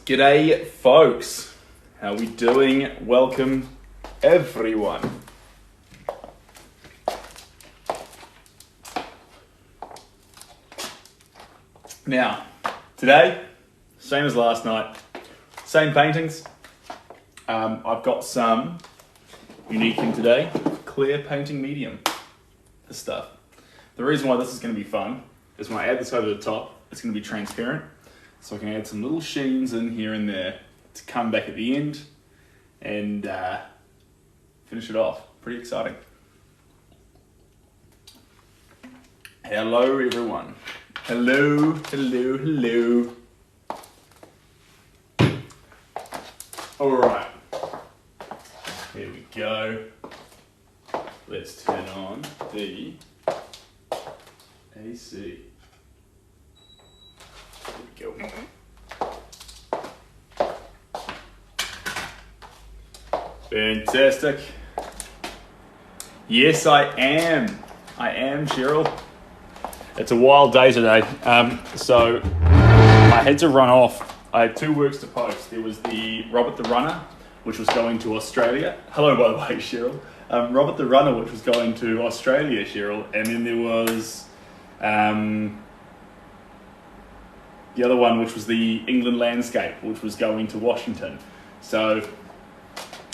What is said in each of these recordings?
G'day folks, how we doing? Welcome everyone. Now, today, same as last night, same paintings. I've got some unique in today, clear painting medium, this stuff. The reason why this is going to be fun is when I add this over the top, it's going to be transparent. So I can add some little sheens in here and there to come back at the end and finish it off. Pretty exciting. Hello everyone. Hello, hello, hello. All right, here we go. Let's turn on the AC. There we go. Fantastic. Yes, I am, Cheryl. It's a wild day today, so I had to run off. I had two works to post. There was the Robert the Runner, which was going to Australia. Hello, by the way, Cheryl. Robert the Runner, which was going to Australia, Cheryl, and then there was the other one, which was the England landscape, which was going to Washington. So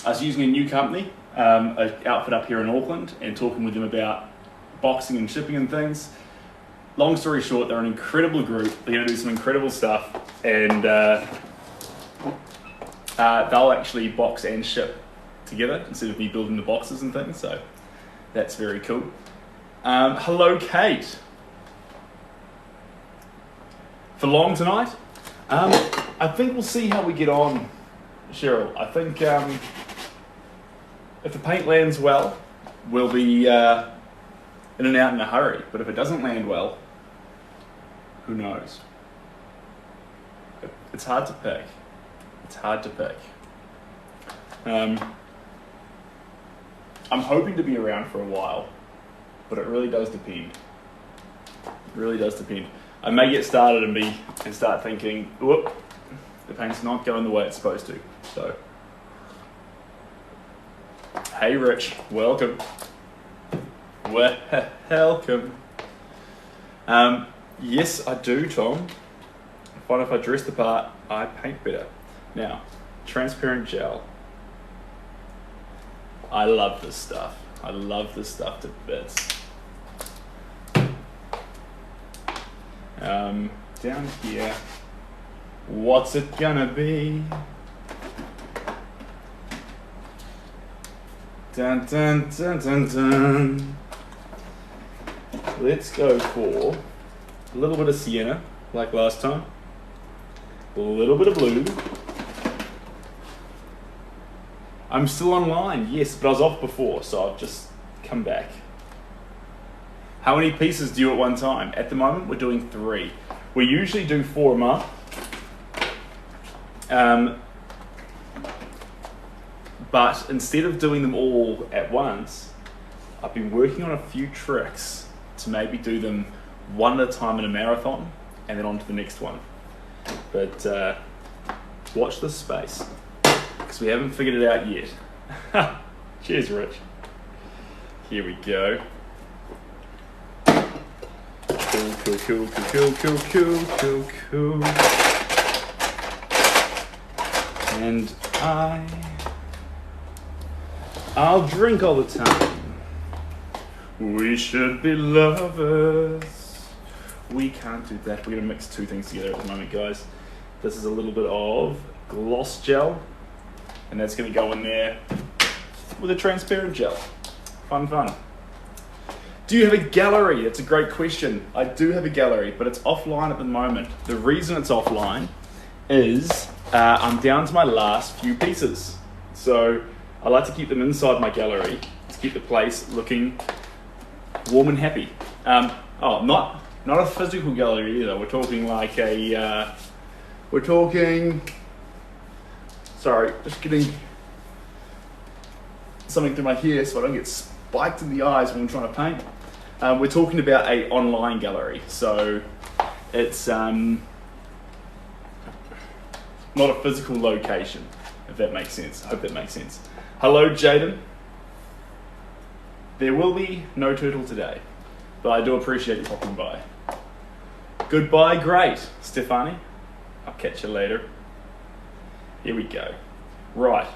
I was using a new company, an outfit up here in Auckland, and talking with them about boxing and shipping and things. Long story short, they're an incredible group. They're going to do some incredible stuff, and they'll actually box and ship together instead of me building the boxes and things. So that's very cool. Hello, Kate. For long tonight? I think we'll see how we get on, Cheryl. I think if the paint lands well, we'll be in and out in a hurry. But if it doesn't land well, who knows? It's hard to pick. It's hard to pick. I'm hoping to be around for a while, but it really does depend. It really does depend. I may get started and start thinking, whoop, the paint's not going the way it's supposed to. So, hey Rich, welcome. Welcome. Yes, I do, Tom. I find if I dress the part, I paint better. Now, transparent gel. I love this stuff. I love this stuff to bits. Down here, what's it gonna be? Dun dun dun dun dun. Let's go for a little bit of sienna, like last time. A little bit of blue. I'm still online, yes, but I was off before, so I've just come back. How many pieces do you at one time? At the moment, we're doing 3. We usually do 4 a month. But instead of doing them all at once, I've been working on a few tricks to maybe do them one at a time in a marathon and then on to the next one. But watch this space, because we haven't figured it out yet. Cheers, Rich. Here we go. Cool, cool, cool, cool, cool, cool, cool, cool. And I'll drink all the time. We should be lovers. We can't do that. We're gonna mix 2 things together at the moment, guys. This is a little bit of gloss gel, and that's gonna go in there with a transparent gel. Fun, fun. Do you have a gallery? That's a great question. I do have a gallery, but it's offline at the moment. The reason it's offline is I'm down to my last few pieces. So I like to keep them inside my gallery to keep the place looking warm and happy. Not a physical gallery either. We're talking like a, sorry, just getting something through my hair so I don't get spiked in the eyes when I'm trying to paint. We're talking about a online gallery, so it's not a physical location, if that makes sense. I hope that makes sense. Hello, Jaden. There will be no turtle today, but I do appreciate you popping by. Goodbye, great, Stefani. I'll catch you later. Here we go. Right.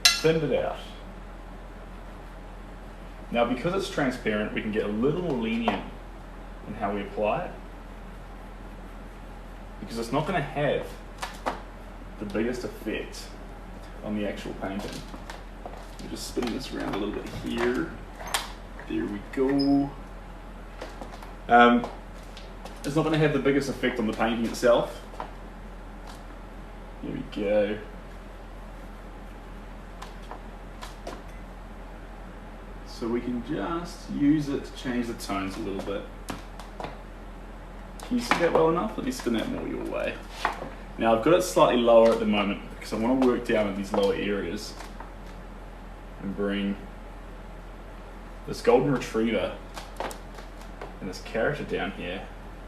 Thinned it out. Now, because it's transparent, we can get a little more lenient in how we apply it, because it's not going to have the biggest effect on the actual painting. We'll just spin this around a little bit here. There we go. It's not going to have the biggest effect on the painting itself. Here we go. So we can just use it to change the tones a little bit. Can you see that well enough? Let me spin that more your way. Now I've got it slightly lower at the moment because I want to work down in these lower areas and bring this golden retriever and this character down here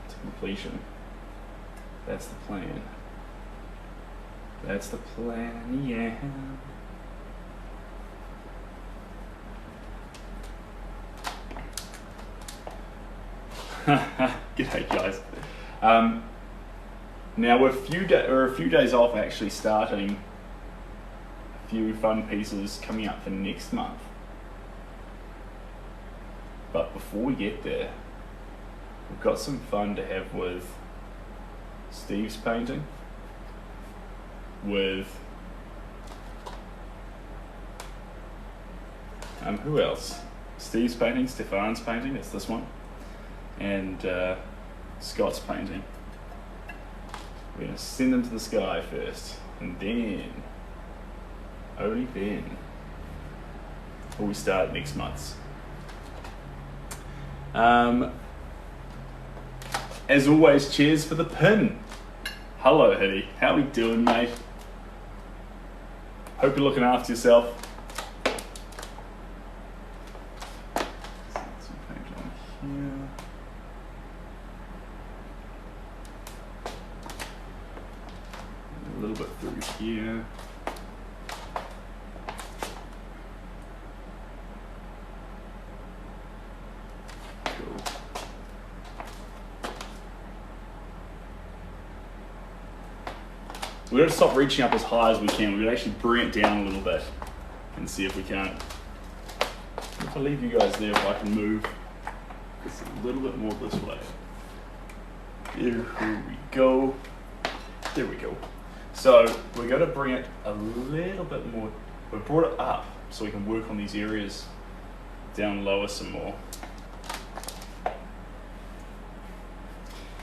to completion. That's the plan. That's the plan, yeah. G'day guys. Now we're a few days off actually starting a few fun pieces coming up for next month. But before we get there, we've got some fun to have with Steve's painting, with who else? Steve's painting, Stefan's painting, that's this one, and Scott's painting. We're going to send them to the sky first, and then, only then, will we start next month's. As always, cheers for the pin. Hello, Hitty. How we doing, mate? Hope you're looking after yourself. Some paint on here. A little bit through here. We're going to stop reaching up as high as we can. We're going to actually bring it down a little bit and see if we can. If I leave you guys there, if I can move this a little bit more this way. There we go. There we go. So we're going to bring it a little bit more. We've brought it up so we can work on these areas down lower some more.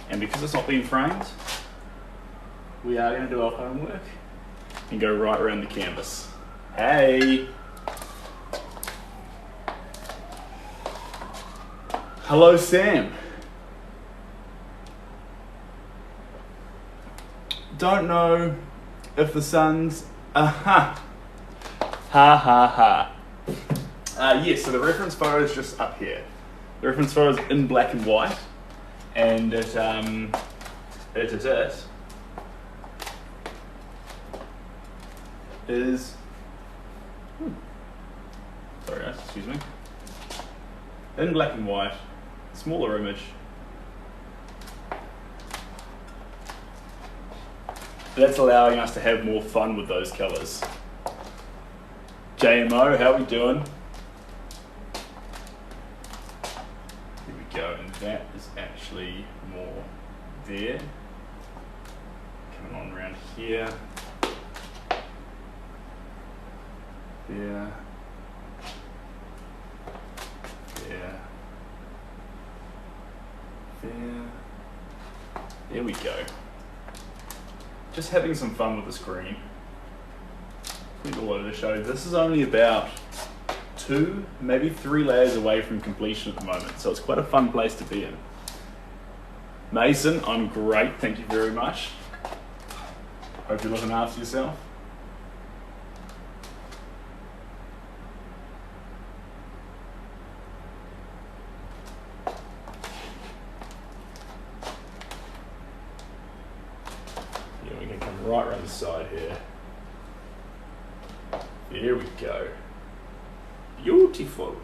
And because it's not being framed, we are going to do our homework and go right around the canvas. Hey! Hello, Sam. Don't know if the sun's... Ha ha ha. Yes, so the reference photo is just up here. The reference photo is in black and white, and it is, sorry guys, excuse me, in black and white, smaller image. That's allowing us to have more fun with those colours. JMO, how are we doing? Here we go, and that is actually more there. Coming on around here. There. There. There. There we go. Just having some fun with the screen. Quite all over the show. This is only about 2, maybe 3 layers away from completion at the moment, so it's quite a fun place to be in. Mason, I'm great, thank you very much. Hope you're looking after yourself. right around the side here. Here we go. Beautiful.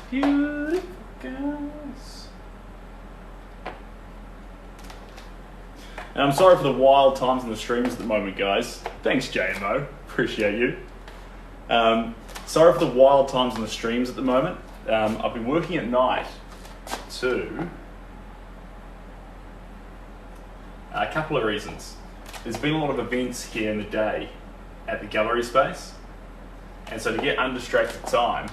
Beautiful, guys. And I'm sorry for the wild times in the streams at the moment, guys. Thanks, JMO. Appreciate you. Sorry for the wild times in the streams at the moment. I've been working at night to a couple of reasons. There's been a lot of events here in the day at the gallery space, and so to get undistracted time,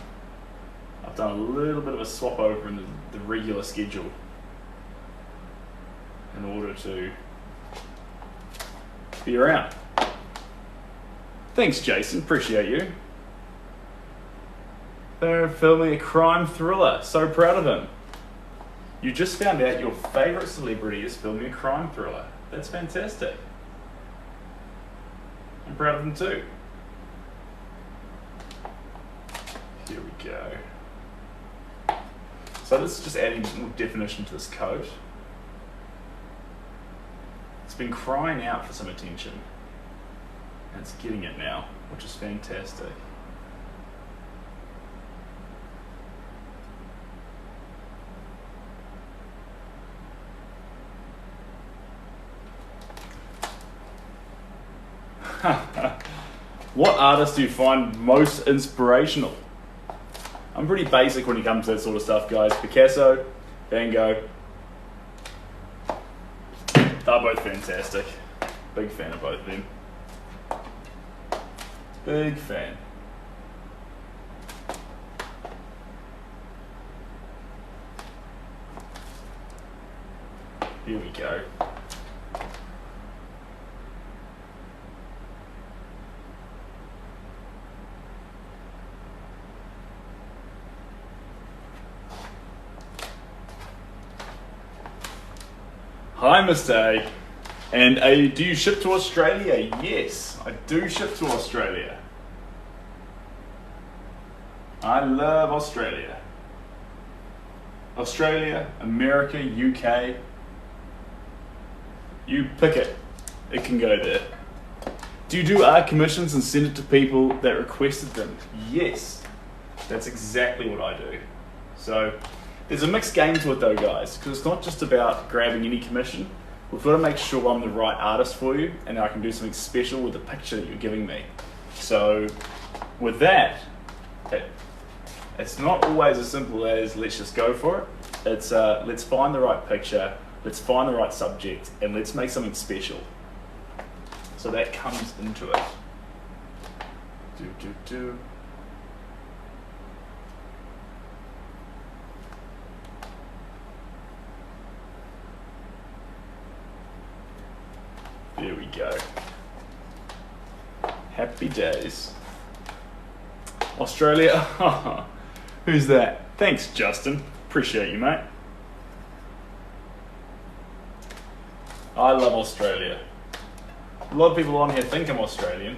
I've done a little bit of a swap over in the regular schedule in order to be around. Thanks, Jason. Appreciate you. They're filming a crime thriller. So proud of him. You just found out your favourite celebrity is filming a crime thriller. That's fantastic. I'm proud of him too. Here we go. So this is just adding more definition to this coat. It's been crying out for some attention, and it's getting it now, which is fantastic. What artist do you find most inspirational? I'm pretty basic when it comes to that sort of stuff, guys. Picasso, Van Gogh. They're both fantastic. Big fan of both of them. Big fan. Here we go. Hi, Mr. A. And do you ship to Australia? Yes, I do ship to Australia. I love Australia. Australia, America, UK. You pick it. It can go there. Do you do art commissions and send it to people that requested them? Yes, that's exactly what I do. So there's a mixed game to it though, guys, because it's not just about grabbing any commission. We've got to make sure I'm the right artist for you and I can do something special with the picture that you're giving me. So with that, it's not always as simple as let's just go for it. It's let's find the right picture, let's find the right subject, and let's make something special. So that comes into it. There we go. Happy days. Australia. Who's that? Thanks, Justin. Appreciate you, mate. I love Australia. A lot of people on here think I'm Australian.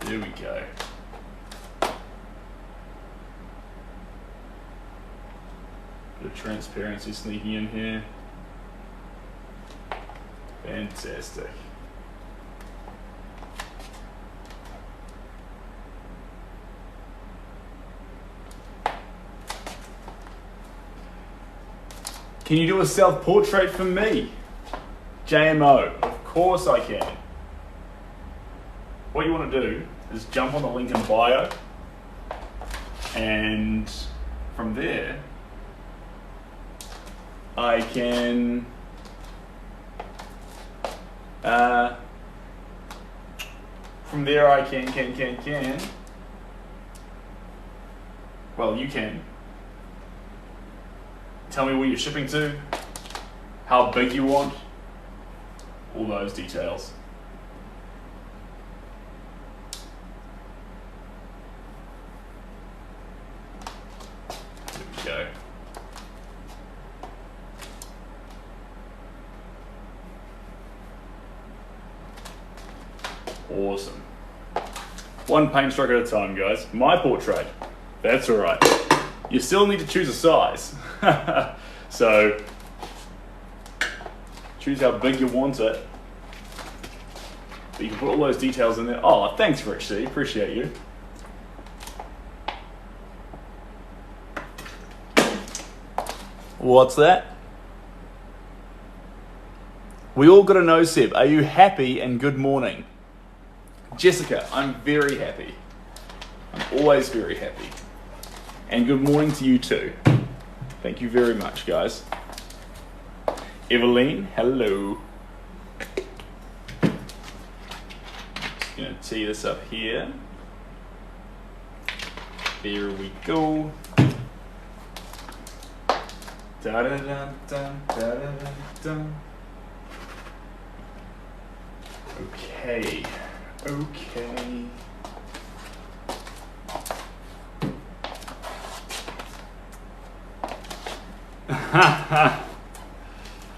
There we go. Bit of transparency sneaking in here. Fantastic. Can you do a self-portrait for me? JMO, of course I can. What you want to do is jump on the link in the bio, and from there I can well, you can tell me where you're shipping to, how big you want, all those details. There we go. Awesome. One paint stroke at a time, guys. My portrait. That's all right. You still need to choose a size. So, choose how big you want it. But you can put all those details in there. Oh, thanks, Richie. Appreciate you. What's that? We all got to know, Seb. Are you happy and good morning? Jessica, I'm very happy. I'm always very happy. And good morning to you too. Thank you very much, guys. Eveline, hello. Just going to tee this up here. There we go. Da da da da da da da. Okay. Okay.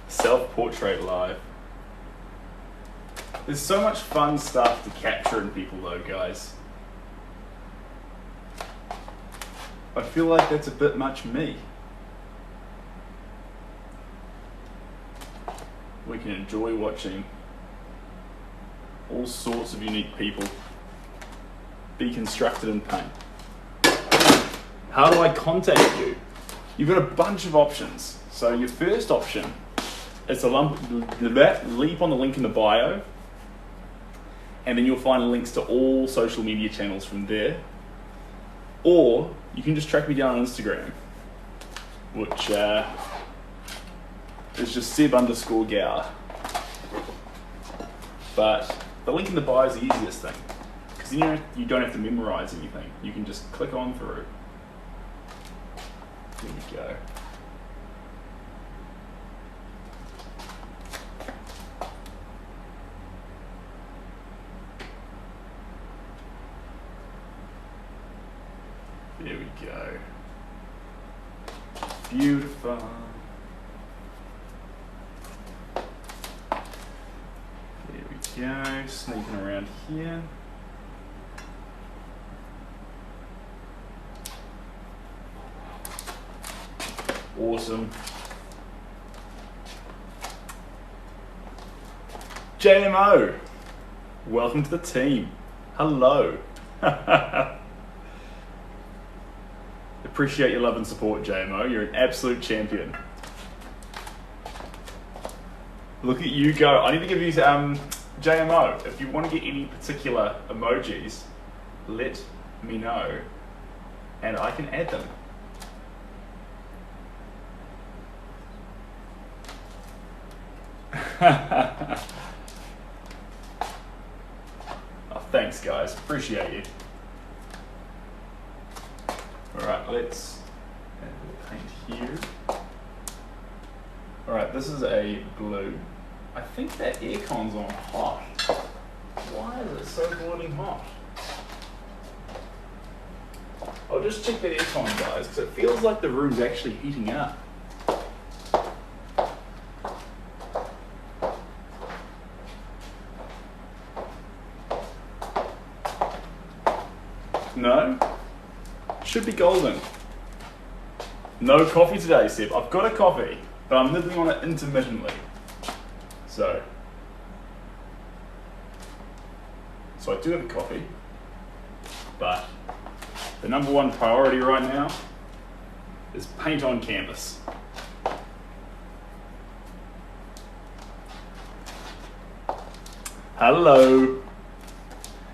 Self-portrait live. There's so much fun stuff to capture in people though, guys. I feel like that's a bit much me. We can enjoy watching all sorts of unique people be constructed in paint. How do I contact you? You've got a bunch of options. So your first option is to leap on the link in the bio, and then you'll find links to all social media channels from there. Or you can just track me down on Instagram, which is just Seb_Gower. But the link in the bio is the easiest thing, because you don't have to memorize anything. You can just click on through. There we go. There we go. Beautiful. There we go. Sneaking around here. Awesome. JMO, welcome to the team. Hello. Appreciate your love and support, JMO. You're an absolute champion. Look at you go. I need to give you JMO. If you want to get any particular emojis, let me know, and I can add them. Oh, thanks, guys. Appreciate you. All right, let's add a paint here. All right, this is a blue. I think that aircon's on hot. Why is it so boiling hot? I'll just check that aircon, guys, because it feels like the room's actually heating up. No? Should be golden. No coffee today, Seb. I've got a coffee, but I'm nibbling on it intermittently. So I do have a coffee, but the number one priority right now is paint on canvas. Hello.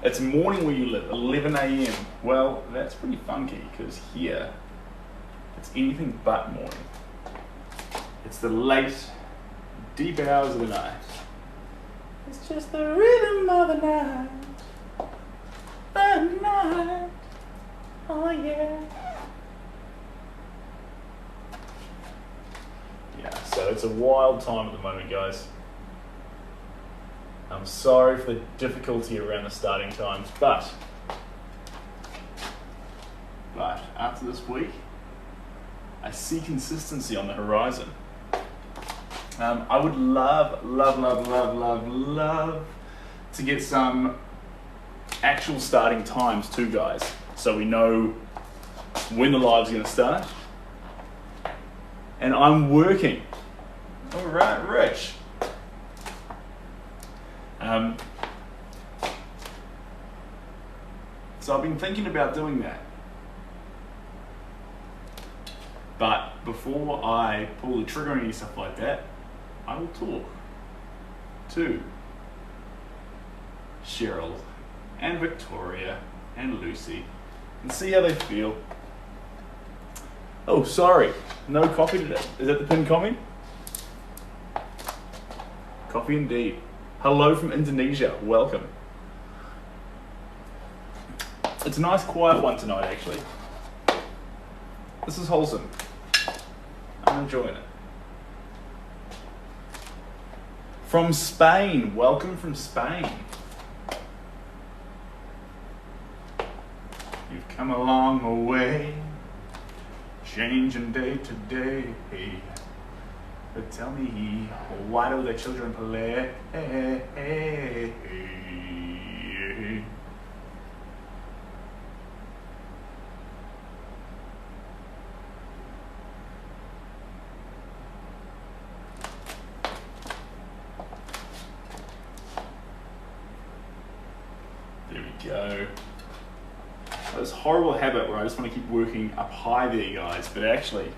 It's morning where you live, 11 a.m. Well, that's pretty funky, because here, it's anything but morning. It's the late, deep hours of the night. It's just the rhythm of the night. The night. Oh yeah. Yeah, so it's a wild time at the moment, guys. I'm sorry for the difficulty around the starting times, but after this week, I see consistency on the horizon. I would love to get some actual starting times too, guys, so we know when the live's going to start. And I'm working. All right, Rich. So I've been thinking about doing that. But before I pull the trigger on any stuff like that, I will talk to Cheryl and Victoria and Lucy and see how they feel. Oh, sorry, no coffee today. Is that the pinned comment? Coffee indeed. Hello from Indonesia, welcome. It's a nice quiet one tonight, actually. This is wholesome. I'm enjoying it. From Spain, welcome from Spain. You've come a long way, changing day to day. But tell me, why do the children play? There we go. This horrible habit where I just want to keep working up high there, guys, but actually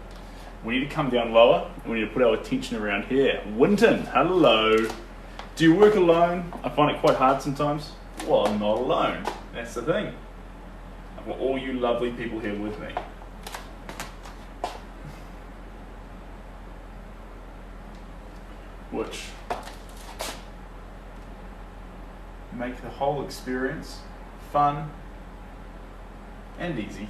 we need to come down lower and we need to put our attention around here. Winton, hello. Do you work alone? I find it quite hard sometimes. Well, I'm not alone. That's the thing. I've got all you lovely people here with me. Which make the whole experience fun and easy.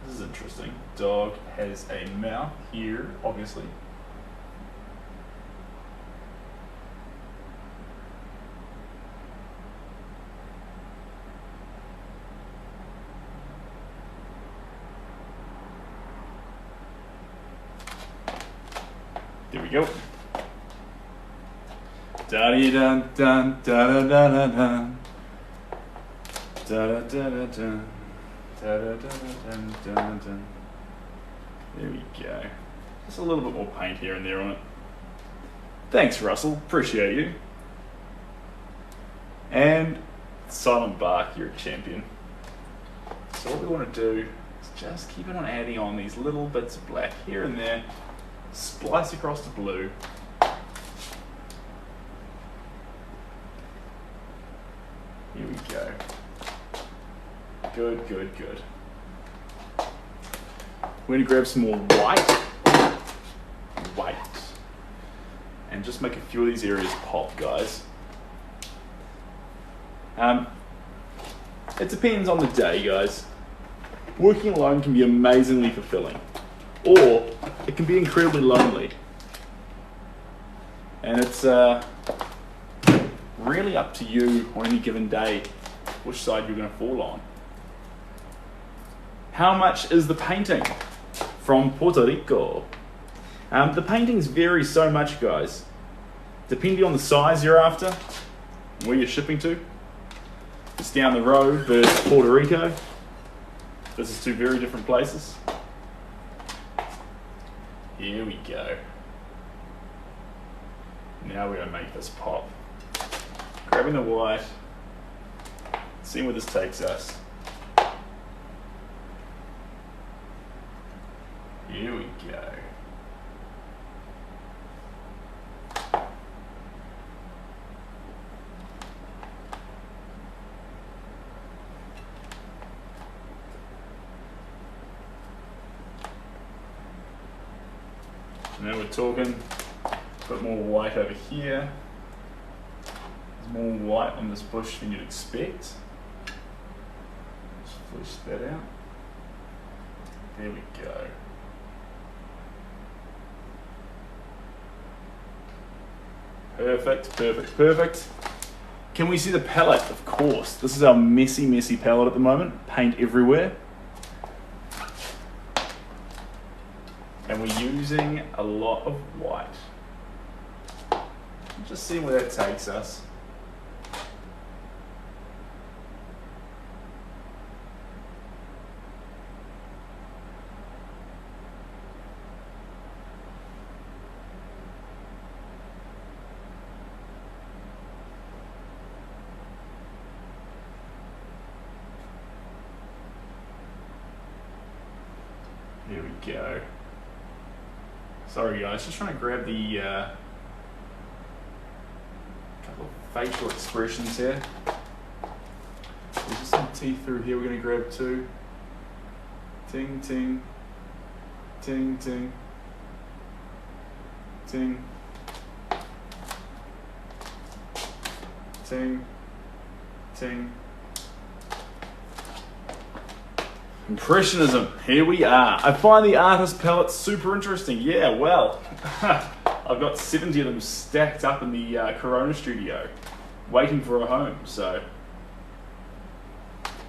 This is interesting. Dog has a mouth here, obviously. There we go. Da-dee-dun, dun, da-da-da-da-dun. Da-da-da-da-dun. Da-da-da-da-dun. There we go. Just a little bit more paint here and there on it. Thanks, Russell. Appreciate you. And Silent Bark, you're a champion. So what we want to do is just keep on adding on these little bits of black here and there. Splice across the blue. Here we go. Good, good, good. We're going to grab some more white. And just make a few of these areas pop, guys. It depends on the day, guys. Working alone can be amazingly fulfilling, or it can be incredibly lonely. And it's really up to you on any given day which side you're going to fall on. How much is the painting? From Puerto Rico. The paintings vary so much, guys, depending on the size you're after, where you're shipping to. It's down the road versus Puerto Rico. This is two very different places. Here we go. Now we're going to make this pop. Grabbing the white, seeing where this takes us. Here we go. Now we're talking, put more white over here. There's more white on this bush than you'd expect. Just flush that out. There we go. Perfect, perfect, perfect. Can we see the palette? Of course. This is our messy, messy palette at the moment. Paint everywhere. And we're using a lot of white. Just see where that takes us. we go. Sorry guys, just trying to grab the couple of facial expressions here. There's just some teeth through here we're going to grab too. Ting, ting, ting, ting, ting, ting, ting. Impressionism, here we are. I find the artist palettes super interesting. Yeah, well, I've got 70 of them stacked up in the Corona studio, waiting for a home. So,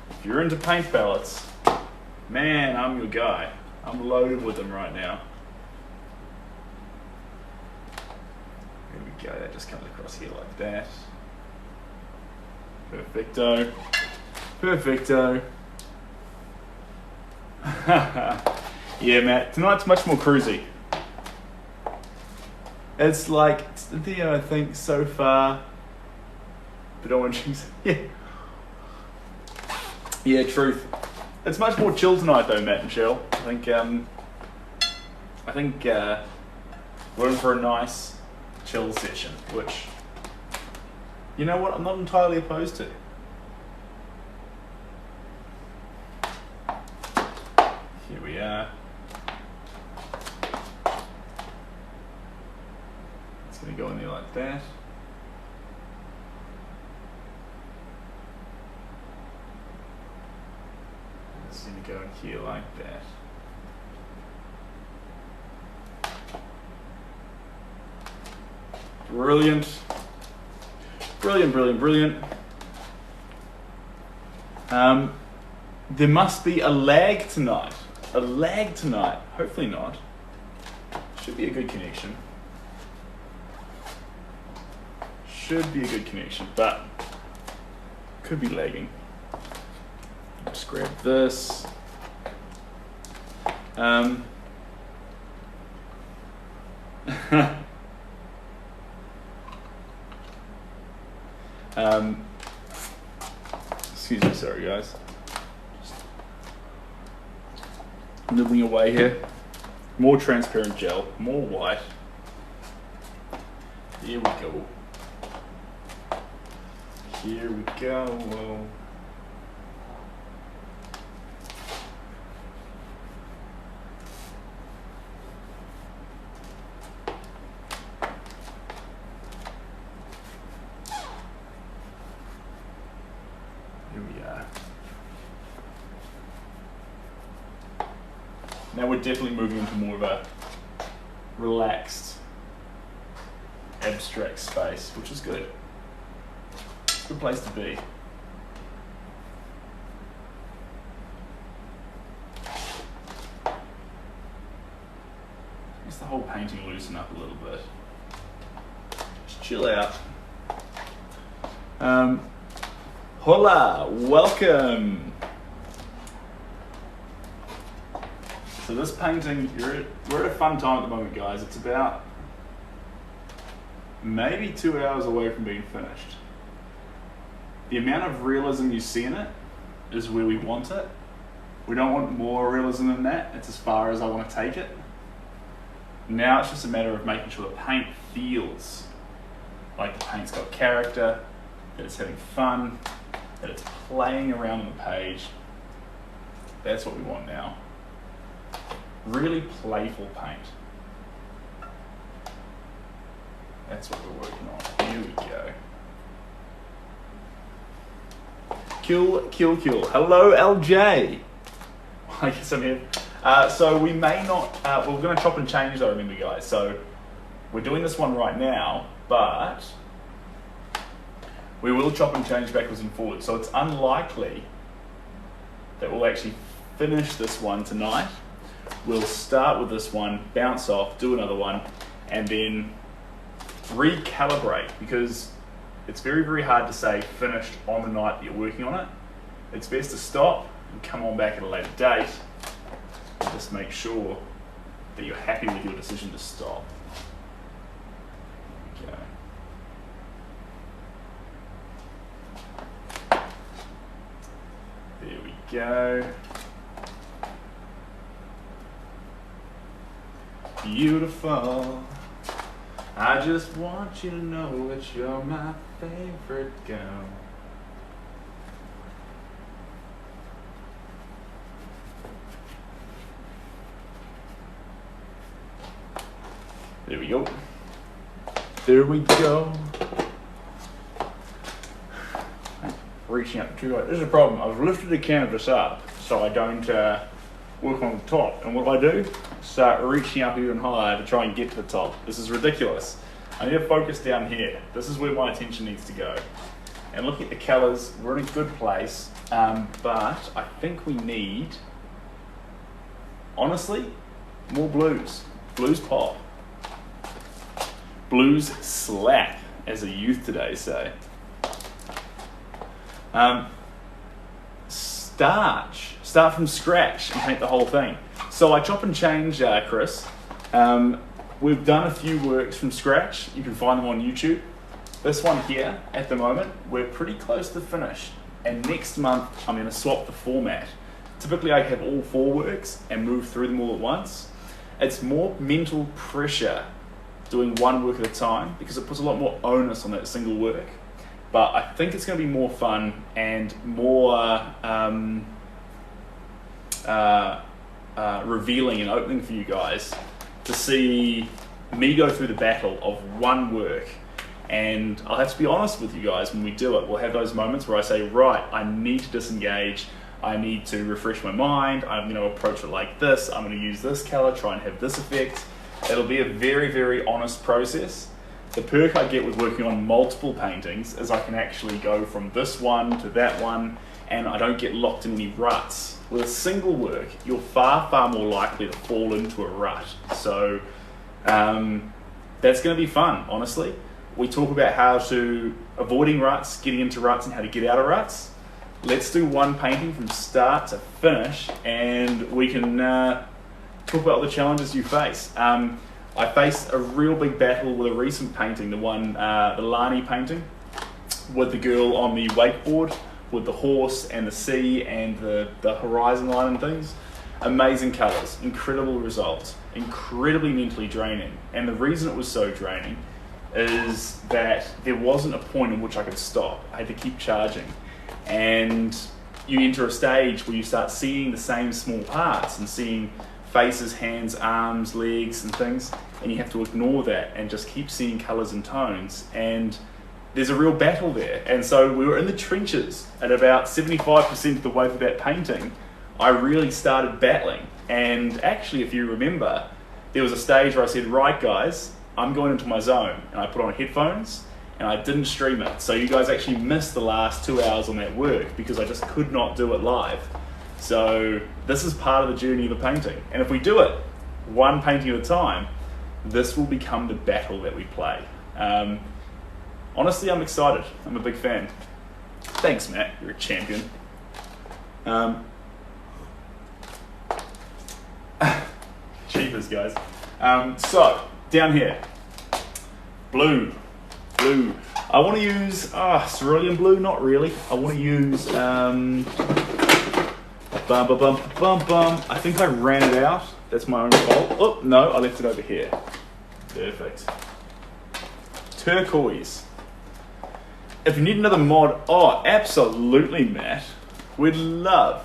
if you're into paint palettes, man, I'm your guy. I'm loaded with them right now. There we go, that just comes across here like that. Perfecto. Perfecto. Yeah, Matt, tonight's much more cruisy. It's like, it's the video I think so far, but I want to choose. Yeah. Yeah, truth. It's much more chill tonight though, Matt and Shell. I think we're in for a nice chill session, which, you know what, I'm not entirely opposed to. Here we are. It's going to go in there like that. It's going to go in here like that. Brilliant. Brilliant, brilliant, brilliant. There must be a lag tonight. A lag tonight. Hopefully not. Should be a good connection. Should be a good connection, but could be lagging. Just grab this. Excuse me, sorry guys. Nibbling away here. More transparent gel, more white. Here we go. Here we go. Whoa. Here we are. Now we're definitely moving into more of a relaxed, abstract space, which is good. It's a good place to be. Makes the whole painting loosen up a little bit. Just chill out. Hola, welcome. So this painting, we're at a fun time at the moment, guys. It's about maybe 2 hours away from being finished. The amount of realism you see in it is where we want it. We don't want more realism than that. It's as far as I want to take it. Now it's just a matter of making sure the paint feels like the paint's got character, that it's having fun, that it's playing around on the page. That's what we want now. Really playful paint. That's what we're working on. Here we go. Kill, kill, kill. Hello, LJ. I guess I'm here. So we may not, we're going to chop and change though, remember guys. So we're doing this one right now, but we will chop and change backwards and forwards. So it's unlikely that we'll actually finish this one tonight. We'll start with this one, bounce off, do another one, and then recalibrate, because it's very, very hard to say finished on the night that you're working on it. It's best to stop and come on back at a later date and just make sure that you're happy with your decision to stop. There we go. beautiful. I just want you to know that you're my favorite girl. There we go. There we go. Reaching up too high. This is a problem. I've lifted the canvas up so I don't work on the top. And what do? Start reaching up even higher to try and get to the top. This is ridiculous. I need to focus down here. This is where my attention needs to go. And looking at the colours, we're in a good place. But I think we need, honestly, more blues. Blues pop. Blues slap, as the youth today say. Start from scratch and paint the whole thing. So I chop and change, Chris. We've done a few works from scratch. You can find them on YouTube. This one here, at the moment, we're pretty close to finished. And next month, I'm going to swap the format. Typically, I have all 4 works and move through them all at once. It's more mental pressure doing one work at a time because it puts a lot more onus on that single work. But I think it's going to be more fun and more revealing and opening for you guys to see me go through the battle of one work. And I'll have to be honest with you guys, when we do it, we'll have those moments where I say, right, I need to disengage, I need to refresh my mind, I'm going to approach it like this, I'm going to use this color, try and have this effect. It'll be a very, very honest process. The perk I get with working on multiple paintings is I can actually go from this one to that one, and I don't get locked in any ruts. With a single work, you're far, far more likely to fall into a rut. So that's going to be fun, honestly. We talk about how to avoiding ruts, getting into ruts, and how to get out of ruts. Let's do one painting from start to finish, and we can talk about the challenges you face. I faced a real big battle with a recent painting, the Lani painting, with the girl on the wakeboard, with the horse and the sea and the horizon line and things. Amazing colours, incredible results, incredibly mentally draining. And the reason it was so draining is that there wasn't a point in which I could stop. I had to keep charging. And you enter a stage where you start seeing the same small parts and seeing faces, hands, arms, legs and things, and you have to ignore that and just keep seeing colours and tones. And there's a real battle there. And so we were in the trenches at about 75% of the way through that painting. I really started battling. And actually, if you remember, there was a stage where I said, right guys, I'm going into my zone. And I put on headphones and I didn't stream it. So you guys actually missed the last 2 hours on that work because I just could not do it live. So this is part of the journey of the painting. And if we do it one painting at a time, this will become the battle that we play. Honestly, I'm excited. I'm a big fan. Thanks, Matt. You're a champion. Cheapers, guys. So, down here. Blue. I want to use cerulean blue, not really. I want to use I think I ran it out. That's my own fault. Oh, no, I left it over here. Perfect. Turquoise. If you need another mod, absolutely, Matt. We'd love.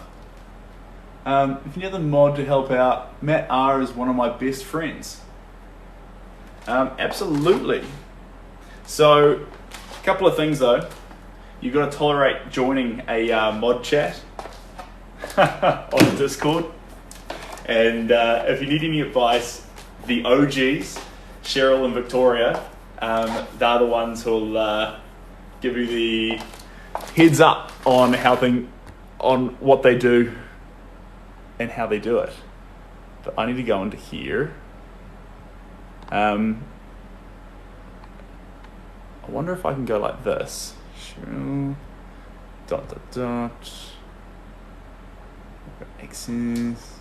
If you need another mod to help out, Matt R is one of my best friends. Absolutely. So, a couple of things though. You've got to tolerate joining a mod chat on Discord. And if you need any advice, the OGs, Cheryl and Victoria, they're the ones who'll give you the heads up on on what they do and how they do it. But I need to go into here. I wonder if I can go like this. Sure. Dot dot dot. X's.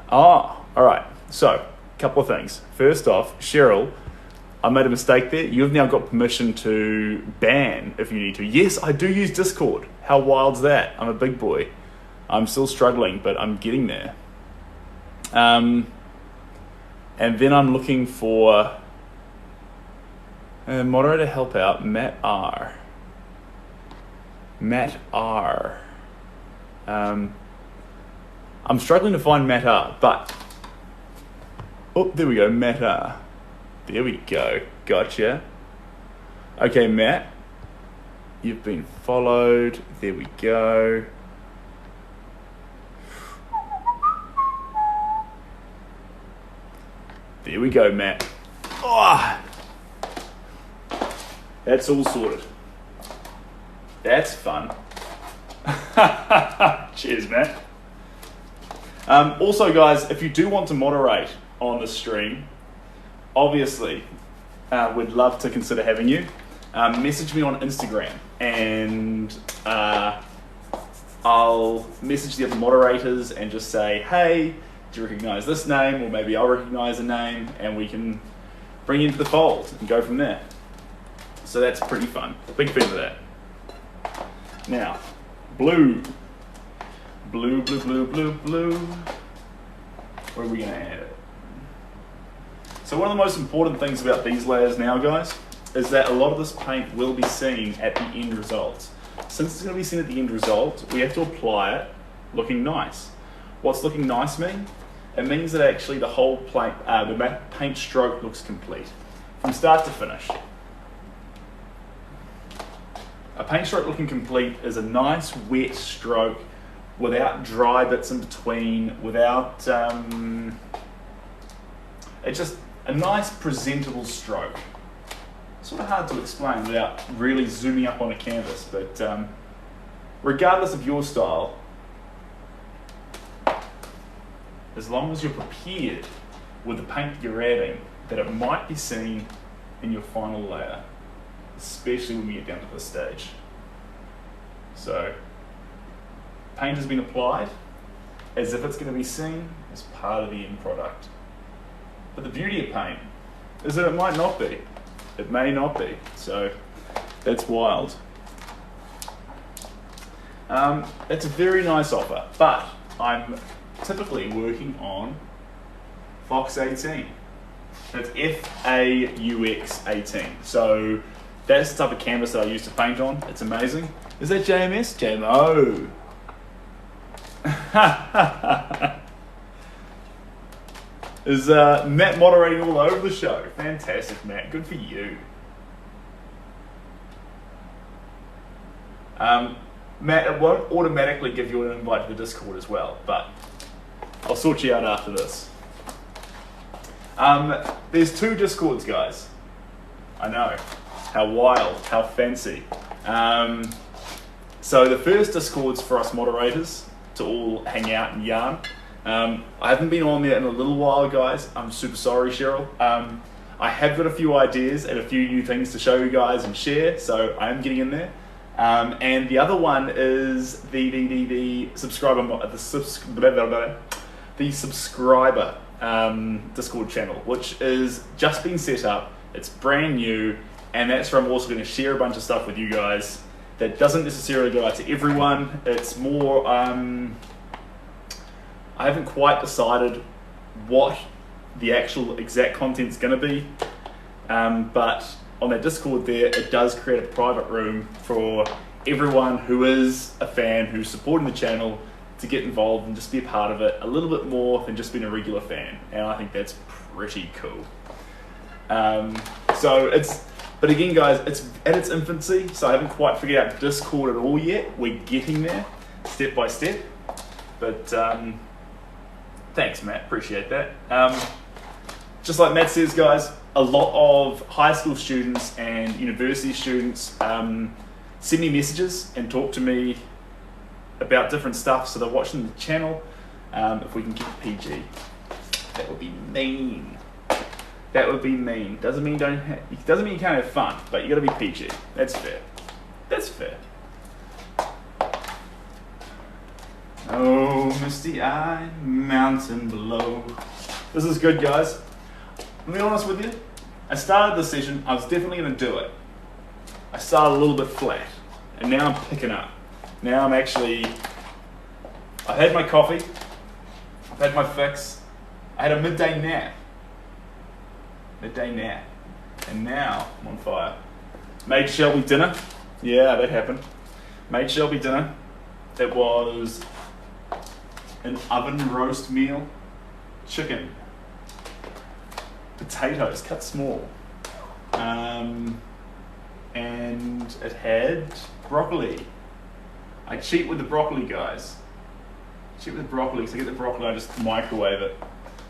All right. So, a couple of things. First off, Cheryl, I made a mistake there. You've now got permission to ban if you need to. Yes, I do use Discord. How wild's that? I'm a big boy. I'm still struggling, but I'm getting there. And then I'm looking for moderator help out, Matt R. I'm struggling to find Matt R, but oh, there we go, Matt R. There we go, gotcha. Okay, Matt, you've been followed. There we go. There we go, Matt. Oh, that's all sorted. That's fun. Cheers, Matt. Also, guys, if you do want to moderate on the stream, obviously, we'd love to consider having you. Message me on Instagram, and I'll message the other moderators and just say, hey, do you recognize this name? Or maybe I'll recognize a name, and we can bring you into the fold and go from there. So that's pretty fun. Big fan of that. Now, blue. Blue. Where are we going to add it? So one of the most important things about these layers now, guys, is that a lot of this paint will be seen at the end result. Since it's going to be seen at the end result, we have to apply it looking nice. What's looking nice mean? It means that actually the whole the paint stroke looks complete, from start to finish. A paint stroke looking complete is a nice wet stroke without dry bits in between, without, it's just a nice presentable stroke. Sort of hard to explain without really zooming up on a canvas, but regardless of your style, as long as you're prepared with the paint that you're adding, that it might be seen in your final layer, especially when we get down to this stage. So, paint has been applied as if it's going to be seen as part of the end product. But the beauty of paint is that it might not be. It may not be. So, that's wild. It's a very nice offer, but I'm typically working on Fox 18. That's FAUX 18. So that's the type of canvas that I use to paint on. It's amazing. Is that JMS? JMO. Is Matt moderating all over the show? Fantastic, Matt. Good for you. Matt, it won't automatically give you an invite to the Discord as well, but I'll sort you out after this. There's 2 Discords, guys. I know. How wild, how fancy. So the first Discord's for us moderators to all hang out and yarn. I haven't been on there in a little while, guys. I'm super sorry, Cheryl. I have got a few ideas and a few new things to show you guys and share, so I am getting in there. And the other one is the subscriber Discord channel, which is just been set up. It's brand new, and that's where I'm also going to share a bunch of stuff with you guys that doesn't necessarily go out to everyone. It's more, I haven't quite decided what the actual exact content's going to be, but on that Discord there, it does create a private room for everyone who is a fan, who's supporting the channel, to get involved and just be a part of it a little bit more than just being a regular fan. And I think that's pretty cool. But again, guys, it's at its infancy, so I haven't quite figured out Discord at all yet. We're getting there, step by step. But thanks, Matt, appreciate that. Just like Matt says, guys, a lot of high school students and university students send me messages and talk to me about different stuff, so they're watching the channel. If we can keep it PG, that would be mean. That would be mean. Doesn't mean you can't have fun, but you got to be PG. That's fair. That's fair. Oh, misty eye, mountain below. This is good, guys. I'll be honest with you. I started the session. I was definitely going to do it. I started a little bit flat, and now I'm picking up. Now I'm actually I've had my coffee, I've had my fix, I had a midday nap, and now I'm on fire. Made Shelby dinner, yeah, that happened. Made Shelby dinner. It was an oven roast meal, chicken, potatoes cut small, and it had broccoli. I cheat with the broccoli, guys. Cheat with the broccoli. So I get the broccoli, I just microwave it.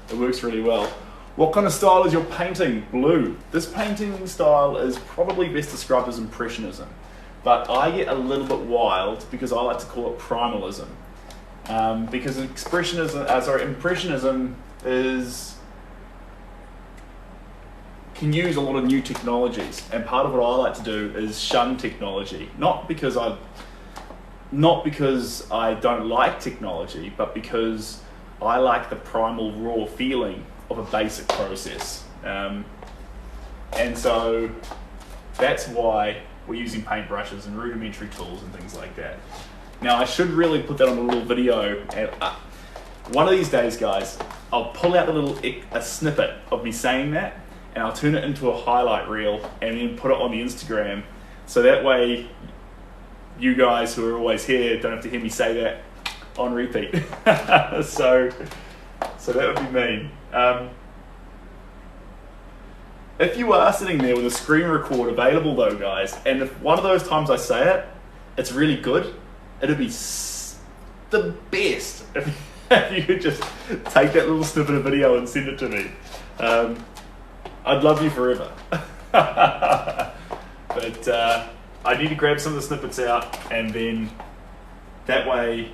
It works really well. What kind of style is your painting? Blue. This painting style is probably best described as impressionism, but I get a little bit wild because I like to call it primalism. Because impressionism can use a lot of new technologies, and part of what I like to do is shun technology. Not because I don't like technology, but because I like the primal raw feeling of a basic process. And so that's why we're using paintbrushes and rudimentary tools and things like that. Now I should really put that on a little video, and one of these days, guys, I'll pull out a snippet of me saying that, and I'll turn it into a highlight reel and then put it on the Instagram, so that way you guys who are always here don't have to hear me say that on repeat. so that would be mean. If you are sitting there with a screen record available though, guys, and if one of those times I say it, it's really good, it'd be the best if you could just take that little snippet of video and send it to me. I'd love you forever. But I need to grab some of the snippets out, and then that way,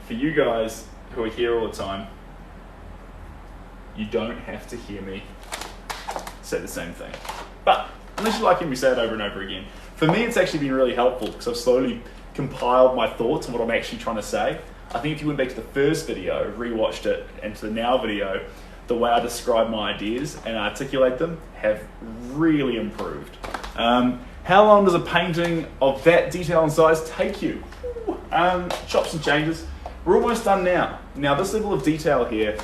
for you guys who are here all the time, you don't have to hear me say the same thing. But unless you like hearing me say it over and over again. For me, it's actually been really helpful because I've slowly compiled my thoughts on what I'm actually trying to say. I think if you went back to the first video, rewatched it, and to the now video, the way I describe my ideas and articulate them have really improved. How long does a painting of that detail and size take you? Chops and changes. We're almost done now. Now this level of detail here,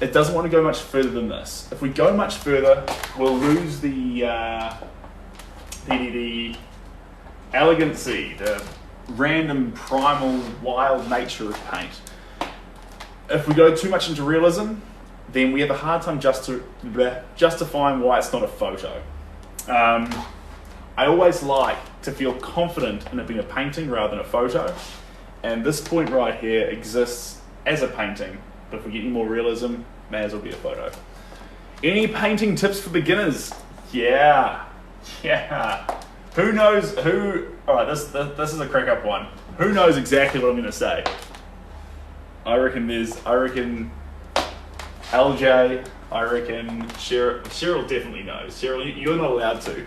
it doesn't want to go much further than this. If we go much further, we'll lose the elegancy, the random, primal, wild nature of paint. If we go too much into realism, then we have a hard time justifying why it's not a photo. I always like to feel confident in it being a painting rather than a photo, and this point right here exists as a painting, but if we get any more realism, may as well be a photo. Any painting tips for beginners? Yeah. Who knows who? All right, this is a crack up one. Who knows exactly what I'm going to say? I reckon LJ. I reckon Cheryl. Cheryl definitely knows. Cheryl, you're not allowed to.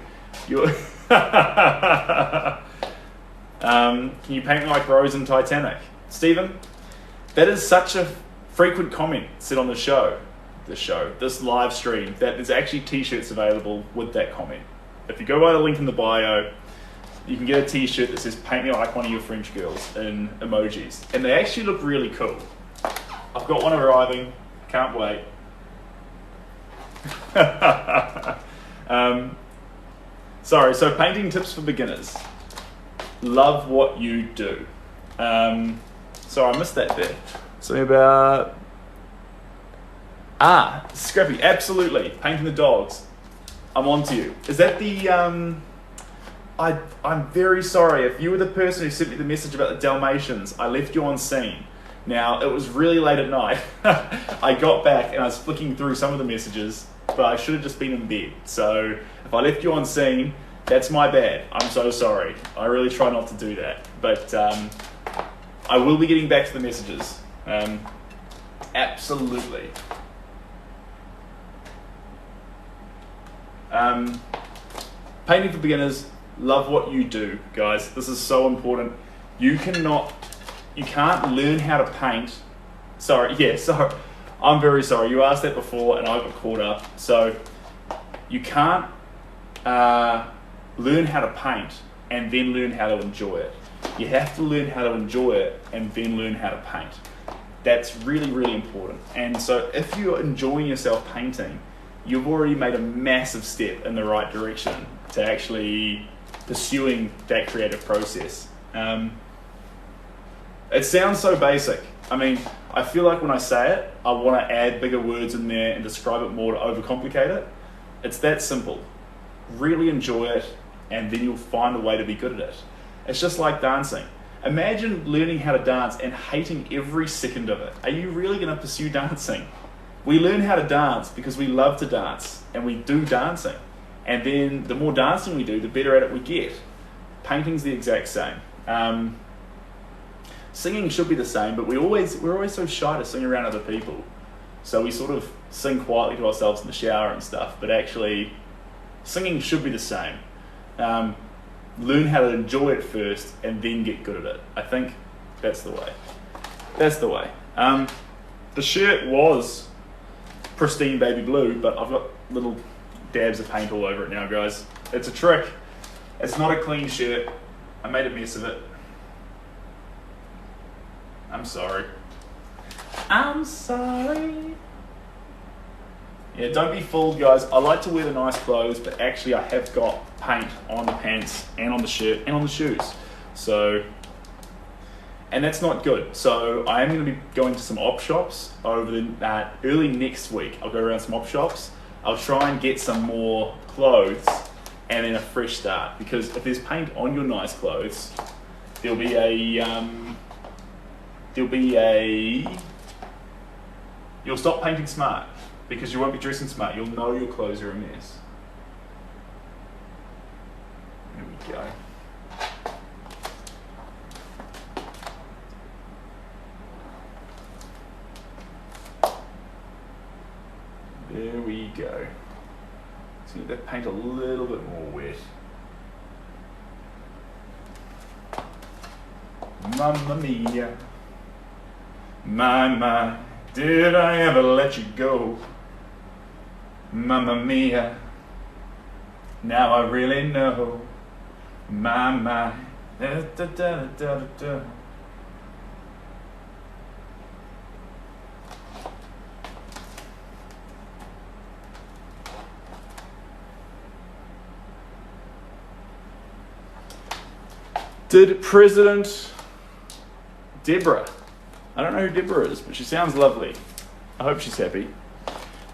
Can you paint like Rose in Titanic? Stephen, that is such a frequent comment said on this live stream, that there's actually t-shirts available with that comment. If you go by the link in the bio, you can get a t-shirt that says paint me like one of your French girls in emojis, and they actually look really cool. I've got one arriving, can't wait. Sorry, so painting tips for beginners. Love what you do. Sorry, I missed that bit. Something about... Scrappy, absolutely. Painting the dogs. I'm on to you. Is that the... I'm very sorry. If you were the person who sent me the message about the Dalmatians, I left you on scene. Now, it was really late at night. I got back and I was flicking through some of the messages, but I should have just been in bed. So if I left you on scene, that's my bad. I'm so sorry. I really try not to do that. But I will be getting back to the messages. Absolutely. Painting for beginners, love what you do, guys. This is so important. You can't learn how to paint. Sorry. I'm very sorry. You asked that before and I got caught up. So you can't learn how to paint and then learn how to enjoy it. You have to learn how to enjoy it and then learn how to paint. That's really, really important. And so if you're enjoying yourself painting, you've already made a massive step in the right direction to actually pursuing that creative process. It sounds so basic. I mean, I feel like when I say it, I want to add bigger words in there and describe it more to overcomplicate it. It's that simple. Really enjoy it, and then you'll find a way to be good at it. It's just like dancing. Imagine learning how to dance and hating every second of it. Are you really going to pursue dancing? We learn how to dance because we love to dance, and we do dancing. And then the more dancing we do, the better at it we get. Painting's the exact same. Singing should be the same, but we're always so shy to sing around other people. So we sort of sing quietly to ourselves in the shower and stuff, but actually singing should be the same. Learn how to enjoy it first and then get good at it. I think that's the way. That's the way. The shirt was pristine baby blue, but I've got little dabs of paint all over it now, guys. It's a trick. It's not a clean shirt. I made a mess of it. I'm sorry. I'm sorry. Yeah, don't be fooled, guys. I like to wear the nice clothes, but actually I have got paint on the pants and on the shirt and on the shoes. So, and that's not good. So I am going to be going to some op shops over the early next week. I'll go around some op shops. I'll try and get some more clothes and then a fresh start. Because if there's paint on your nice clothes, there'll be you'll stop painting smart because you won't be dressing smart. You'll know your clothes are a mess. There we go. There we go. Let's get that paint a little bit more wet. Mamma mia. My, did I ever let you go? Mamma mia, now I really know. My, da da da da da. Did President Deborah, I don't know who Deborah is, but she sounds lovely. I hope she's happy.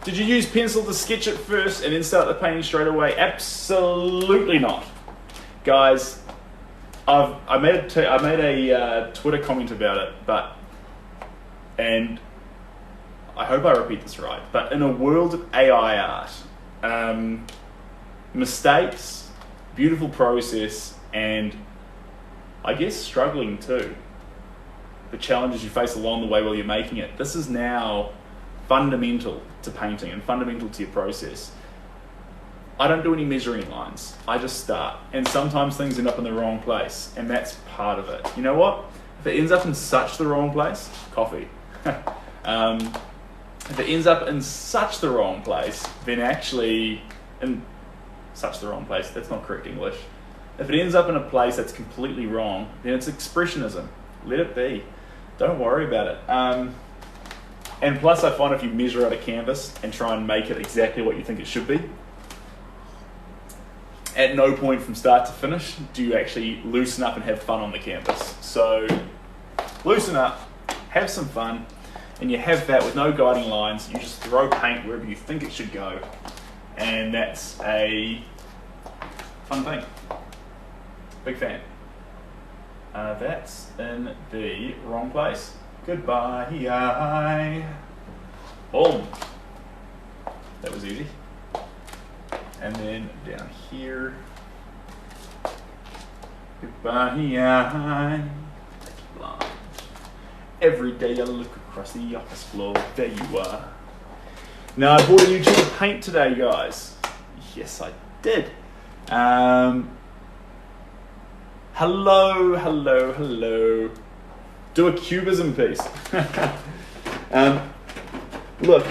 Did you use pencil to sketch it first and then start the painting straight away? Absolutely not. Guys, I made a Twitter comment about it, and I hope I repeat this right, but in a world of AI art, mistakes, beautiful process, and I guess struggling too, the challenges you face along the way while you're making it. This is now fundamental to painting and fundamental to your process. I don't do any measuring lines. I just start. And sometimes things end up in the wrong place, and that's part of it. You know what? If it ends up in such the wrong place, coffee. If it ends up in such the wrong place, then actually, in such the wrong place, that's not correct English. If it ends up in a place that's completely wrong, then it's expressionism. Let it be. Don't worry about it. And plus, I find if you measure out a canvas and try and make it exactly what you think it should be, at no point from start to finish do you actually loosen up and have fun on the canvas. So loosen up, have some fun, and you have that with no guiding lines. You just throw paint wherever you think it should go, and that's a fun thing. Big fan. That's in the wrong place. Goodbye. Boom. That was easy. And then down here. Goodbye. Every day I look across the office floor. There you are. Now I bought a new tube of paint today, guys. Yes, I did. Hello. Do a cubism piece. Look,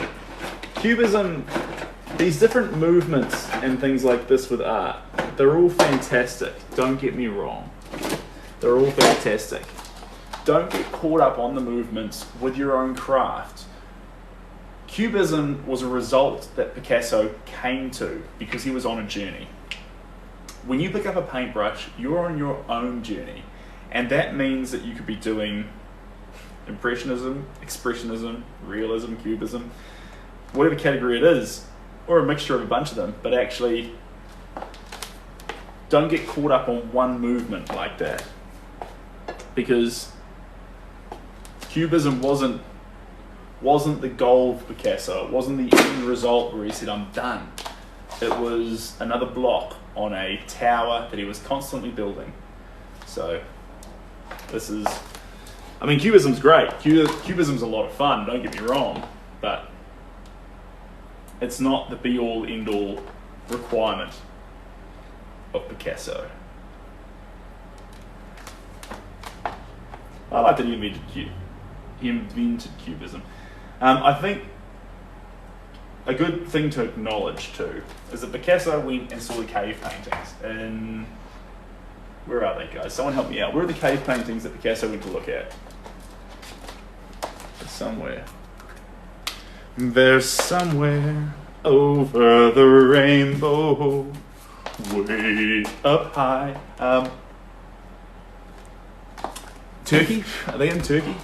cubism, these different movements and things like this with art, they're all fantastic, don't get me wrong. They're all fantastic. Don't get caught up on the movements with your own craft. Cubism was a result that Picasso came to because he was on a journey. When you pick up a paintbrush, you're on your own journey. And that means that you could be doing impressionism, expressionism, realism, cubism, whatever category it is, or a mixture of a bunch of them, but actually don't get caught up on one movement like that. Because Cubism wasn't the goal of Picasso. It wasn't the end result where he said, I'm done. It was another block on a tower that he was constantly building. So this is, I mean, Cubism's great. Cubism's a lot of fun, don't get me wrong, but it's not the be-all, end-all requirement of Picasso. I like that he invented Cubism. I think a good thing to acknowledge too is that Picasso went and saw the cave paintings in, where are they, guys? Someone help me out. Where are the cave paintings that Picasso went to look at? Somewhere. They're somewhere over the rainbow, way up high. Turkey? Are they in Turkey?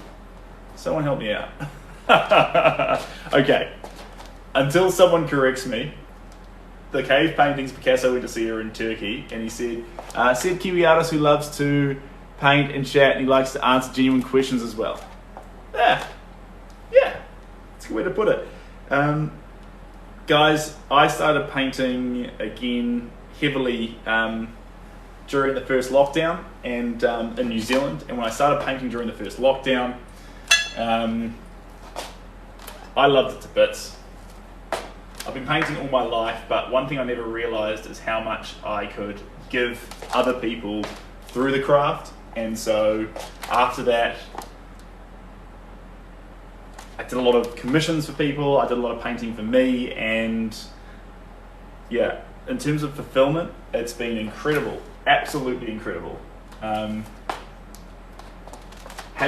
Someone help me out. Okay. Until someone corrects me, the cave paintings Picasso went to see are in Turkey, and he said, Seb Kiwi artist who loves to paint and chat, and he likes to answer genuine questions as well. Yeah. That's a good way to put it. Guys, I started painting again heavily during the first lockdown and in New Zealand. And when I started painting during the first lockdown, I loved it to bits. I've been painting all my life, but one thing I never realized is how much I could give other people through the craft. And so after that, I did a lot of commissions for people, I did a lot of painting for me, and yeah, in terms of fulfillment, it's been incredible, absolutely incredible. Had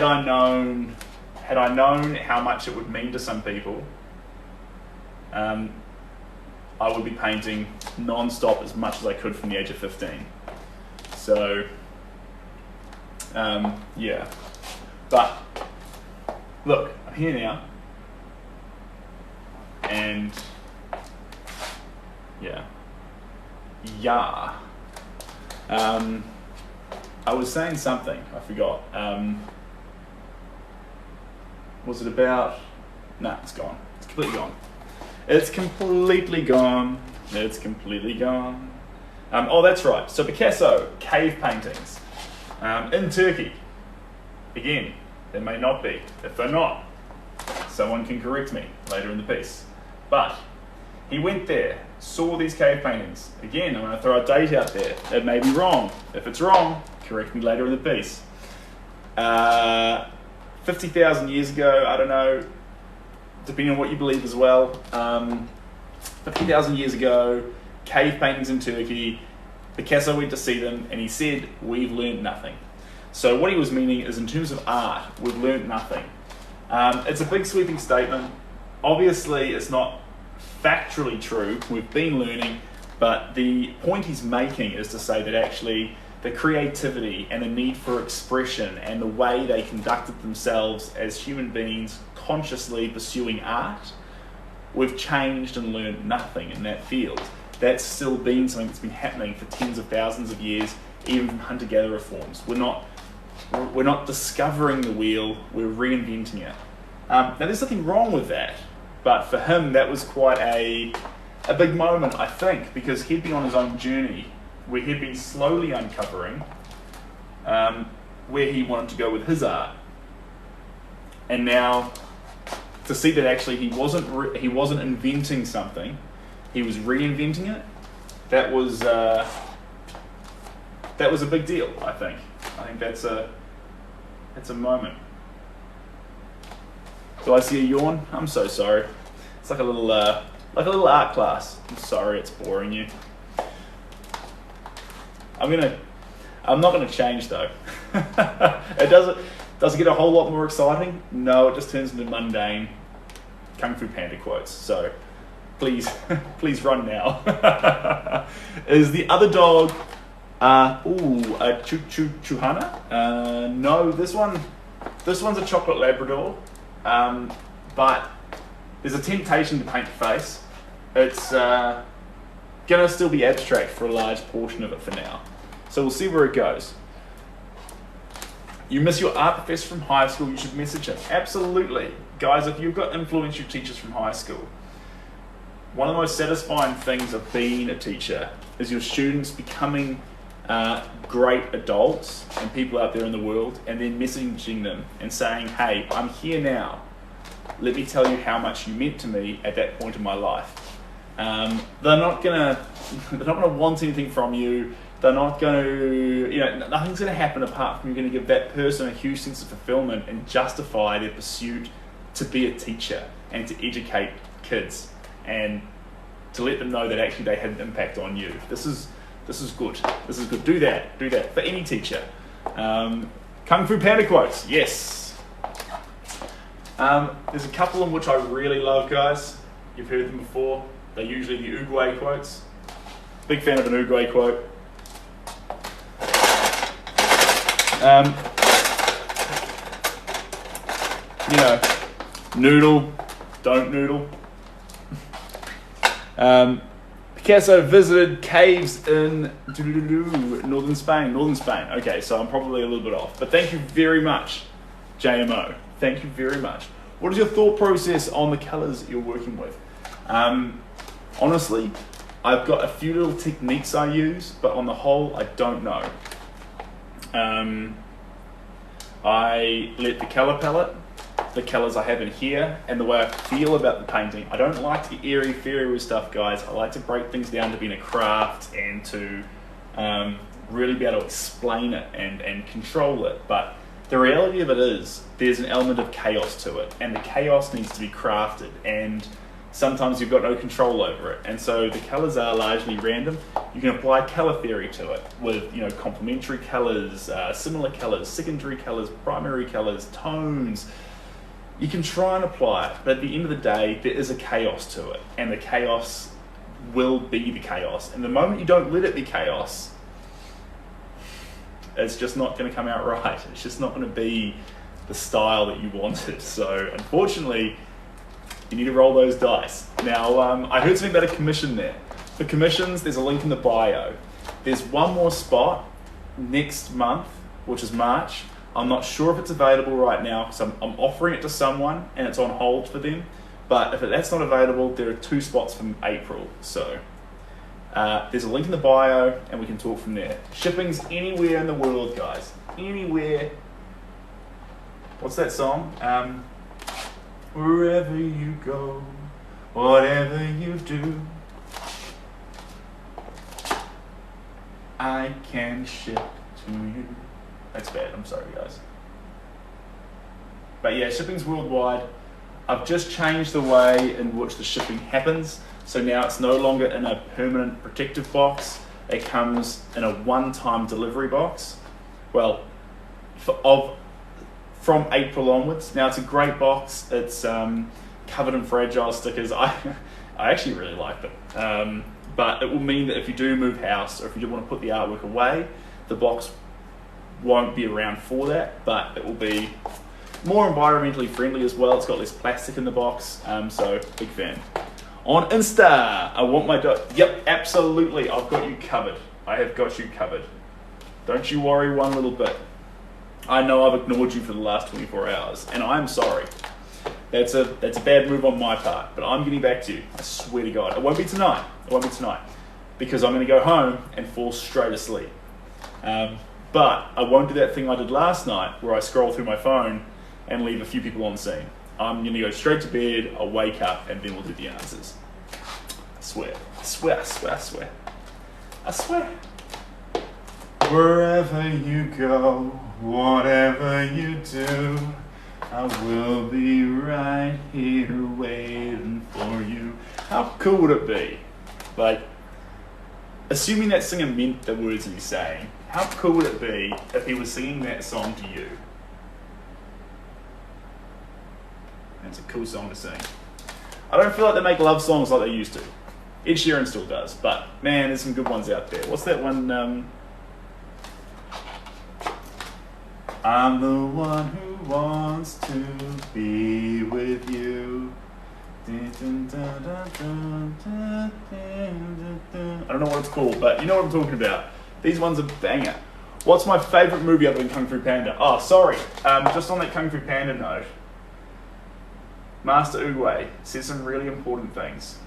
I known how much it would mean to some people, I would be painting non-stop as much as I could from the age of 15. So, yeah. But, look, I'm here now. And, yeah. I was saying something, I forgot. Was it about... Nah, it's gone. It's completely gone. It's completely gone. It's completely gone. Oh, that's right. So Picasso, cave paintings. In Turkey. Again, there may not be. If they're not, someone can correct me later in the piece. But he went there, saw these cave paintings. Again, I'm going to throw a date out there. It may be wrong. If it's wrong, correct me later in the piece. 50,000 years ago, I don't know, depending on what you believe as well. 50,000 years ago, cave paintings in Turkey, Picasso went to see them and he said, we've learned nothing. So what he was meaning is in terms of art, we've learned nothing. It's a big sweeping statement. Obviously, it's not factually true. We've been learning, but the point he's making is to say that actually the creativity and the need for expression and the way they conducted themselves as human beings consciously pursuing art, we've changed and learned nothing in that field. That's still been something that's been happening for tens of thousands of years, even from hunter-gatherer forms. We're not discovering the wheel, we're reinventing it. Now there's nothing wrong with that, but for him that was quite a big moment, I think, because he'd been on his own journey where he'd been slowly uncovering where he wanted to go with his art. And now to see that actually he wasn't inventing something, he was reinventing it, that was a big deal, I think. I think that's a moment. Do I see a yawn? I'm so sorry. It's like a little art class. I'm sorry it's boring you. I'm not gonna change though. It doesn't get a whole lot more exciting. No, it just turns into mundane Kung Fu Panda quotes. So please, please run now. Is the other dog, a Chuhana? No, this one's a chocolate Labrador, but there's a temptation to paint the face. It's gonna still be abstract for a large portion of it for now. So we'll see where it goes. You miss your art professor from high school, you should message him. Absolutely. Guys, if you've got influential teachers from high school, one of the most satisfying things of being a teacher is your students becoming great adults and people out there in the world, and then messaging them and saying, hey, I'm here now. Let me tell you how much you meant to me at that point in my life. They're not gonna want anything from you. They're not going to, nothing's going to happen apart from you're going to give that person a huge sense of fulfillment and justify their pursuit to be a teacher and to educate kids and to let them know that actually they had an impact on you. This is good. This is good. Do that for any teacher. Kung Fu Panda quotes, yes. There's a couple in which I really love, guys. You've heard them before. They're usually the Uruguay quotes. Big fan of an Uruguay quote. Noodle, don't noodle. Picasso visited caves in northern Spain. Okay, so I'm probably a little bit off. But thank you very much, JMO. Thank you very much. What is your thought process on the colours you're working with? Honestly, I've got a few little techniques I use, but on the whole, I don't know. I let the colour palette, the colours I have in here, and the way I feel about the painting. I don't like to get airy-fairy with stuff, guys. I like to break things down to being a craft and to really be able to explain it and control it. But the reality of it is, there's an element of chaos to it, and the chaos needs to be crafted, and sometimes you've got no control over it. And so the colours are largely random. You can apply colour theory to it with, complementary colours, similar colours, secondary colours, primary colours, tones. You can try and apply it, but at the end of the day, there is a chaos to it, and the chaos will be the chaos. And the moment you don't let it be chaos, it's just not going to come out right. It's just not going to be the style that you wanted. So unfortunately, you need to roll those dice. Now, I heard something about a commission there. For commissions, there's a link in the bio. There's one more spot next month, which is March. I'm not sure if it's available right now because I'm offering it to someone and it's on hold for them. But if that's not available, there are 2 spots from April. So there's a link in the bio and we can talk from there. Shipping's anywhere in the world, guys. Anywhere. What's that song? Wherever you go, whatever you do, I can ship to you. That's bad, I'm sorry, guys. But yeah, shipping's worldwide. I've just changed the way in which the shipping happens. So now it's no longer in a permanent protective box. It comes in a one-time delivery box. Well, from April onwards. Now it's a great box. It's covered in fragile stickers. I actually really like it. But it will mean that if you do move house or if you do want to put the artwork away, the box won't be around for that, but it will be more environmentally friendly as well. It's got less plastic in the box, so big fan. On Insta, I want my yep, absolutely, I've got you covered. I have got you covered. Don't you worry one little bit. I know I've ignored you for the last 24 hours, and I'm sorry. That's a bad move on my part, but I'm getting back to you. I swear to God. It won't be tonight. Because I'm going to go home and fall straight asleep. But I won't do that thing I did last night where I scroll through my phone and leave a few people on scene. I'm going to go straight to bed, I'll wake up, and then we'll do the answers. I swear. Wherever you go, whatever you do, I will be right here waiting for you. How cool would it be? Like, assuming that singer meant the words that he's saying, how cool would it be if he was singing that song to you? It's a cool song to sing. I don't feel like they make love songs like they used to. Ed Sheeran still does, but man, there's some good ones out there. What's that one? I'm the one who wants to be with you. I don't know what it's called, but you know what I'm talking about. These ones are banger. What's my favourite movie other than Kung Fu Panda? Oh, sorry. Just on that Kung Fu Panda note, Master Oogway says some really important things.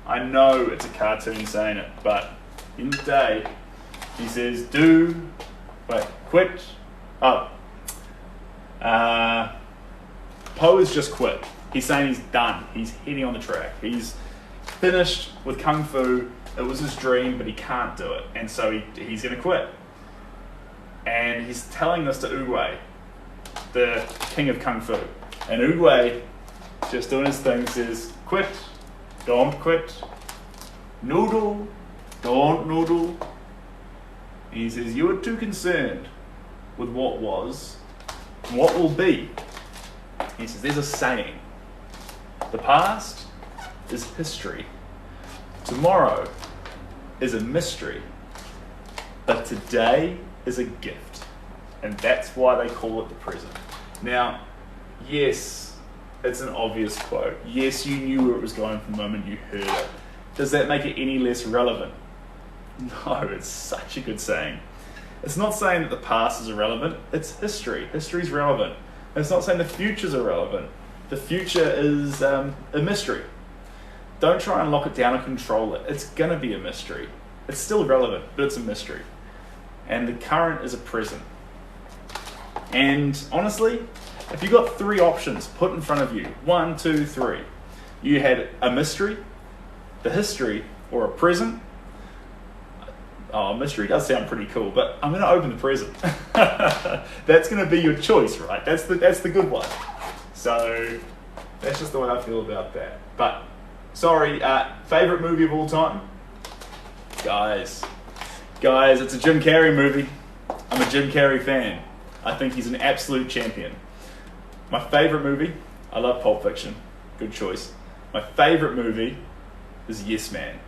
I know it's a cartoon saying it, but in the day, he says, quit. Po has just quit. He's saying he's done. He's heading on the track. He's finished with Kung Fu. It was his dream, but he can't do it. And so he's going to quit. And he's telling this to Oogway, the king of Kung Fu. And Oogway, just doing his thing, says, quit. Don't quit. Noodle. Don't noodle. And he says, you are too concerned with what was and what will be. He says, there's a saying. The past is history. Tomorrow is a mystery. But today is a gift. And that's why they call it the present. Now, yes, it's an obvious quote. Yes, you knew where it was going from the moment you heard it. Does that make it any less relevant? No, it's such a good saying. It's not saying that the past is irrelevant. It's history. History's relevant. It's not saying the future's irrelevant. The future is a mystery. Don't try and lock it down and control it. It's going to be a mystery. It's still relevant, but it's a mystery. And the current is a present. And honestly, if you got 3 options put in front of you, 1, 2, 3, you had a mystery, the history, or a present. Oh, mystery does sound pretty cool, but I'm going to open the present. That's going to be your choice, right? That's the good one. So that's just the way I feel about that. But sorry, favorite movie of all time, guys, it's a Jim Carrey movie. I'm a Jim Carrey fan. I think he's an absolute champion. My favorite movie, I love Pulp Fiction. Good choice. My favorite movie is Yes Man.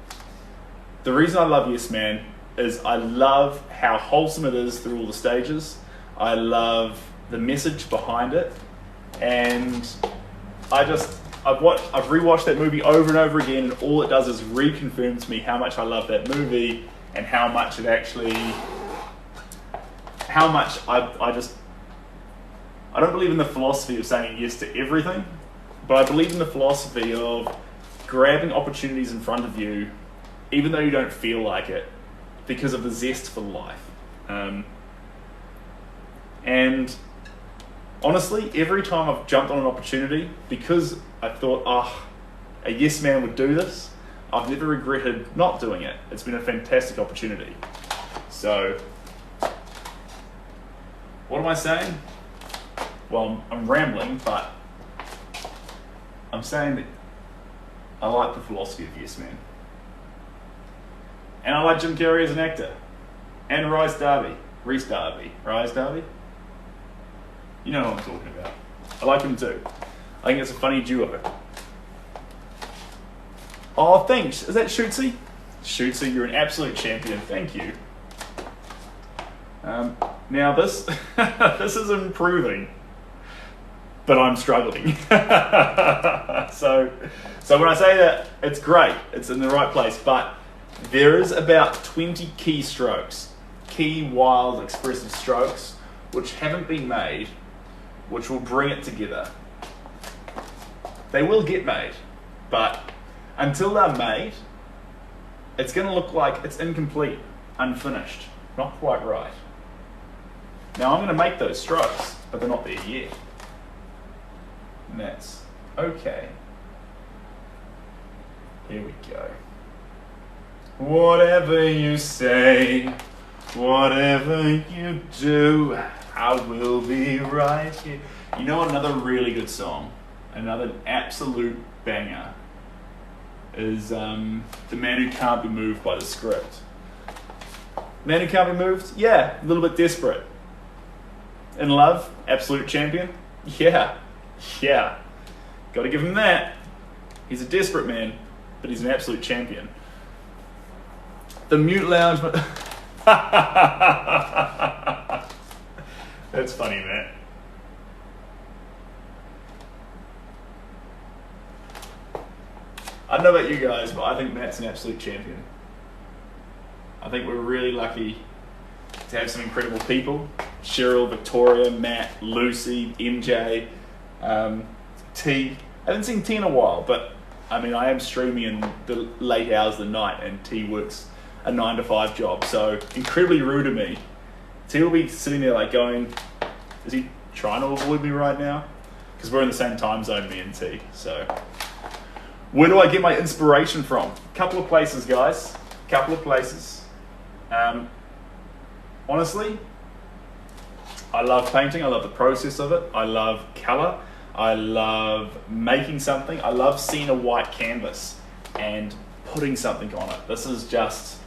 The reason I love Yes Man is I love how wholesome it is through all the stages. I love the message behind it. And I've rewatched that movie over and over again, and all it does is reconfirm to me how much I love that movie and how much I don't believe in the philosophy of saying yes to everything, but I believe in the philosophy of grabbing opportunities in front of you, even though you don't feel like it, because of the zest for life. And honestly, every time I've jumped on an opportunity, because I thought, a yes man would do this, I've never regretted not doing it. It's been a fantastic opportunity. So, what am I saying? Well, I'm rambling, but I'm saying that I like the philosophy of Yes Man. And I like Jim Carrey as an actor. And Rhys Darby. You know what I'm talking about. I like him too. I think it's a funny duo. Oh, thanks. Is that Shootsy? Shootsy, you're an absolute champion. Thank you. Now this this is improving, but I'm struggling. So when I say that, it's great. It's in the right place, but there is about 20 key strokes, key, wild, expressive strokes, which haven't been made, which will bring it together. They will get made, but until they're made, it's going to look like it's incomplete, unfinished, not quite right. Now I'm going to make those strokes, but they're not there yet. And that's okay. Here we go. Whatever you say, whatever you do, I will be right here. You know another really good song, another absolute banger, is The Man Who Can't Be Moved by the Script. Man who can't be moved? Yeah, a little bit desperate. In love? Absolute champion? Yeah. Got to give him that. He's a desperate man, but he's an absolute champion. The mute lounge... That's funny, man. I don't know about you guys, but I think Matt's an absolute champion. I think we're really lucky to have some incredible people. Cheryl, Victoria, Matt, Lucy, MJ, T. I haven't seen T in a while, but I mean, I am streaming in the late hours of the night, and T works a 9 to 5 job, so incredibly rude of me. T will be sitting there like going, is he trying to avoid me right now? Because we're in the same time zone, me and T, so. Where do I get my inspiration from? A couple of places, guys. A couple of places. Honestly, I love painting. I love the process of it. I love color. I love making something. I love seeing a white canvas and putting something on it. This is just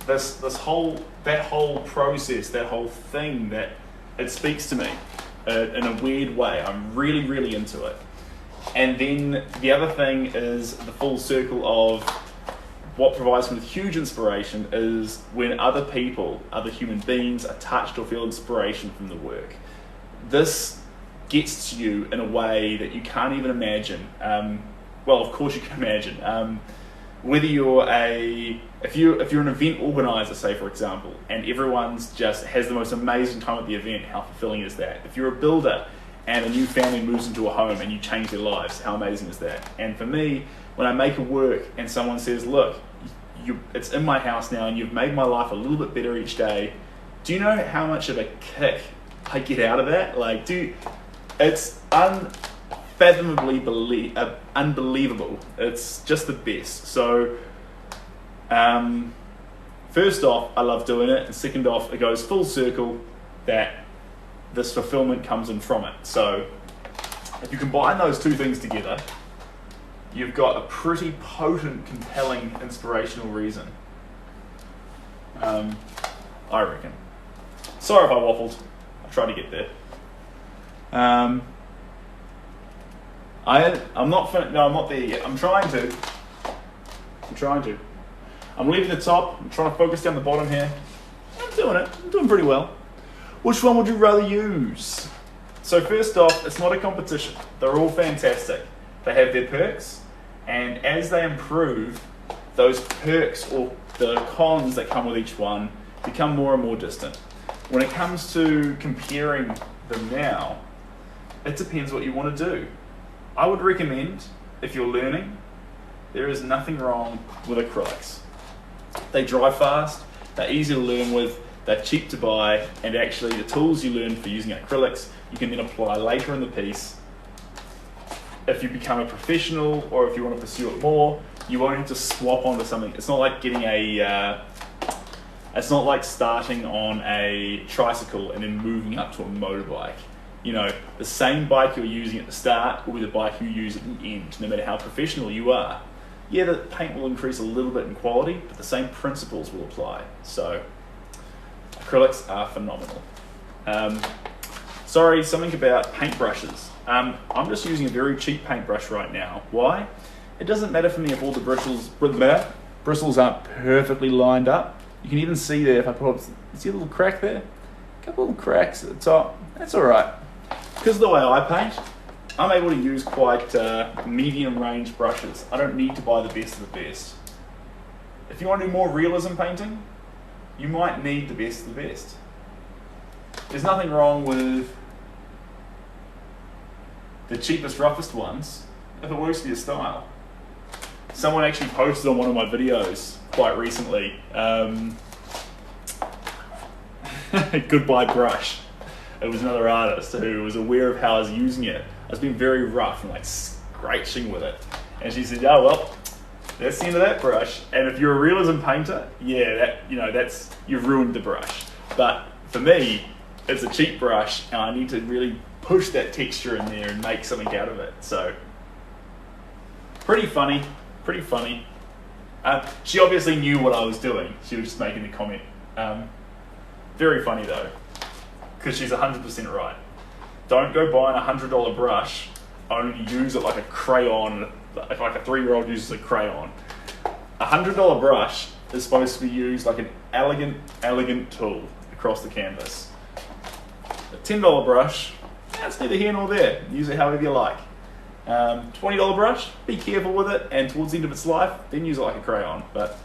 that whole process, that whole thing, that it speaks to me in a weird way. I'm really, really into it. And then the other thing is the full circle of what provides me with huge inspiration is when other people, other human beings are touched or feel inspiration from the work. This gets to you in a way that you can't even imagine. Well, of course you can imagine. Whether you're if you're an event organizer, say for example, and everyone's just has the most amazing time at the event, how fulfilling is that? If you're a builder and a new family moves into a home and you change their lives, how amazing is that? And for me, when I make a work and someone says, look, it's in my house now and you've made my life a little bit better each day, do you know how much of a kick I get out of that? Like, it's unfathomably unbelievable. It's just the best. So, first off, I love doing it, and second off, it goes full circle that this fulfillment comes in from it. So if you combine those two things together, you've got a pretty potent, compelling, inspirational reason. I reckon. Sorry if I waffled. I tried to get there. I'm not there yet. I'm trying to. I'm leaving the top. I'm trying to focus down the bottom here. I'm doing it. I'm doing pretty well. Which one would you rather use? So first off, it's not a competition. They're all fantastic. They have their perks, and as they improve, those perks or the cons that come with each one become more and more distant. When it comes to comparing them now, it depends what you want to do. I would recommend, if you're learning, there is nothing wrong with acrylics. They dry fast, they're easy to learn with, they're cheap to buy, and actually the tools you learn for using acrylics, you can then apply later in the piece. If you become a professional or if you want to pursue it more, you won't have to swap onto something. It's not like getting it's not like starting on a tricycle and then moving up to a motorbike. You know, the same bike you're using at the start will be the bike you use at the end, no matter how professional you are. Yeah, the paint will increase a little bit in quality, but the same principles will apply. So, acrylics are phenomenal. Sorry, something about paintbrushes. I'm just using a very cheap paintbrush right now. Why? It doesn't matter for me if all the bristles aren't perfectly lined up. You can even see there, if I put up, see a little crack there? A couple little cracks at the top. That's all right. Because of the way I paint, I'm able to use quite medium range brushes. I don't need to buy the best of the best. If you want to do more realism painting, you might need the best of the best. There's nothing wrong with the cheapest, roughest ones if it works for your style. Someone actually posted on one of my videos quite recently, goodbye brush. It was another artist who was aware of how I was using it. I was being very rough and like scratching with it. And she said, oh well, that's the end of that brush. And if you're a realism painter, yeah, you've ruined the brush. But for me, it's a cheap brush and I need to really push that texture in there and make something out of it. So, pretty funny. She obviously knew what I was doing. She was just making the comment Very funny though, because she's 100% right. Don't go buying a $100 brush, only use it like a crayon, like a 3-year-old uses a crayon. A $100 brush is supposed to be used like an elegant tool across the canvas. A $10 brush, that's neither here nor there. Use it however you like. $20 brush, be careful with it, and towards the end of its life, then use it like a crayon. But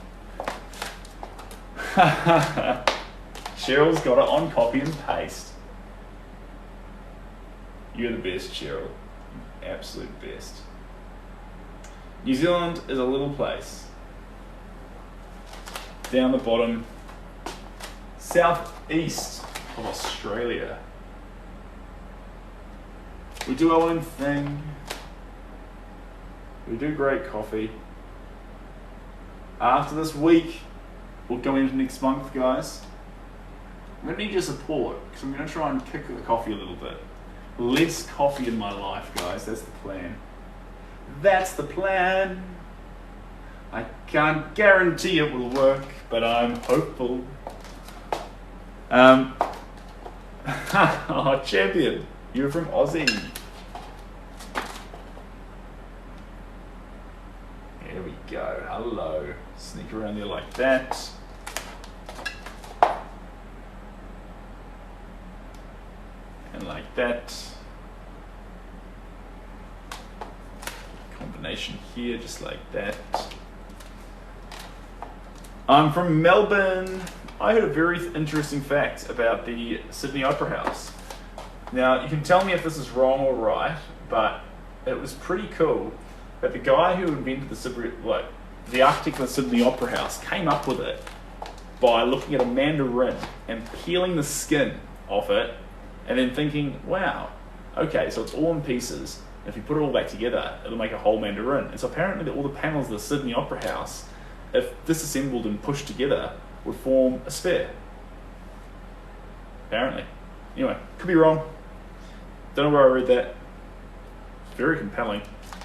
Cheryl's got it on copy and paste. You're the best, Cheryl. Absolute best. New Zealand is a little place. Down the bottom, southeast of Australia. We do our own thing. We do great coffee. After this week, we'll go into next month, guys. I'm going to need your support, because I'm going to try and kick the coffee a little bit. Less coffee in my life, guys. That's the plan. That's the plan. I can't guarantee it will work, but I'm hopeful. Oh, champion. You're from Aussie. There we go. Hello. Sneak around there like that. And like that. Combination here, just like that. I'm from Melbourne. I heard a very interesting fact about the Sydney Opera House. Now, you can tell me if this is wrong or right, but it was pretty cool that the guy who invented the architect of the Sydney Opera House came up with it by looking at a mandarin and peeling the skin off it, and then thinking, wow, okay, so it's all in pieces. If you put it all back together, it'll make a whole mandarin. And so apparently all the panels of the Sydney Opera House, if disassembled and pushed together, would form a sphere. Apparently. Anyway, could be wrong. Don't know where I read that. It's very compelling.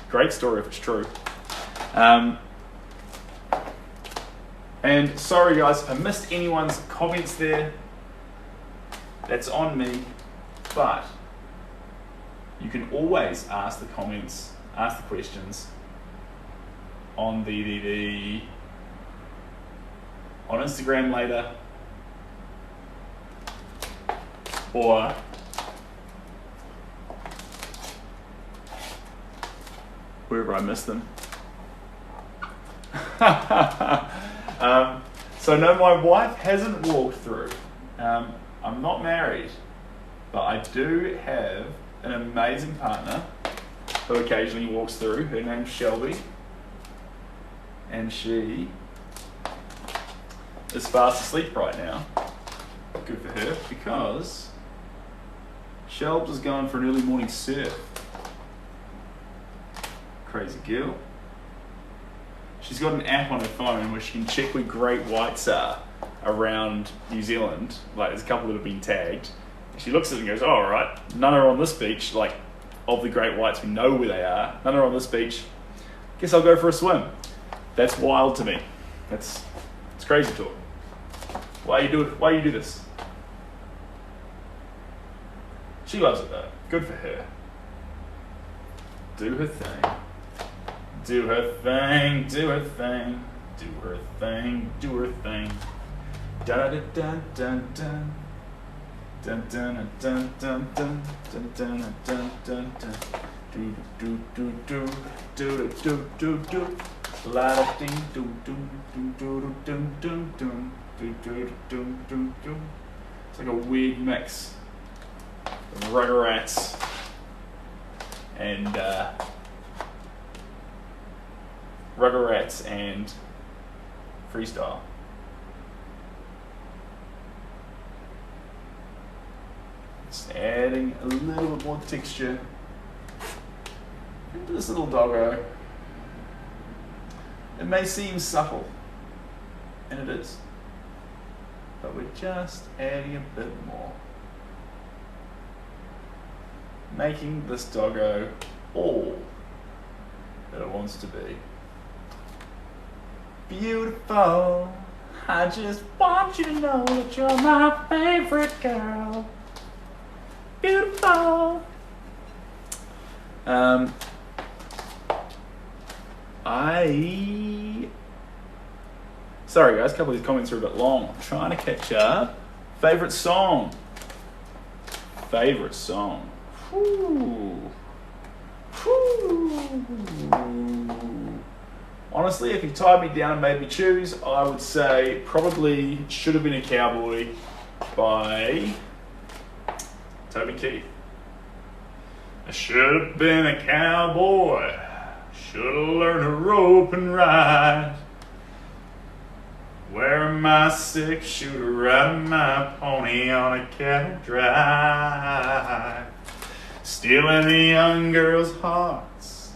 Great story if it's true. And sorry guys, if I missed anyone's comments there, that's on me. But you can always ask the comments, ask the questions on on Instagram later, or wherever I missed them. So no, my wife hasn't walked through. I'm not married, but I do have an amazing partner who occasionally walks through. Her name's Shelby, and she is fast asleep right now. Good for her, because Shelbs is going for an early morning surf. Crazy girl. She's got an app on her phone where she can check where great whites are around New Zealand. Like, there's a couple that have been tagged. She looks at it and goes, oh, all right, none are on this beach. Like, of the great whites, we know where they are. None are on this beach. Guess I'll go for a swim. That's wild to me. It's crazy talk. Why you do this? She loves it though. Good for her. Do her thing. Do her thing. Do her thing. Do her thing. Do her thing. Da da da da da. Dun dun dun dun dun dun dun dun dun dun. Do do do do do do do do. La da ding do do do do do do do. Do, do, do, do, do. It's like a weird mix of Rugrats and freestyle. Just adding a little bit more texture into this little doggo. It may seem subtle, and it is, but we're just adding a bit more, making this doggo all that it wants to be. Beautiful. I just want you to know that you're my favorite girl. Beautiful. Sorry guys, a couple of these comments are a bit long. I'm trying to catch up. Favorite song. Favorite song. Whew. Honestly, if you tied me down and made me choose, I would say probably Should Have Been a Cowboy by Toby Keith. I should have been a cowboy, should have learned to rope and ride, wearing my 6-shooter, riding my pony on a cattle drive, stealing the young girls' hearts,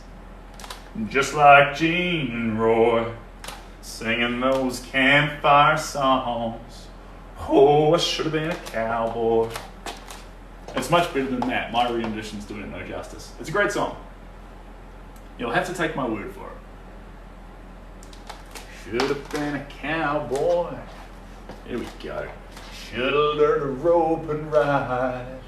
just like Gene and Roy, singing those campfire songs. Oh, I should have been a cowboy. It's much better than that. My rendition's doing it no justice. It's a great song. You'll have to take my word for it. Should have been a cowboy. Here we go. Should have learned to rope and ride,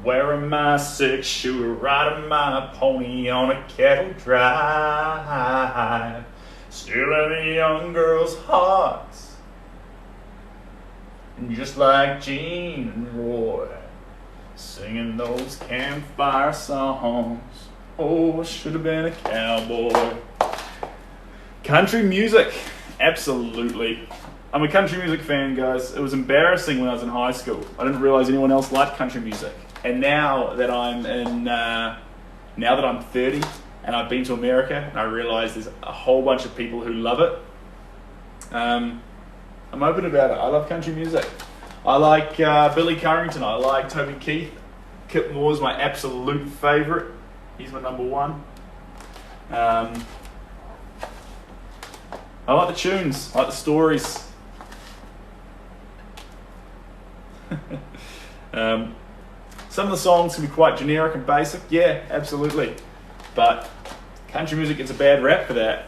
wearing my 6-shooter, riding my pony on a cattle drive, stealing the young girls' hearts, just like Gene and Roy, singing those campfire songs. Oh, I should have been a cowboy. Country music, absolutely. I'm a country music fan, guys. It was embarrassing when I was in high school. I didn't realize anyone else liked country music. And now that I'm 30 and I've been to America and I realize there's a whole bunch of people who love it, I'm open about it. I love country music. I like Billy Currington. I like Toby Keith. Kip Moore's my absolute favourite. He's my number one. I like the tunes. I like the stories. Some of the songs can be quite generic and basic. Yeah, absolutely. But country music gets a bad rap for that.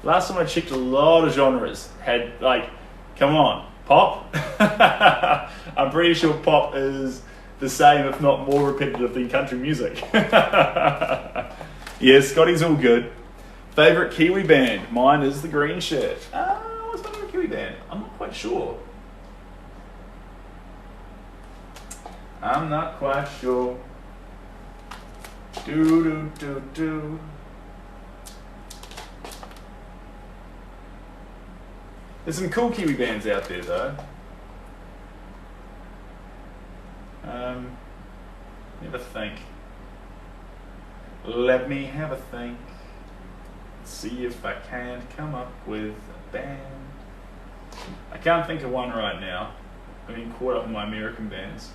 Last time I checked, a lot of genres had, like, come on, pop? I'm pretty sure pop is the same, if not more repetitive than country music. Yeah, Scotty's all good. Favourite Kiwi band? Mine is the Green Shirt. What's my favourite Kiwi band? I'm not quite sure. I'm not quite sure. Do. There's some cool Kiwi bands out there, though. Never think. Let me have a think. See if I can't come up with a band. I can't think of one right now. I've been caught up in my American bands.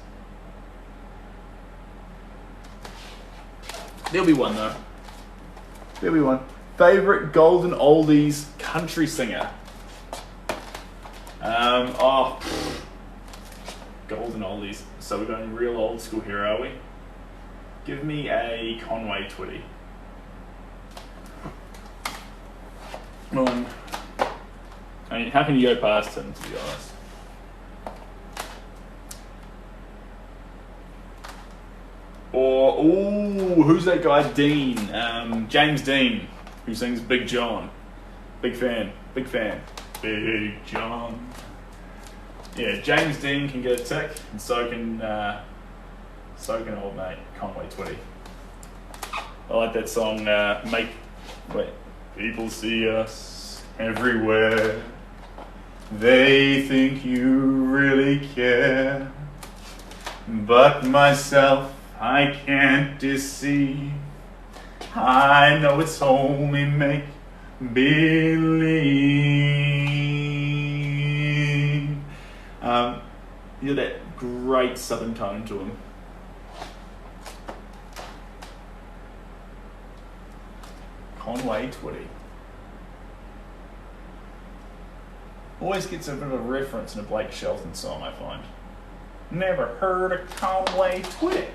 There'll be one, though. There'll be one. Favorite golden oldies country singer? Golden oldies. So we're going real old school here, are we? Give me a Conway Twitty. I mean, how can you go past him, to be honest? Or, who's that guy, Dean? James Dean, who sings Big John. Big fan. Big John. Yeah, James Dean can get a tick, and so can old mate Conway Twitty. I like that song, People see us everywhere. They think you really care. But myself, I can't deceive. I know it's only make believe. You know that great southern tone to him. Conway Twitty. Always gets a bit of a reference in a Blake Shelton song, I find. Never heard of Conway Twitty.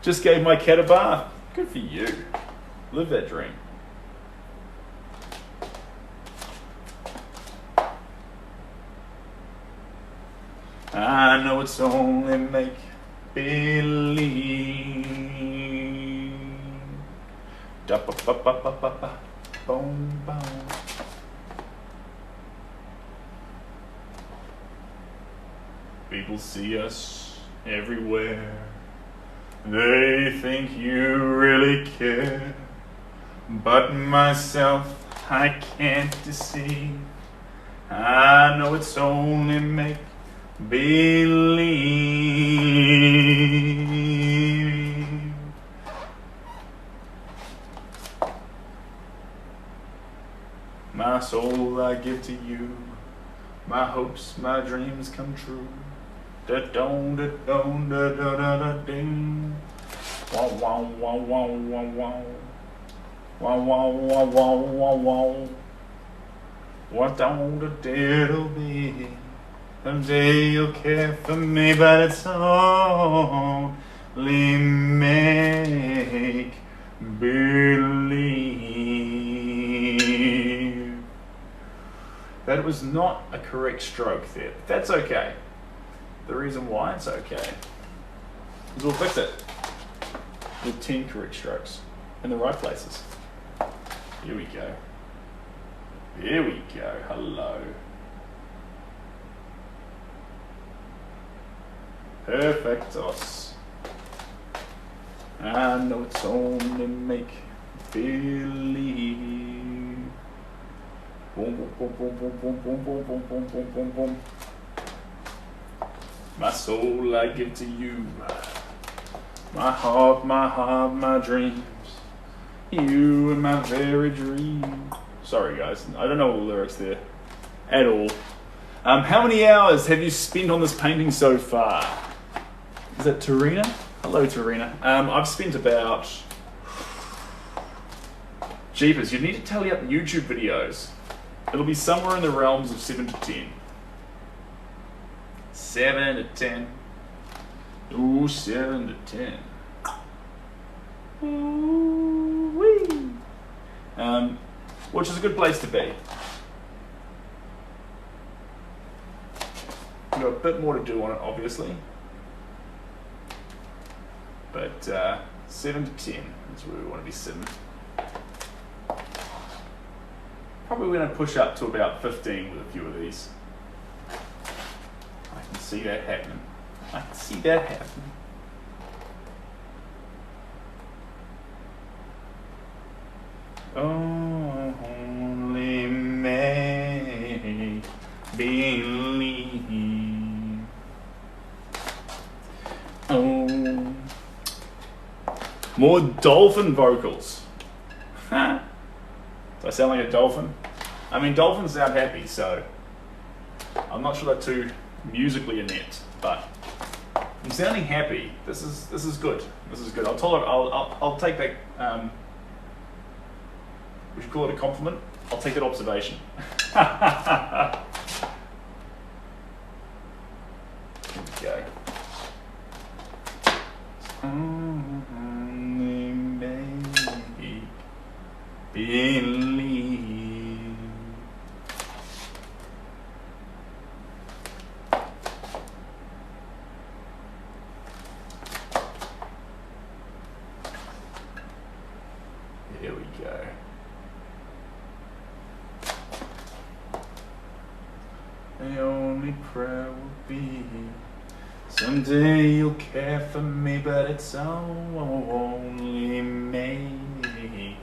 Just gave my cat a bath. Good for you. Live that dream. I know it's only make believe. Da ba ba ba ba ba ba. Boom boom. People see us everywhere. They think you really care. But myself, I can't deceive. I know it's only make believe. My soul I give to you. My hopes, my dreams come true. Da dong da dong da da da da ding. Wow wow wow wow wow wow. Wow wow wow wow wow wow. What don't a diddle be? Someday you'll care for me, but it's only make believe. That was not a correct stroke there. That's okay. The reason why it's okay is we'll fix it with 10 correct strokes in the right places. Here we go. Here we go. Hello. Perfectos. I know it's only make believe. Boom, boom, boom, boom, boom, boom, boom, boom, boom, boom, boom, boom, boom. My soul I give to you. My heart, my dreams. You and my very dream. Sorry guys, I don't know all the lyrics there at all. How many hours have you spent on this painting so far? Is that Tarina? Hello Tarina. I've spent about... Jeepers, you need to tally up YouTube videos. It'll be somewhere in the realms of 7 to 10. 7 to 10. Ooh, 7 to 10. Ooh-wee. Which is a good place to be. We've got a bit more to do on it, obviously. But 7 to 10 is where we want to be sitting. Probably going to push up to about 15 with a few of these. I can see that happening. I can see that happening. Only make believe. Oh, more dolphin vocals. Do I sound like a dolphin? I mean, dolphins sound happy, so I'm not sure they're too musically inept, but I'm sounding happy. This is good. This is good. I'll take that. We should call it a compliment. I'll take that observation. Here we go. Only make believe. Here we go. The only prayer will be someday you'll care for me, but it's only make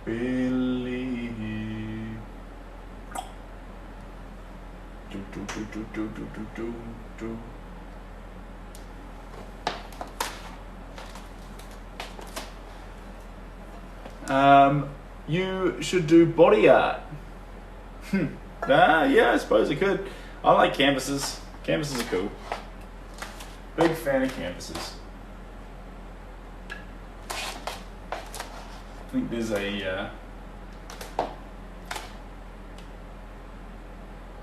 believe. Do do do do do do do do. You should do body art. Yeah, I suppose I could. I like canvases. Canvases are cool. Big fan of canvases. I think there's a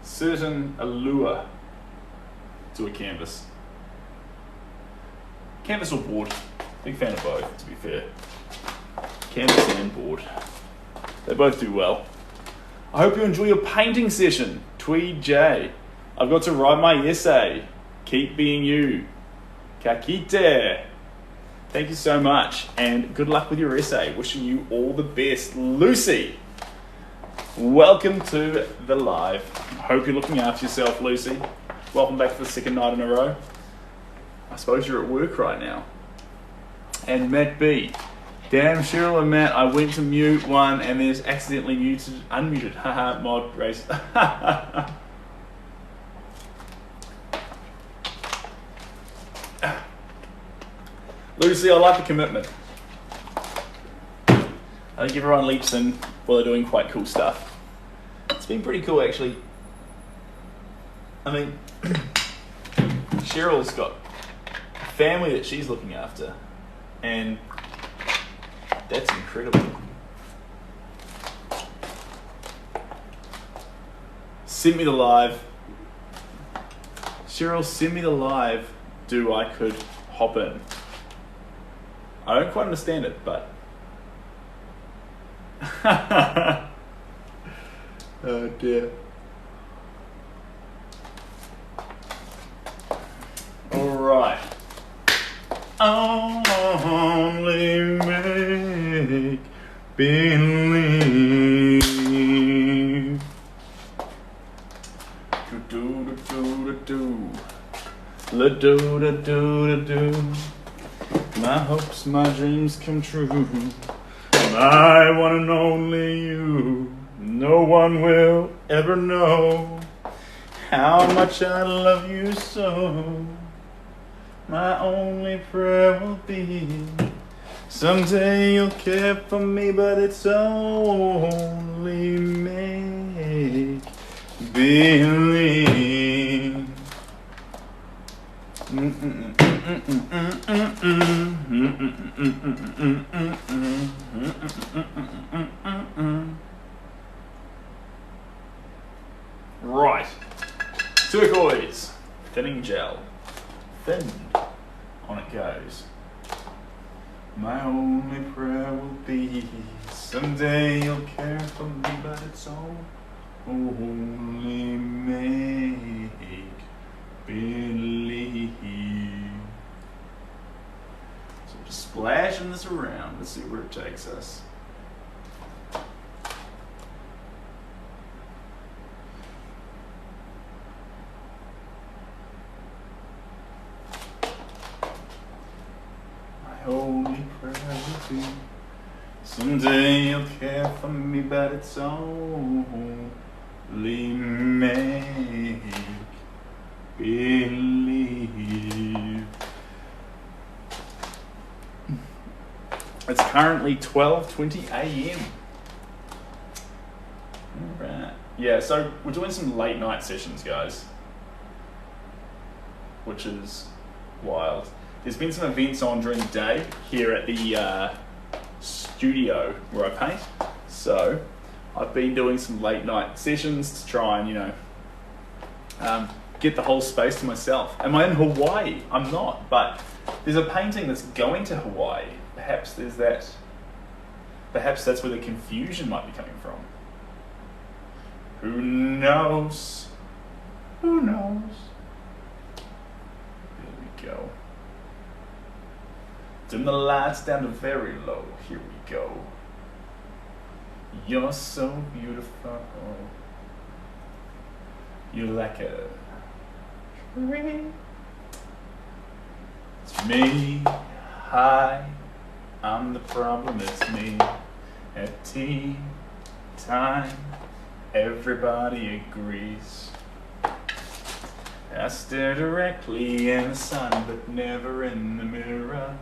certain allure to a canvas. Canvas or board. Big fan of both, to be fair. Canvas and board. They both do well. I hope you enjoy your painting session, Tweed J. I've got to write my essay. Keep being you. Kakite. Thank you so much, and good luck with your essay. Wishing you all the best. Lucy, welcome to the live. Hope you're looking after yourself, Lucy. Welcome back for the second night in a row. I suppose you're at work right now. And Matt B. Damn, Cheryl and Matt, I went to mute one and then it's accidentally unmuted. Haha, mod race. Lucy, I like the commitment. I think everyone leaps in while they're doing quite cool stuff. It's been pretty cool, actually. I mean, Cheryl's got a family that she's looking after, and that's incredible. Send me the live. Cheryl, send me the live. Do I could hop in. I don't quite understand it, but... oh dear. Alright. Only make believe. Do-do-do-do-do-do. La-do-da-do-da-do. My hopes, my dreams come true. My one and only you. No one will ever know how much I love you so. My only prayer will be someday you'll care for me, but it's only make believe. Right, turquoise, thinning gel, thinned, on it goes. My only prayer will be someday you'll care for me, but it's only make believe. So just splashing this around. Let's see where it takes us. My only prayer will be someday you'll care for me, but it's only make believe. It's currently 12:20 a.m. Alright. Yeah, so we're doing some late night sessions, guys, which is wild. There's been some events on during the day here at the studio where I paint. So I've been doing some late night sessions to try and, you know, get the whole space to myself. Am I in Hawaii? I'm not, but there's a painting that's going to Hawaii. Perhaps there's that. Perhaps that's where the confusion might be coming from. Who knows? Who knows? There we go. Dim the lights down to very low. Here we go. You're so beautiful. You're like a tree. It's me. Hi. I'm the problem. It's me. At tea time, everybody agrees. I stare directly in the sun, but never in the mirror.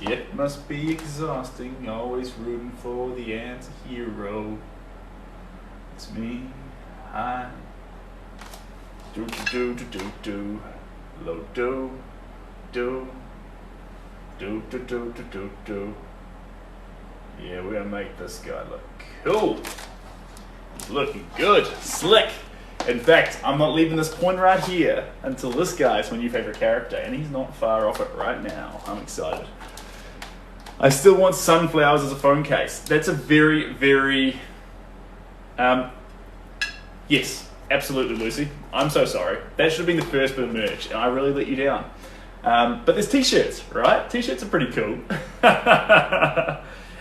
It must be exhausting, always rooting for the anti-hero. It's me, hi. Do do do do do, low do do do do do do do do. Yeah, we're gonna make this guy look cool. He's looking good, slick. In fact, I'm not leaving this point right here until this guy is my new favorite character, and he's not far off it right now. I'm excited. I still want sunflowers as a phone case. That's a very, very, yes, Absolutely, Lucy. I'm so sorry. That should have been the first bit of merch, and I really let you down. But there's t-shirts, right? T-shirts are pretty cool.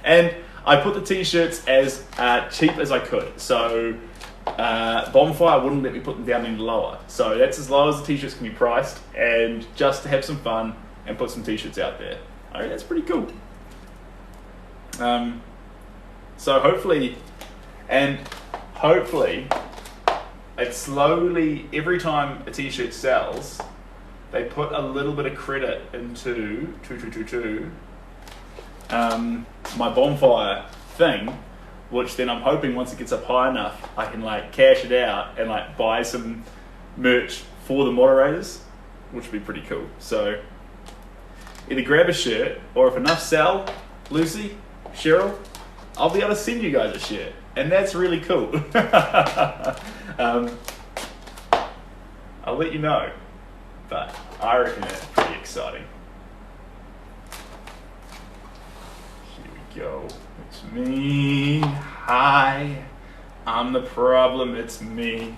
And I put the t-shirts as cheap as I could. So Bonfire wouldn't let me put them down any lower. So that's as low as the t-shirts can be priced, and just to have some fun and put some t-shirts out there. I mean, that's pretty cool. So hopefully, it slowly, every time a t-shirt sells, they put a little bit of credit into my Bonfire thing, which then I'm hoping once it gets up high enough, I can like cash it out and like buy some merch for the moderators, which would be pretty cool. So either grab a shirt, or if enough sell, Lucy, Cheryl, I'll be able to send you guys a shirt, and that's really cool. I'll let you know, but I reckon it's pretty exciting. Here we go. It's me. Hi. I'm the problem. It's me.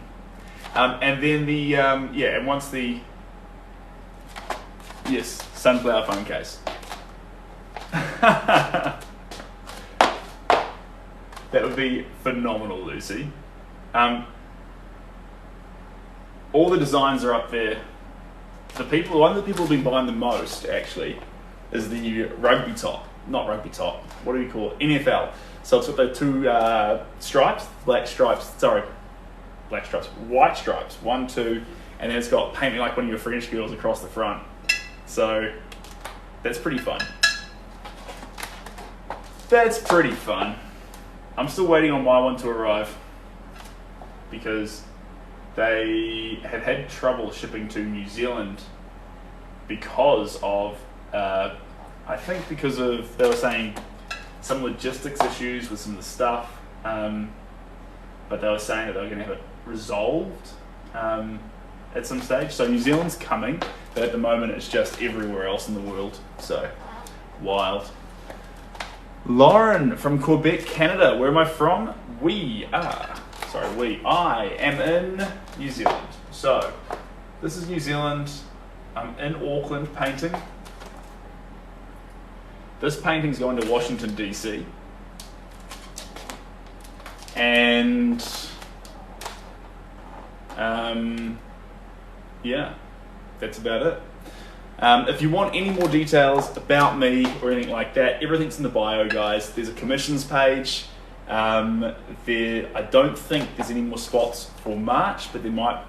And then the and once the sunflower phone case. That would be phenomenal, Lucy. All the designs are up there. One of the people who've been buying the most, actually, is the rugby top. Not rugby top. What do we call it? NFL. So it's got the two stripes, white stripes, 1, 2, and then it's got painting like one of your French girls across the front. So that's pretty fun. I'm still waiting on my one to arrive because they have had trouble shipping to New Zealand because of, they were saying some logistics issues with some of the stuff, but they were saying that they were going to have it resolved at some stage. So New Zealand's coming, but at the moment it's just everywhere else in the world. So, wild. Lauren from Quebec, Canada. Where am I from? I am in New Zealand. So, this is New Zealand. I'm in Auckland painting. This painting's going to Washington, DC. And, that's about it. If you want any more details about me or anything like that, everything's in the bio, guys. There's a commissions page. I don't think there's any more spots for March, but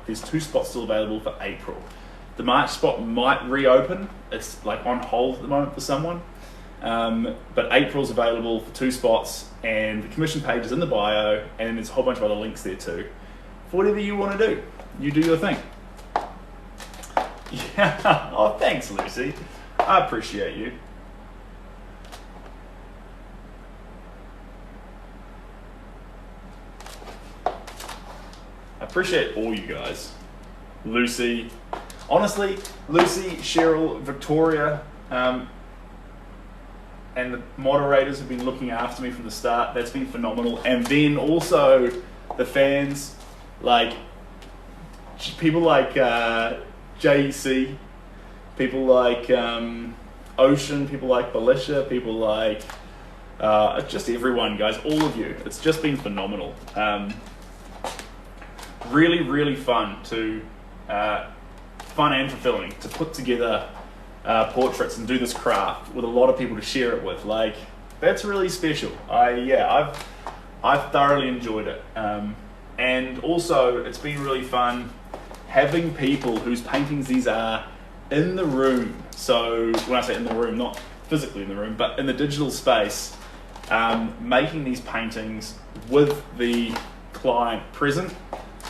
there's 2 spots still available for April. The March spot might reopen. It's like on hold at the moment for someone. But April's available for 2 spots, and the commission page is in the bio, and there's a whole bunch of other links there too. For whatever you want to do, you do your thing. Yeah. Oh, thanks, Lucy. I appreciate you. I appreciate all you guys. Lucy. Honestly, Lucy, Cheryl, Victoria, and the moderators have been looking after me from the start. That's been phenomenal. And then also the fans, like people like JC, people like Ocean, people like Belisha, people like just everyone, guys, all of you. It's just been phenomenal. Really, really fun and fulfilling to put together portraits and do this craft with a lot of people to share it with. Like, that's really special. I've thoroughly enjoyed it. And also, it's been really fun having people whose paintings these are in the room. So when I say in the room, not physically in the room, but in the digital space, making these paintings with the client present.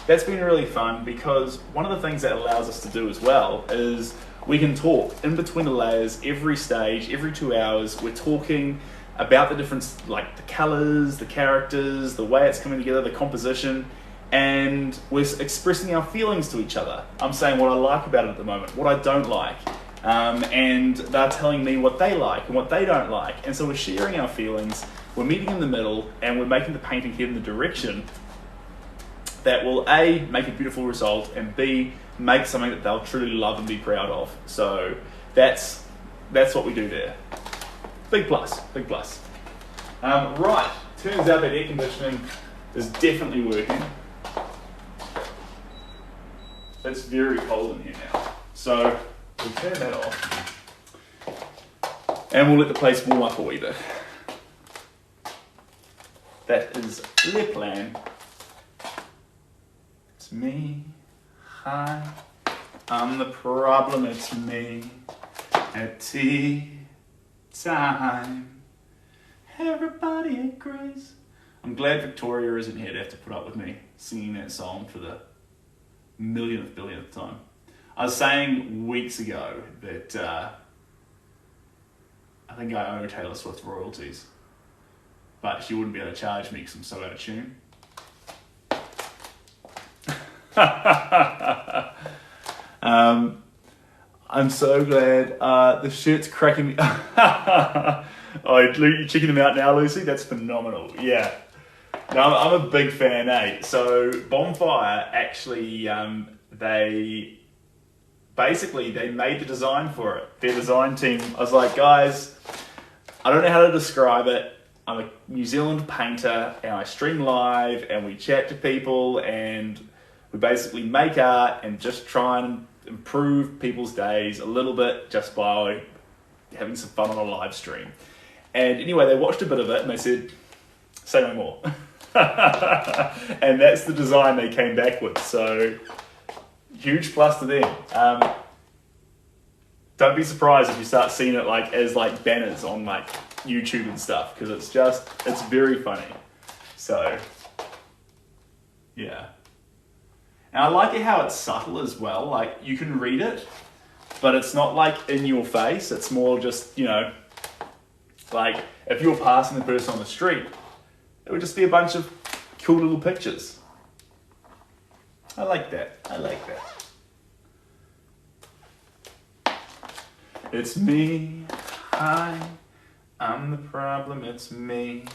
That's been really fun, because one of the things that allows us to do as well is we can talk in between the layers every stage, every 2 hours. We're talking about the difference, like the colors, the characters, the way it's coming together, the composition, and we're expressing our feelings to each other. I'm saying what I like about it at the moment, what I don't like, and they're telling me what they like and what they don't like. And so we're sharing our feelings, we're meeting in the middle, and we're making the painting head in the direction that will A, make a beautiful result, and B, make something that they'll truly love and be proud of. So that's what we do there. Big plus, big plus. Right, turns out that air conditioning is definitely working. It's very cold in here now. So we'll turn that off. And we'll let the place warm up a wee bit. That is the plan. It's me. Hi. I'm the problem, it's me. At tea time. Everybody agrees. I'm glad Victoria isn't here to have to put up with me singing that song for the billionth time. I was saying weeks ago that I think I owe Taylor Swift royalties, but she wouldn't be able to charge me because I'm so out of tune. I'm so glad the shirt's cracking me. Oh, you're checking them out now, Lucy? That's phenomenal. Yeah. No, I'm a big fan, eh? So Bonfire actually, they made the design for it. Their design team, I was like, guys, I don't know how to describe it. I'm a New Zealand painter and I stream live and we chat to people and we basically make art and just try and improve people's days a little bit just by having some fun on a live stream. And anyway, they watched a bit of it and they said, say no more. And that's the design they came back with. So huge plus to them. Don't be surprised if you start seeing it as banners on YouTube and stuff, because it's very funny. So yeah. And I like it how it's subtle as well. You can read it, but it's not in your face. It's more just, if you were passing the person on the street, it would just be a bunch of cool little pictures. I like that. It's me. Hi. I'm the problem. It's me.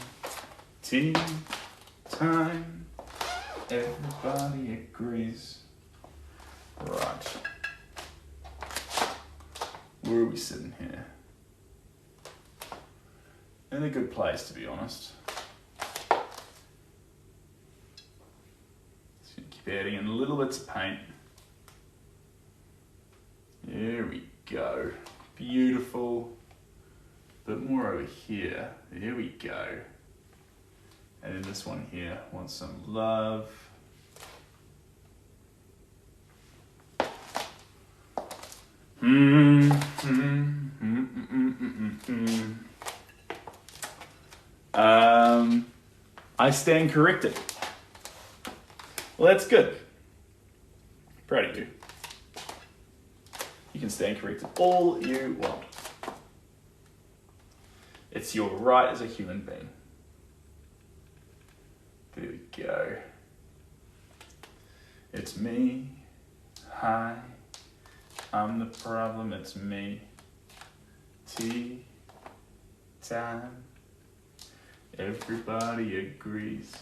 Tea time. Everybody agrees. Right. Where are we sitting here? In a good place, to be honest. Just gonna keep adding in little bits of paint. There we go. Beautiful. Bit more over here. There we go. And then this one here wants some love. I stand corrected. Well, that's good. Proud of you. You can stand corrected all you want. It's your right as a human being. There we go. It's me. Hi. I'm the problem. It's me. Tea time. Everybody agrees.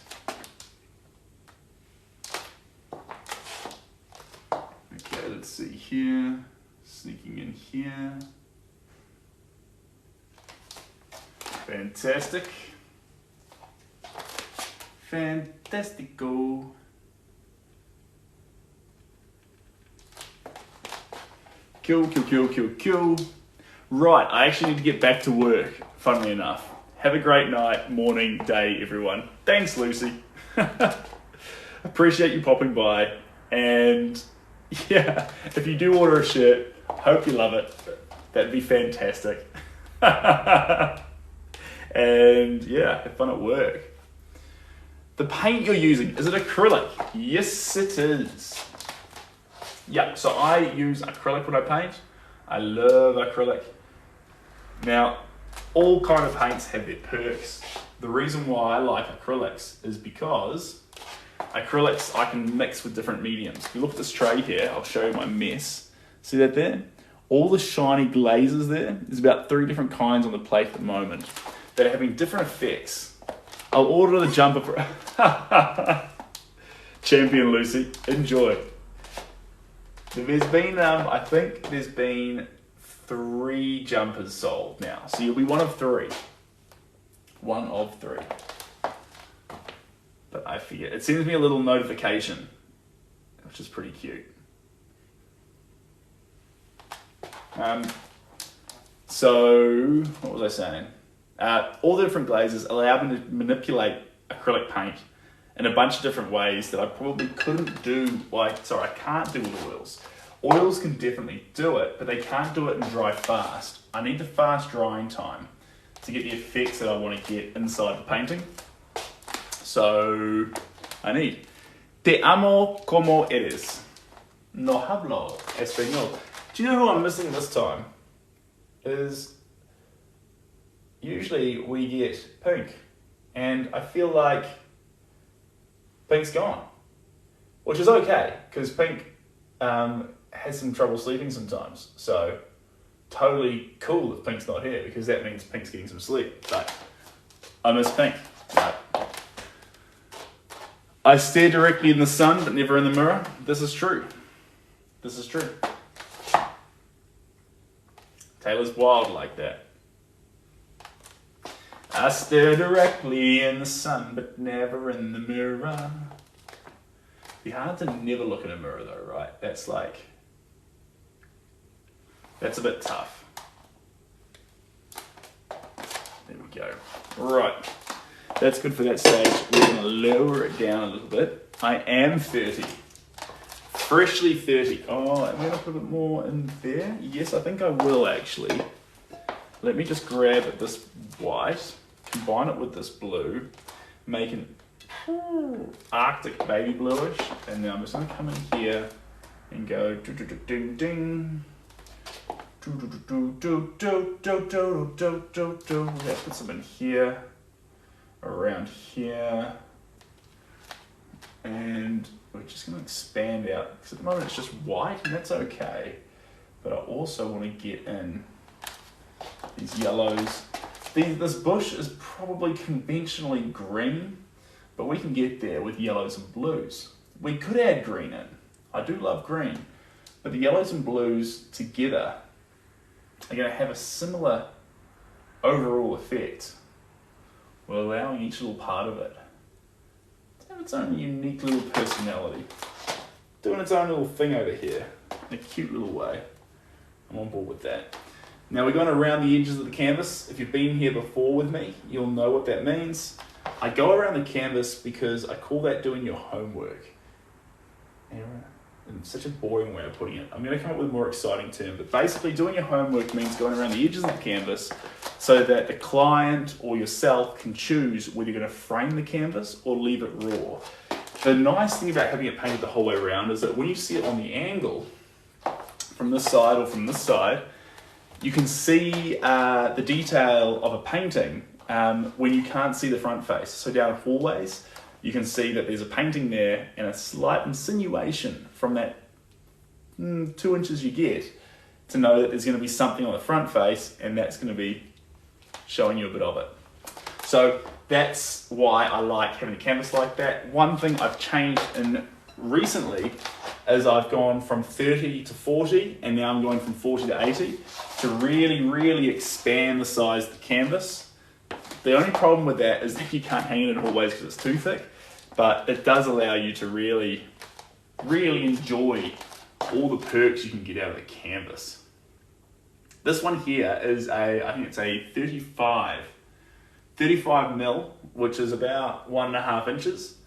Okay, let's see here. Sneaking in here. Fantastic. Fantastico. Cool. Right, I actually need to get back to work, funnily enough. Have a great night, morning, day, everyone. Thanks, Lucy. Appreciate you popping by. And yeah, if you do order a shirt, hope you love it. That'd be fantastic. And yeah, have fun at work. The paint you're using, is it acrylic? Yes, it is. Yeah, so I use acrylic when I paint. I love acrylic. Now, all kind of paints have their perks. The reason why I like acrylics is because acrylics I can mix with different mediums. If you look at this tray here, I'll show you my mess. See that there? All the shiny glazes there. There's about 3 different kinds on the plate at the moment that are having different effects. I'll order the jumper for... Champion Lucy, enjoy. There's been, I think there's been 3 jumpers sold now. So you'll be one of 3. One of 3. But I forget. It sends me a little notification, which is pretty cute. So, what was I saying? All the different glazes allow me to manipulate acrylic paint in a bunch of different ways that I probably couldn't do, I can't do with oils. Oils can definitely do it, but they can't do it and dry fast. I need the fast drying time to get the effects that I want to get inside the painting. So, I need Te amo como eres. No hablo español. Do you know who I'm missing this time? Is usually we get Pink, and I feel like Pink's gone, which is okay because Pink has some trouble sleeping sometimes. So totally cool if Pink's not here because that means Pink's getting some sleep. But I miss Pink. But I stare directly in the sun but never in the mirror. This is true. This is true. Taylor's wild like that. I stare directly in the sun, but never in the mirror. It'd be hard to never look in a mirror though, right? That's a bit tough. There we go. Right. That's good for that stage. We're gonna lower it down a little bit. I am 30. Freshly 30. Oh, am I going to put a bit more in there? Yes, I think I will actually. Let me just grab this white, combine it with this blue, make an Arctic baby bluish, and then I'm just going to come in here and go ding ding. Let's put some in here, around here, and we're just going to expand out, because at the moment it's just white, and that's okay. But I also want to get in these yellows. This bush is probably conventionally green, but we can get there with yellows and blues. We could add green in. I do love green. But the yellows and blues together are going to have a similar overall effect, while allowing each little part of it have its own unique little personality, doing its own little thing over here in a cute little way. I'm on board with that. Now we're going around the edges of the canvas. If you've been here before with me, you'll know what that means. I go around the canvas because I call that doing your homework. In such a boring way of putting it. I'm going to come up with a more exciting term, but basically doing your homework means going around the edges of the canvas so that the client or yourself can choose whether you're going to frame the canvas or leave it raw. The nice thing about having it painted the whole way around is that when you see it on the angle, from this side or from this side, you can see the detail of a painting when you can't see the front face. So down hallways, you can see that there's a painting there and a slight insinuation from that 2 inches you get to know that there's going to be something on the front face, and that's going to be showing you a bit of it. So that's why I like having a canvas like that. One thing I've changed in recently is I've gone from 30 to 40, and now I'm going from 40 to 80 to really, really expand the size of the canvas. The only problem with that is that you can't hang it in hallways because it's too thick, but it does allow you to really, really enjoy all the perks you can get out of the canvas. This one here is I think it's a 35 mil, which is about 1.5 inches.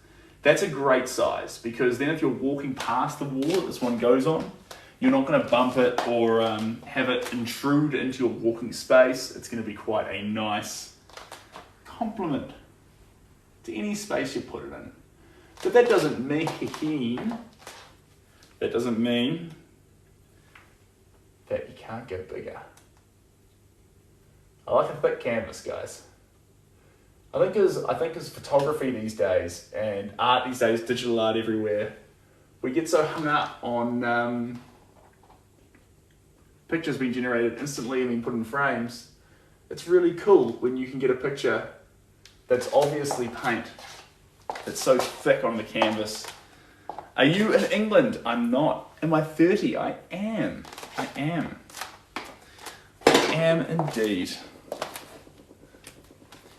That's a great size because then if you're walking past the wall that this one goes on, you're not going to bump it or have it intrude into your walking space. It's going to be quite a nice complement to any space you put it in. But that doesn't mean that you can't go bigger. I like a thick canvas, guys. I think as photography these days and art these days, digital art everywhere, we get so hung up on pictures being generated instantly and being put in frames. It's really cool when you can get a picture that's obviously paint, that's so thick on the canvas Are you in England? I'm not. Am I 30? I am. I am. I am indeed.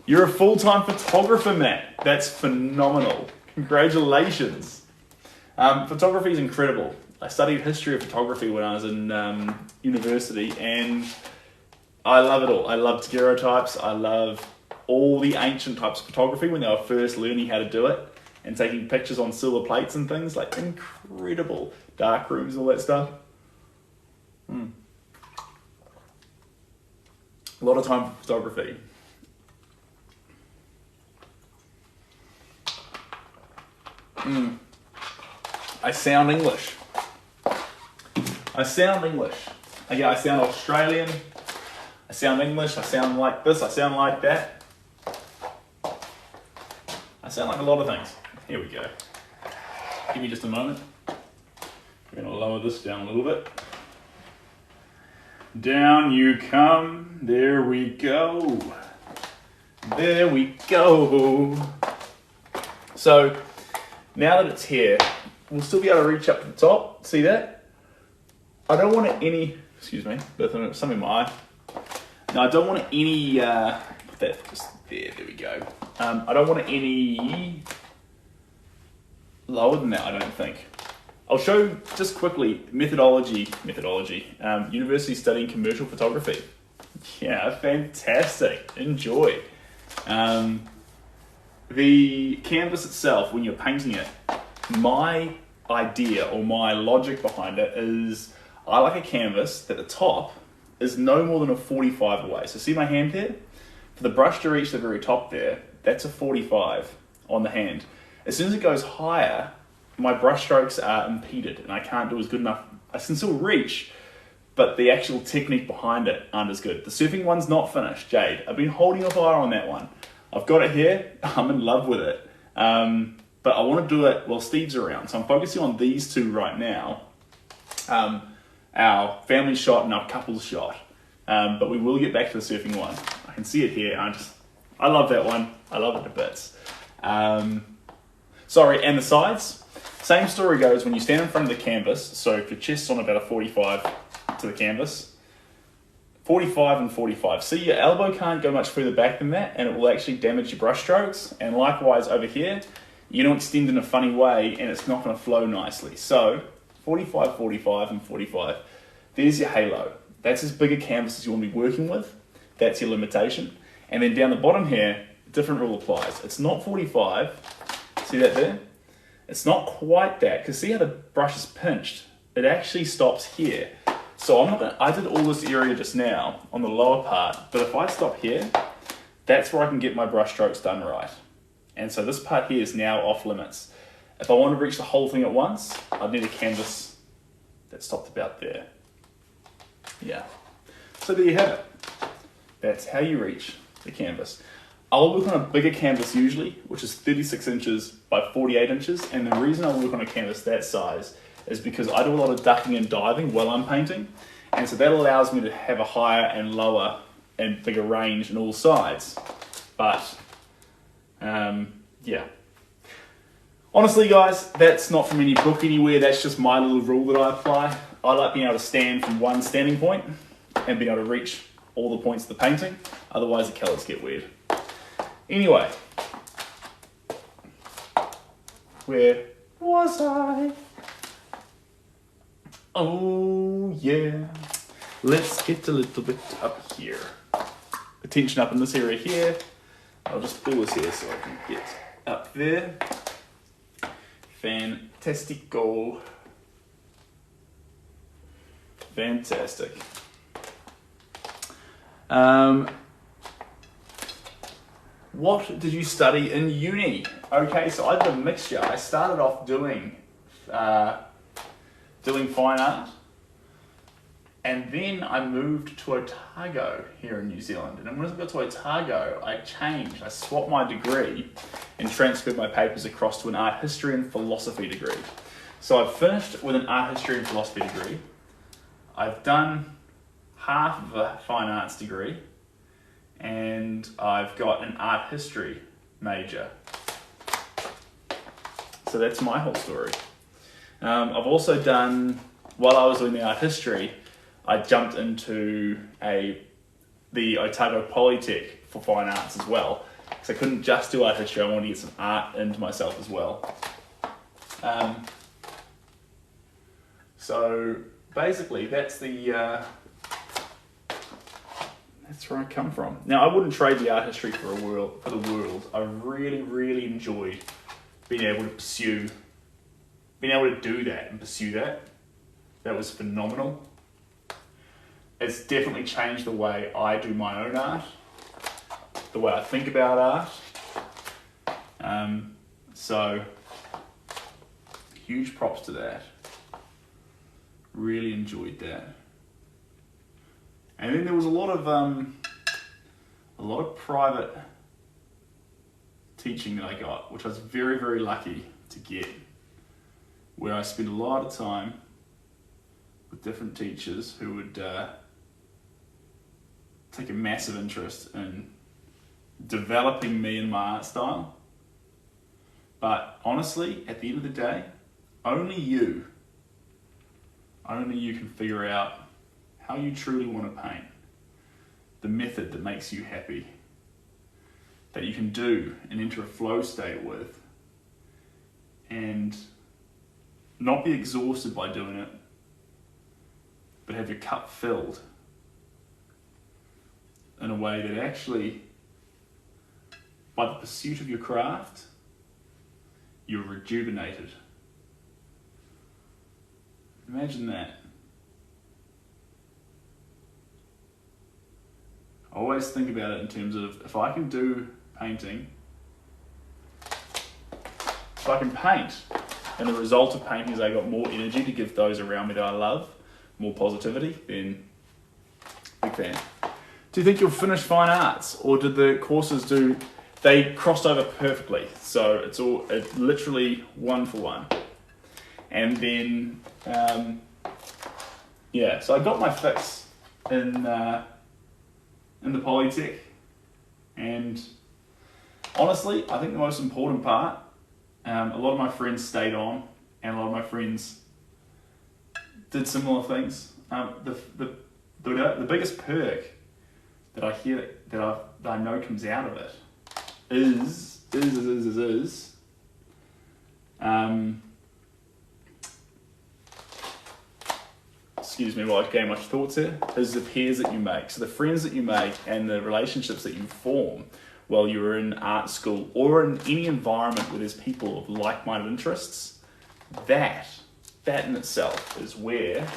You're a full-time photographer, Matt. That's phenomenal. Congratulations. Photography is incredible. I studied history of photography when I was in university, and I love it all. I love daguerreotypes. I love all the ancient types of photography when they were first learning how to do it and taking pictures on silver plates and things. Like, incredible. Dark rooms, all that stuff. A lot of time for photography. I sound English. I sound English. Okay, I sound Australian. I sound English. I sound like this. I sound like that. I sound like a lot of things. Here we go. Give me just a moment. We're going to lower this down a little bit. Down you come. There we go. There we go. So, now that it's here, we'll still be able to reach up to the top. See that? I don't want any, excuse me, there's some in my eye. No, I don't want any, put that just there we go. I don't want it any lower than that, I don't think. I'll show just quickly methodology, university studying commercial photography. Yeah, fantastic, enjoy. The canvas itself, when you're painting it, my idea or my logic behind it is I like a canvas that the top is no more than a 45 away. So see my hand here? For the brush to reach the very top there, that's a 45 on the hand. As soon as it goes higher, my brush strokes are impeded and I can't do as good enough. I can still reach, but the actual technique behind it aren't as good. The surfing one's not finished, Jade. I've been holding a fire on that one. I've got it here, I'm in love with it. But I want to do it while Steve's around. So I'm focusing on these two right now. Our family shot and our couples shot. But we will get back to the surfing one. I can see it here. I love that one. I love it to bits. Sorry, and the sides. Same story goes when you stand in front of the canvas. So if your chest's on about a 45 to the canvas, 45 and 45. See, your elbow can't go much further back than that and it will actually damage your brush strokes. And likewise over here, you don't extend in a funny way and it's not going to flow nicely. So 45, 45 and 45. There's your halo. That's as big a canvas as you want to be working with. That's your limitation. And then down the bottom here, a different rule applies. It's not 45. See that there? It's not quite that, because see how the brush is pinched? It actually stops here. So I did all this area just now on the lower part, but if I stop here, that's where I can get my brush strokes done right. And so this part here is now off limits. If I want to reach the whole thing at once, I'd need a canvas that stopped about there. Yeah. So there you have it. That's how you reach the canvas. I'll work on a bigger canvas usually, which is 36 inches by 48 inches. And the reason I work on a canvas that size is because I do a lot of ducking and diving while I'm painting. And so that allows me to have a higher and lower and bigger range in all sides. But, yeah. Honestly, guys, that's not from any book anywhere. That's just my little rule that I apply. I like being able to stand from one standing point and being able to reach all the points of the painting. Otherwise, the colours get weird. Anyway, where was I? Oh, yeah. Let's get a little bit up here. Attention up in this area here. I'll just pull this here so I can get up there. Fantastico. Fantastic. What did you study in uni? Okay, so I did a mixture. I started off doing fine art, and then I moved to Otago here in New Zealand. And when I got to Otago, I changed. I swapped my degree and transferred my papers across to an art history and philosophy degree. So I've finished with an art history and philosophy degree. I've done half of a fine arts degree, and I've got an art history major. So that's my whole story. I've also done, while I was doing the art history, I jumped into the Otago Polytech for fine arts as well, because I couldn't just do art history, I wanted to get some art into myself as well. So basically that's that's where I come from. Now I wouldn't trade the art history for the world. I really, really enjoyed being able to do that and pursue that. That was phenomenal. It's definitely changed the way I do my own art, the way I think about art. So huge props to that. Really enjoyed that. And then there was a lot of private teaching that I got, which I was very, very lucky to get, where I spent a lot of time with different teachers who would take a massive interest in developing me and my art style. But honestly, at the end of the day, only you can figure out how you truly want to paint, the method that makes you happy, that you can do and enter a flow state with, and not be exhausted by doing it, but have your cup filled in a way that actually, by the pursuit of your craft, you're rejuvenated. Imagine that. I always think about it in terms of, if I can do painting, if I can paint, and the result of painting is I got more energy to give those around me that I love, more positivity, then big fan. Do you think you'll finish fine arts, or did the courses they crossed over perfectly? So it's literally one for one. And then, so I got my fix in the Polytech, and honestly, I think the most important part, a lot of my friends stayed on, and a lot of my friends did similar things. The biggest perk that I hear, that I know comes out of it is excuse me while I gain my thoughts here, is the pairs that you make. So the friends that you make and the relationships that you form while you're in art school or in any environment where there's people of like-minded interests, that in itself is where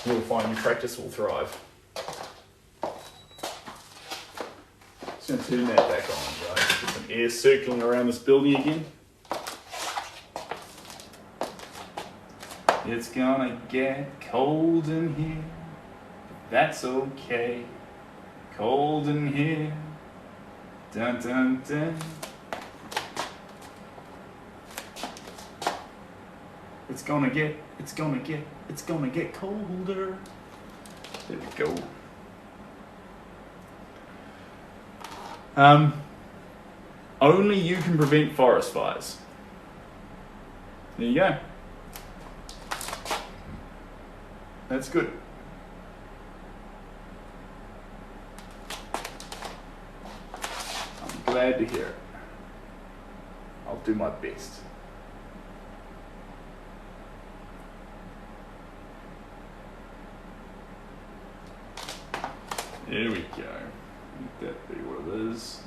you'll find your practice will thrive. Just going to turn that back on, guys. Get some air circling around this building again. It's gonna get cold in here, but that's okay. Cold in here, dun dun dun. It's gonna get colder. There we go. Only you can prevent forest fires. There you go. That's good. I'm glad to hear it. I'll do my best. There we go. Let that be what it is.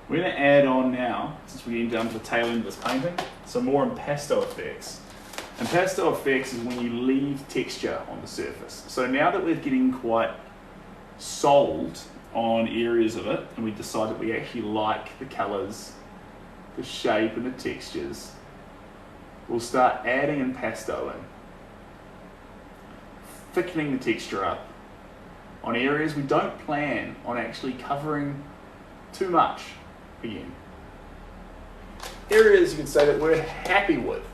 We're going to add on now, since we're getting down to the tail end of this painting, some more impasto effects. Impasto effects is when you leave texture on the surface. So now that we're getting quite sold on areas of it, and we decide that we actually like the colours, the shape and the textures, we'll start adding impasto in, thickening the texture up on areas we don't plan on actually covering too much again. Areas you can say that we're happy with.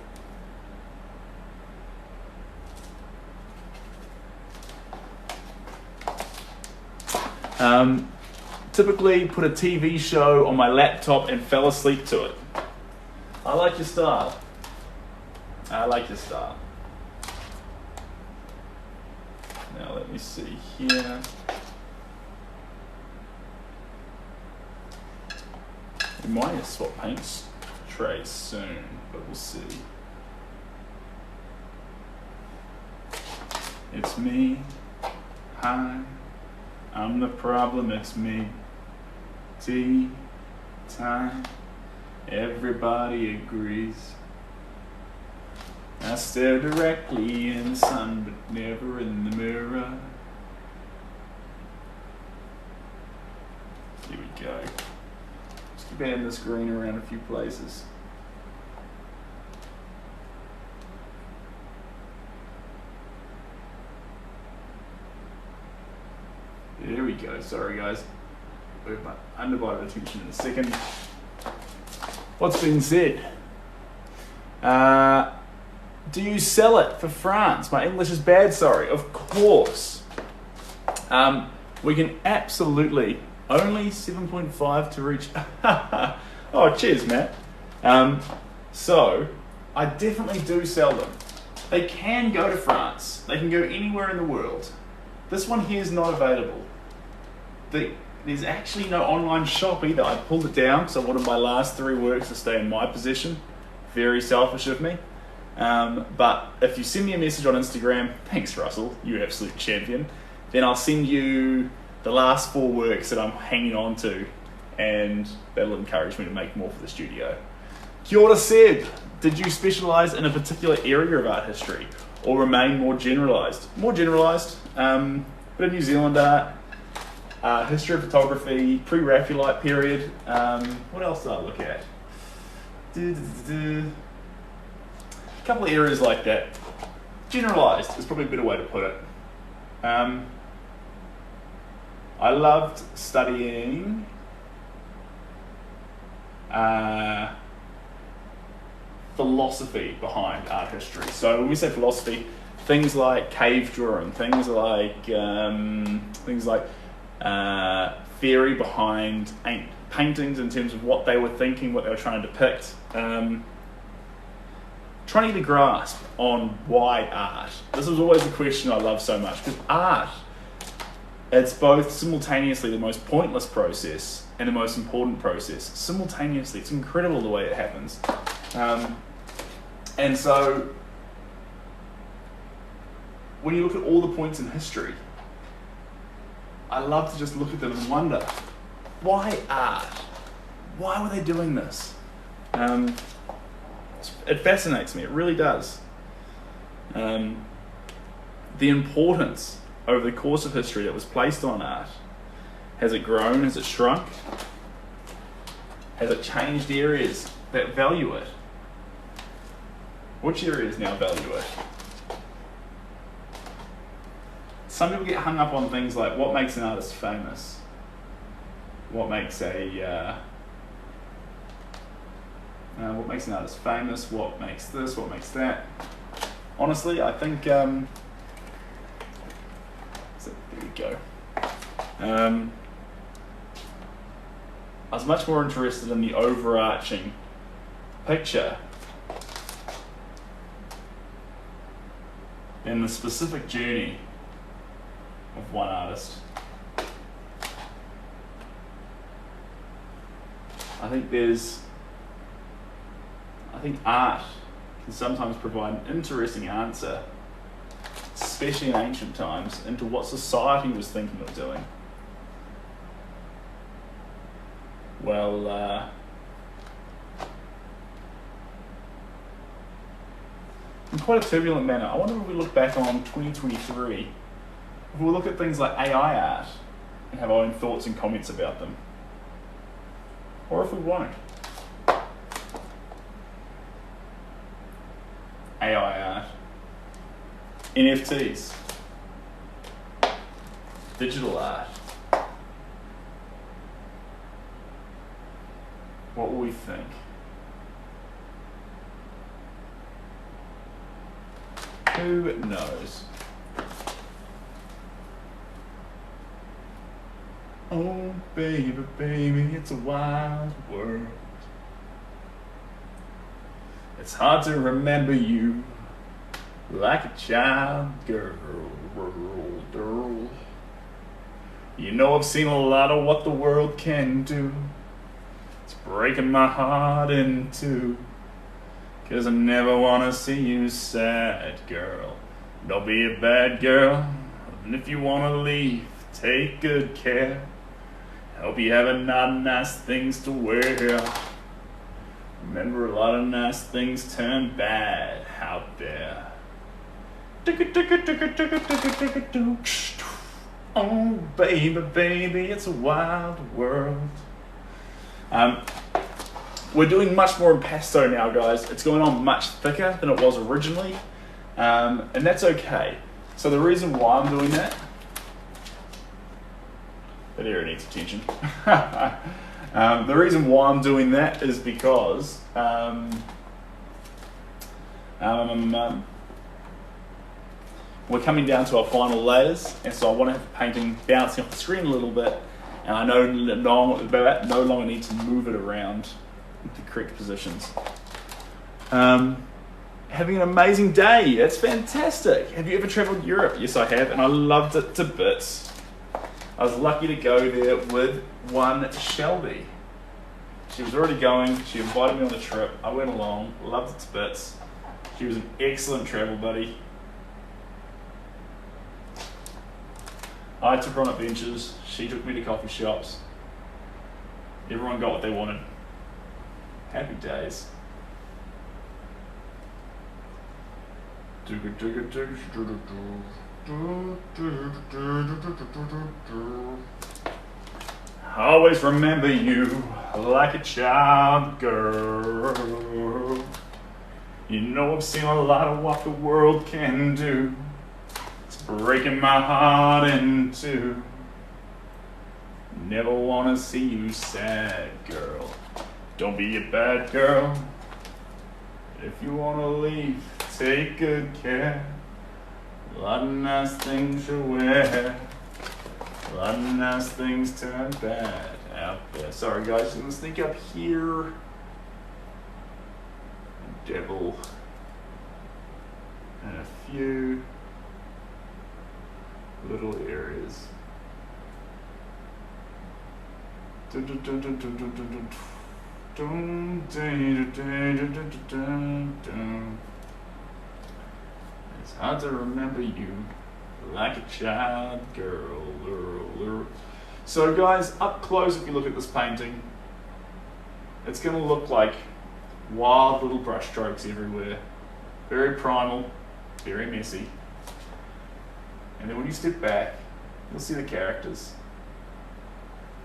Typically put a TV show on my laptop and fell asleep to it. I like your style. I like your style. Now let me see here. We might swap paints trays soon, but we'll see. It's me. Hi. I'm the problem. It's me. Tea time. Everybody agrees. I stare directly in the sun, but never in the mirror. Here we go. Just keep adding this green around a few places. There we go. Sorry, guys. We've got undivided attention in a second. What's been said? Do you sell it for France? My English is bad, sorry. Of course. We can absolutely. Only 7.5 to reach. Oh, cheers, Matt. So, I definitely do sell them. They can go to France. They can go anywhere in the world. This one here is not available. There's actually no online shop either. I pulled it down because I wanted my last 3 works to stay in my possession. Very selfish of me. But if you send me a message on Instagram, thanks Russell, you absolute champion, then I'll send you the last 4 works that I'm hanging on to, and that'll encourage me to make more for the studio. Kia ora Seb, did you specialise in a particular area of art history or remain more generalised? More generalised, bit of New Zealand art, history of photography, pre-Raphaelite period. What else did I look at? A couple of areas like that. Generalised is probably a better way to put it. I loved studying philosophy behind art history. So when we say philosophy, things like cave drawing, things like theory behind paintings in terms of what they were thinking, what they were trying to depict. Trying to get a grasp on why art. This was always a question I love so much, because art, it's both simultaneously the most pointless process and the most important process. Simultaneously, it's incredible the way it happens. And so, when you look at all the points in history, I love to just look at them and wonder, why art? Why were they doing this? It fascinates me, it really does. The importance over the course of history that was placed on art. Has it grown? Has it shrunk? Has it changed areas that value it? Which areas now value it? Some people get hung up on things like what makes an artist famous? What makes an artist famous? What makes this? What makes that? Honestly, I think there we go. I was much more interested in the overarching picture than the specific journey of one artist. I think art can sometimes provide an interesting answer, especially in ancient times, into what society was thinking of doing. Well, in quite a turbulent manner, I wonder if we look back on 2023, if we look at things like AI art and have our own thoughts and comments about them, or if we won't. AI art, NFTs, digital art. What will we think? Who knows? Oh, baby, baby, it's a wild world. It's hard to remember you like a child girl. You know I've seen a lot of what the world can do. It's breaking my heart in two. 'Cause I never wanna see you sad, girl. Don't be a bad girl. And if you wanna leave, take good care. Hope you have a lot of nice things to wear. Remember, a lot of nice things turn bad out there. Oh, baby, baby, it's a wild world. We're doing much more impasto now, guys. It's going on much thicker than it was originally, and that's okay. So the reason why I'm doing that, that area needs attention. The reason why I'm doing that is because we're coming down to our final layers, and so I want to have the painting bouncing off the screen a little bit, and I no longer need to move it around into the correct positions. Having an amazing day. It's fantastic. Have you ever travelled to Europe? Yes, I have, and I loved it to bits. I was lucky to go there with one Shelby. She was already going. She invited me on the trip. I went along. Loved it to bits. She was an excellent travel buddy. I took her on adventures. She took me to coffee shops. Everyone got what they wanted. Happy days. I always remember you like a child girl. You know I've seen a lot of what the world can do. It's breaking my heart in two. Never wanna see you sad, girl. Don't be a bad girl. If you wanna leave, take good care. A lot of nice things you wear. A lot of nice things turn bad out there. Sorry guys, I'm gonna sneak up here. Devil. And a few little areas. It's hard to remember you like a child girl. So guys, up close, if you look at this painting, it's going to look like wild little brush strokes everywhere. Very primal, very messy. And then when you step back, you'll see the characters.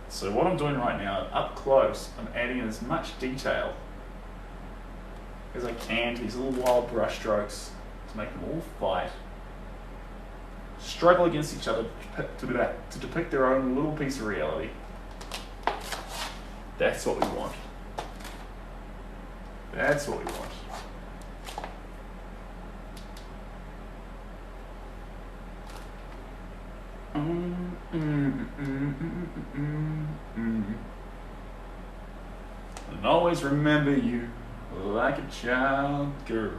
So what I'm doing right now, up close, I'm adding in as much detail as I can to these little wild brush strokes to make them all fight, struggle against each other to depict their own little piece of reality. That's what we want. That's what we want. And always remember you like a child girl.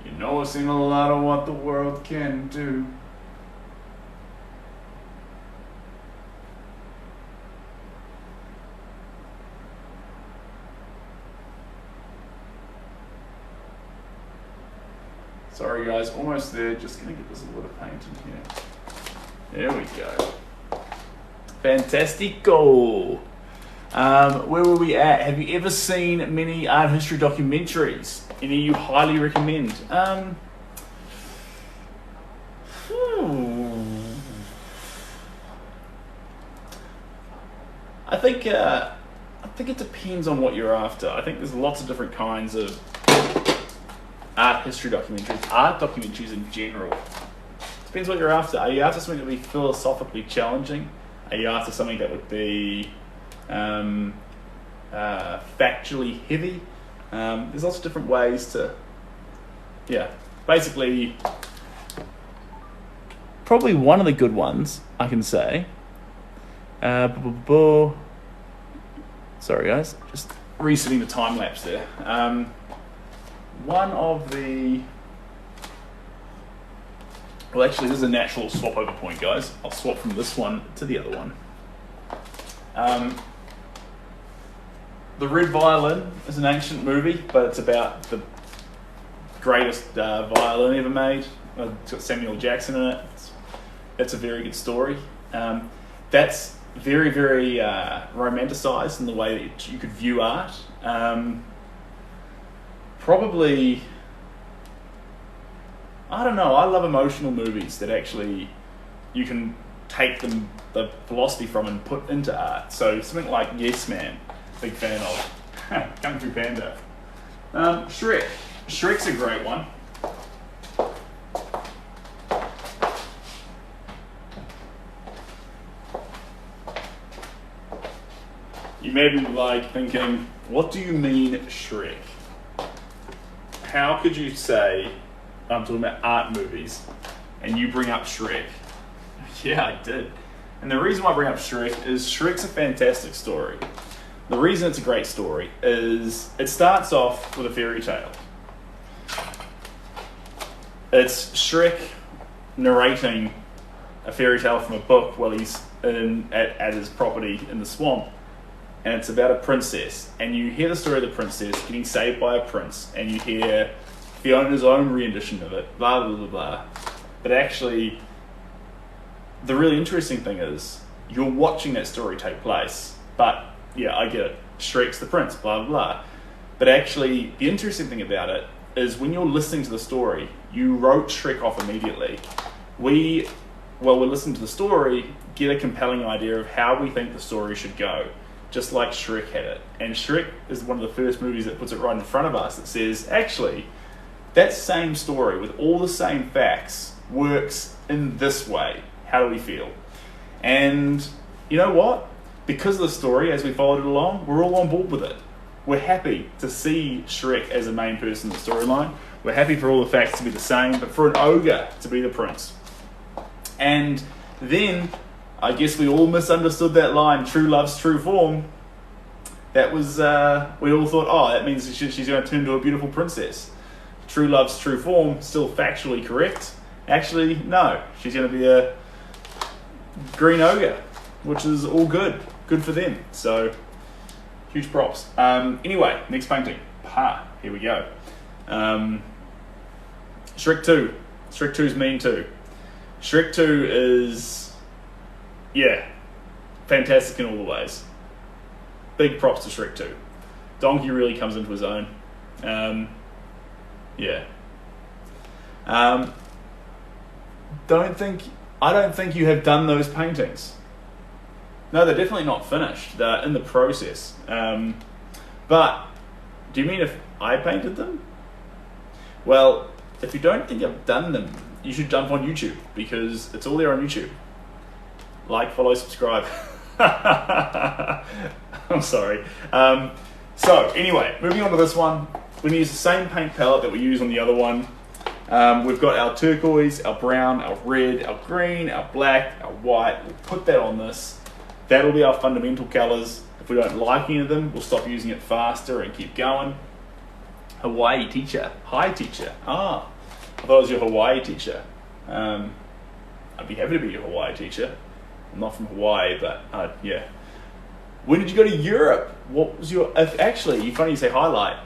You know I've seen a lot of what the world can do. Sorry guys, almost there. Just gonna get this little bit of paint in here. There we go. Fantastico. Where were we at? Have you ever seen many art history documentaries? Any you highly recommend? I think it depends on what you're after. I think there's lots of different kinds of art history documentaries, art documentaries in general. Depends what you're after. Are you after something that would be philosophically challenging? Are you after something that would be factually heavy? There's lots of different ways to, basically, probably one of the good ones, I can say, Sorry guys, just resetting the time lapse there. One of the... Well, actually, this is a natural swap over point, guys. I'll swap from this one to the other one. The Red Violin is an ancient movie, but it's about the greatest violin ever made. It's got Samuel Jackson in it. That's a very good story. That's very, very romanticized in the way that you could view art. Probably... I don't know, I love emotional movies that actually you can take the philosophy from and put into art. So something like Yes Man, big fan of. Kung Fu Panda. Shrek. Shrek's a great one. You may be like thinking, what do you mean Shrek? How could you say... I'm talking about art movies, and you bring up Shrek. Yeah, I did. And the reason why I bring up Shrek is Shrek's a fantastic story. The reason it's a great story is it starts off with a fairy tale. It's Shrek narrating a fairy tale from a book while he's at his property in the swamp, and it's about a princess. And you hear the story of the princess getting saved by a prince, and you hear Fiona's own rendition of it, blah, blah, blah, blah. But actually, the really interesting thing is, you're watching that story take place, but, yeah, I get it, Shrek's the prince, blah, blah, blah. But actually, the interesting thing about it is when you're listening to the story, you wrote Shrek off immediately. While we're listening to the story, get a compelling idea of how we think the story should go, just like Shrek had it. And Shrek is one of the first movies that puts it right in front of us that says, actually, that same story with all the same facts works in this way. How do we feel? And you know what? Because of the story, as we followed it along, we're all on board with it. We're happy to see Shrek as the main person in the storyline. We're happy for all the facts to be the same, but for an ogre to be the prince. And then, I guess we all misunderstood that line, true love's true form. That was, we all thought, oh, that means she's going to turn into a beautiful princess. True love's true form, still factually correct. Actually, no. She's going to be a green ogre, which is all good. Good for them. So, huge props. Anyway, next painting. Here we go. Shrek 2. Shrek 2 is mean too. Shrek 2 is, yeah, fantastic in all the ways. Big props to Shrek 2. Donkey really comes into his own. Yeah. I don't think you have done those paintings. No, they're definitely not finished. They're in the process. But do you mean if I painted them? Well, if you don't think I've done them, you should jump on YouTube because it's all there on YouTube. Like, follow, subscribe. I'm sorry. So anyway, moving on to this one. We're going to use the same paint palette that we use on the other one. We've got our turquoise, our brown, our red, our green, our black, our white. We'll put that on this. That'll be our fundamental colours. If we don't like any of them, we'll stop using it faster and keep going. Hawaii teacher. Hi teacher. I thought it was your Hawaii teacher. I'd be happy to be your Hawaii teacher. I'm not from Hawaii, but yeah. When did you go to Europe? What was your... Actually, you funny you say highlight.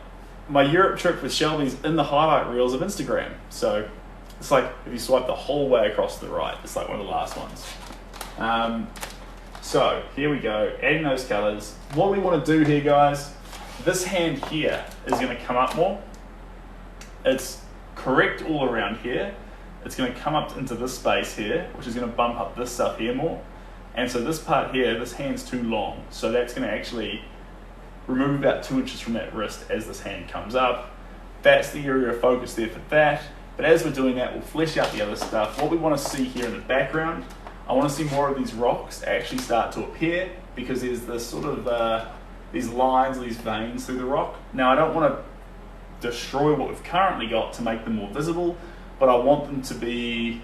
My Europe trip with Shelby's in the highlight reels of Instagram. So it's like if you swipe the whole way across to the right, it's like one of the last ones. So here we go, adding those colours. What we want to do here, guys, this hand here is going to come up more. It's correct all around here. It's going to come up into this space here, which is going to bump up this stuff here more. And so this part here, this hand's too long. So that's going to actually remove about 2 inches from that wrist as this hand comes up. That's the area of focus there for that. But as we're doing that, we'll flesh out the other stuff. What we want to see here in the background, I want to see more of these rocks actually start to appear because there's this sort of, these lines, these veins through the rock. Now I don't want to destroy what we've currently got to make them more visible, but I want them to be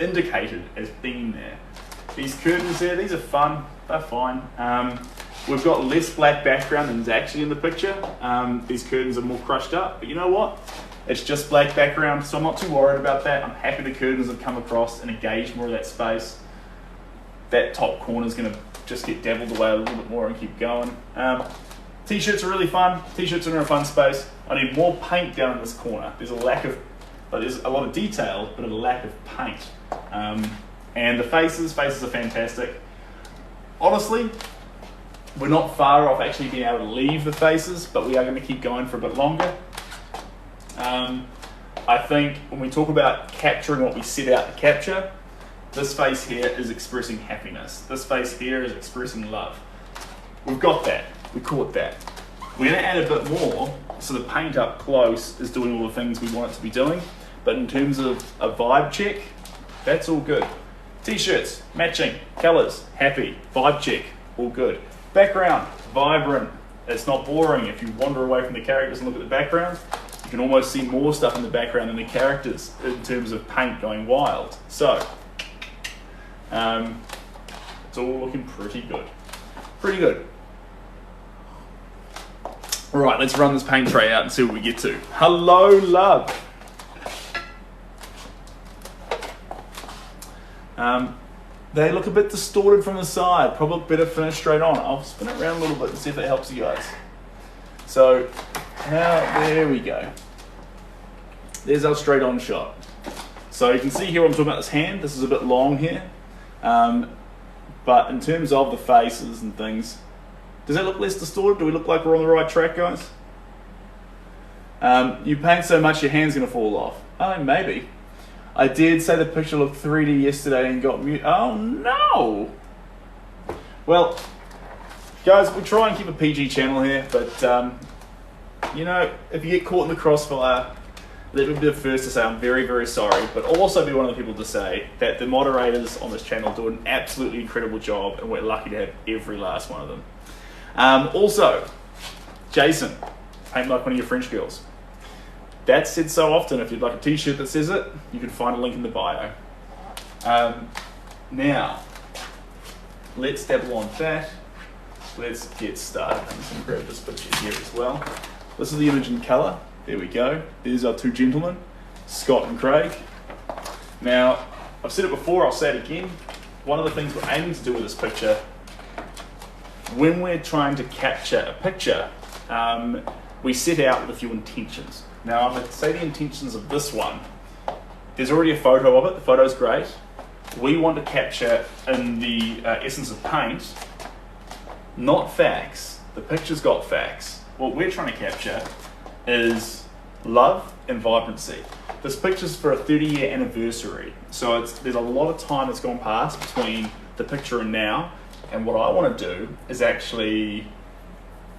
indicated as being there. These curtains there, these are fun, they're fine. We've got less black background than is actually in the picture. These curtains are more crushed up, but you know what? It's just black background, so I'm not too worried about that. I'm happy the curtains have come across and engaged more of that space. That top corner is going to just get dabbled away a little bit more and keep going. T-shirts are really fun. T-shirts are in a fun space. I need more paint down in this corner. There's a lot of detail, but a lack of paint. And the faces are fantastic. Honestly, we're not far off actually being able to leave the faces, but we are going to keep going for a bit longer. I think when we talk about capturing what we set out to capture, this face here is expressing happiness. This face here is expressing love. We've got that. We caught that. We're going to add a bit more, so the paint up close is doing all the things we want it to be doing, but in terms of a vibe check, that's all good. T-shirts, matching, colours, happy, vibe check, all good. Background, vibrant, it's not boring. If you wander away from the characters and look at the background, you can almost see more stuff in the background than the characters in terms of paint going wild. So, it's all looking pretty good. Pretty good. All right, let's run this paint tray out and see what we get to. Hello, love. They look a bit distorted from the side. Probably better finish straight on. I'll spin it around a little bit and see if that helps you guys. So now, there we go. There's our straight on shot. So you can see here I'm talking about this hand. This is a bit long here. But in terms of the faces and things, does that look less distorted? Do we look like we're on the right track, guys? You paint so much your hand's going to fall off. Oh, maybe. I did say the picture looked 3D yesterday and got mute. Oh no! Well, guys, we try and keep a PG channel here, but you know, if you get caught in the crossfire, let me be the first to say I'm very, very sorry, but also be one of the people to say that the moderators on this channel do an absolutely incredible job, and we're lucky to have every last one of them. Also, Jason, paint like one of your French girls. That's said so often. If you'd like a t-shirt that says it, you can find a link in the bio. Now, let's dabble on that. Let's get started. I'm just going to grab this picture here as well. This is the image in colour. There we go. There's our two gentlemen, Scott and Craig. Now, I've said it before, I'll say it again. One of the things we're aiming to do with this picture, when we're trying to capture a picture, we set out with a few intentions. Now, I'm going to say the intentions of this one. There's already a photo of it. The photo's great. We want to capture in the essence of paint, not facts. The picture's got facts. What we're trying to capture is love and vibrancy. This picture's for a 30-year anniversary. So there's a lot of time that's gone past between the picture and now. And what I want to do is actually,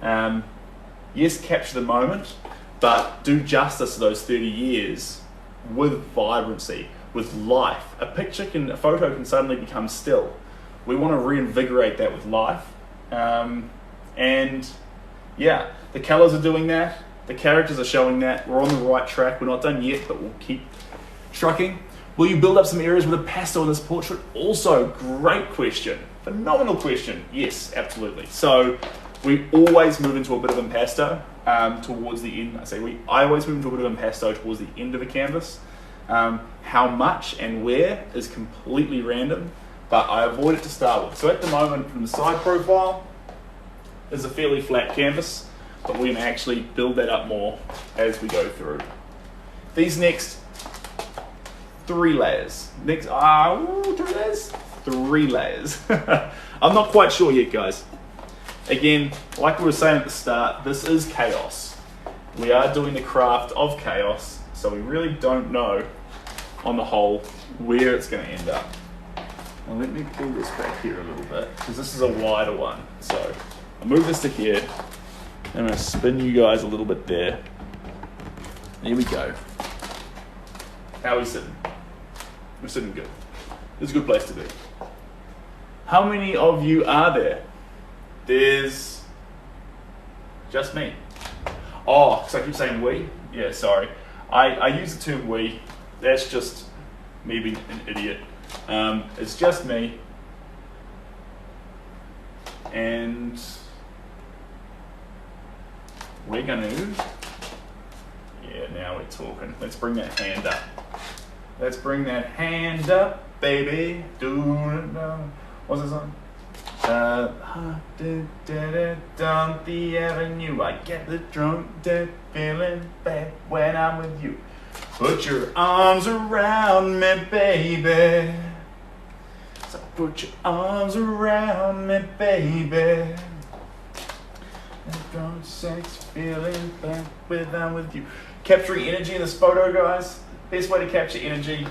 yes, capture the moment, but do justice to those 30 years with vibrancy, with life. A photo can suddenly become still. We want to reinvigorate that with life. And yeah, the colors are doing that. The characters are showing that. We're on the right track. We're not done yet, but we'll keep trucking. Will you build up some areas with Impasto in this portrait? Also, great question. Phenomenal question. Yes, absolutely. So we always move into a bit of Impasto towards the end. I always move into a bit of Impasto towards the end of a canvas. How much and where is completely random, but I avoid it to start with. So at the moment, from the side profile, is a fairly flat canvas, but we're going to actually build that up more as we go through. These next 3 layers. Next, 2 layers? 3 layers. I'm not quite sure yet, guys. Again, like we were saying at the start, this is chaos. We are doing the craft of chaos, so we really don't know, on the whole, where it's going to end up. Now let me pull this back here a little bit, because this is a wider one. So I'll move this to here. I'm going to spin you guys a little bit there. There we go. How are we sitting? We're sitting good. It's a good place to be. How many of you are there? There's just me. Oh, so I keep saying we? Yeah, sorry. I use the term we. That's just me being an idiot. It's just me. And we're going to, yeah, now we're talking. Let's bring that hand up. Let's bring that hand up, baby. What's this song? Down the avenue, I get the drunk, dead feeling bad when I'm with you. Put your arms around me, baby. So put your arms around me, baby. Drunk sex, feeling bad when I'm with you. Capturing energy in this photo, guys. Best way to capture energy.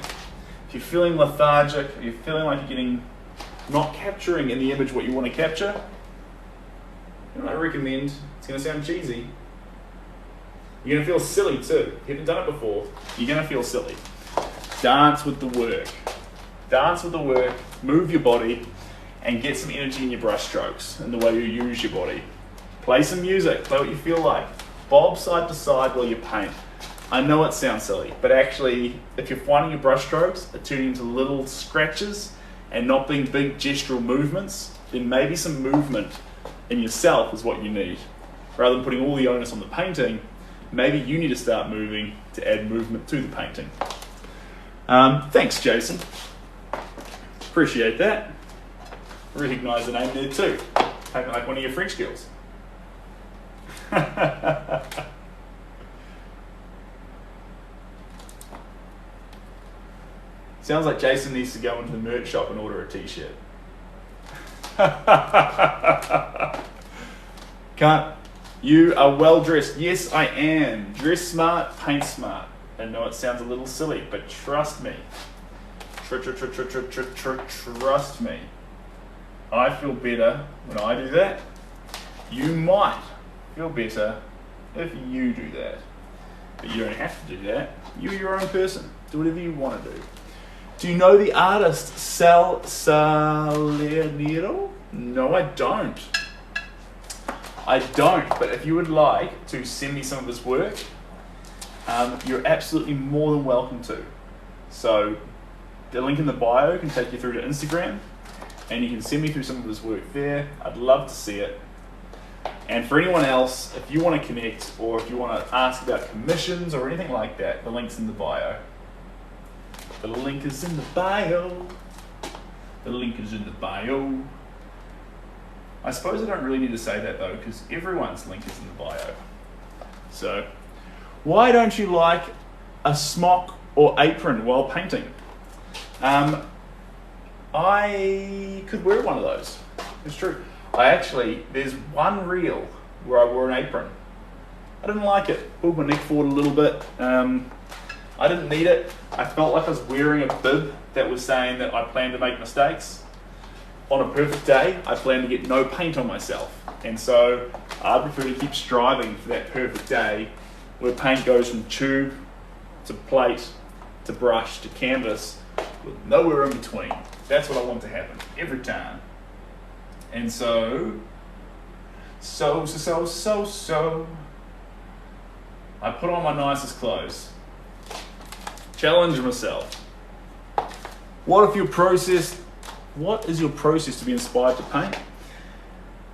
If you're feeling lethargic, or you're feeling like you're not capturing in the image what you want to capture, you know what I recommend? It's going to sound cheesy. You're going to feel silly too. If you haven't done it before, you're going to feel silly. Dance with the work. Dance with the work, move your body, and get some energy in your brush strokes and the way you use your body. Play some music, play what you feel like. Bob side to side while you paint. I know it sounds silly, but actually, if you're finding your brush strokes are turning into little scratches and not being big gestural movements, then maybe some movement in yourself is what you need. Rather than putting all the onus on the painting, maybe you need to start moving to add movement to the painting. Thanks, Jason. Appreciate that. Recognise the name there too. Paint like one of your French girls. Sounds like Jason needs to go into the merch shop and order a t-shirt. You are well dressed. Yes, I am. Dress smart, paint smart. I know it sounds a little silly, but trust me. Trust me. I feel better when I do that. You might feel better if you do that. But you don't have to do that. You're your own person. Do whatever you want to do. Do you know the artist Sal Salerno? No, I don't. I don't, but if you would like to send me some of his work, you're absolutely more than welcome to. So the link in the bio can take you through to Instagram, and you can send me through some of his work there. I'd love to see it. And for anyone else, if you want to connect or if you want to ask about commissions or anything like that, the link's in the bio. The link is in the bio. The link is in the bio. I suppose I don't really need to say that though, because everyone's link is in the bio. So, why don't you like a smock or apron while painting? I could wear one of those. It's true. There's one reel where I wore an apron. I didn't like it. Pulled my neck forward a little bit. I didn't need it. I felt like I was wearing a bib that was saying that I plan to make mistakes. On a perfect day, I plan to get no paint on myself. And so I prefer to keep striving for that perfect day where paint goes from tube to plate to brush to canvas with nowhere in between. That's what I want to happen every time. And so I put on my nicest clothes. Challenge myself. What is your process to be inspired to paint?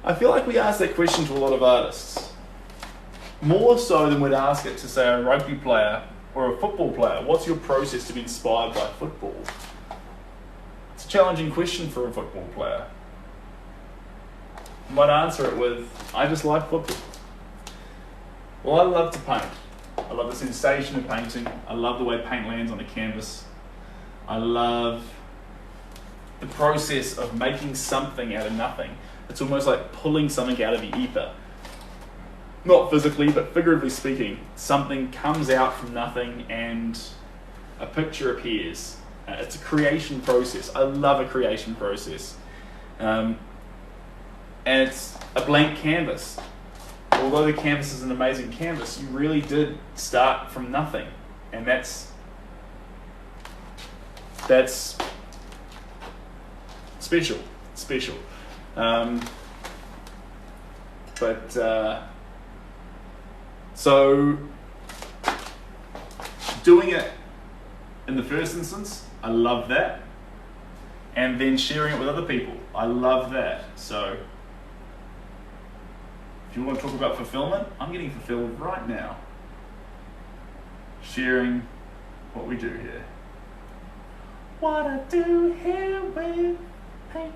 I feel like we ask that question to a lot of artists. More so than we'd ask it to, say, a rugby player or a football player. What's your process to be inspired by football? It's a challenging question for a football player. You might answer it with, I just like football. Well, I love to paint. I love the sensation of painting. I love the way paint lands on a canvas. I love the process of making something out of nothing. It's almost like pulling something out of the ether. Not physically, but figuratively speaking. Something comes out from nothing and a picture appears. It's a creation process. I love a creation process. And it's a blank canvas. Although the canvas is an amazing canvas, you really did start from nothing. And that's special. So doing it in the first instance, I love that. And then sharing it with other people, I love that. So if you want to talk about fulfillment, I'm getting fulfilled right now. Sharing what we do here. What I do here with paint.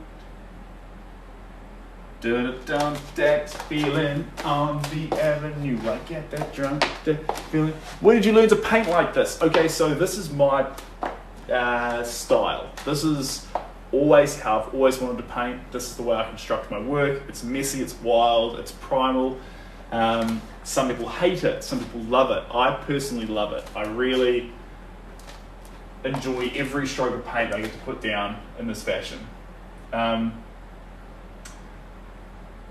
Dun-dun-dun, that feeling on the avenue. I get that drunk, that feeling. Where did you learn to paint like this? Okay, so this is my style. This is always how I've always wanted to paint. This is the way I construct my work. It's messy, it's wild, it's primal. Some people hate it, some people love it. I personally love it. I really enjoy every stroke of paint I get to put down in this fashion.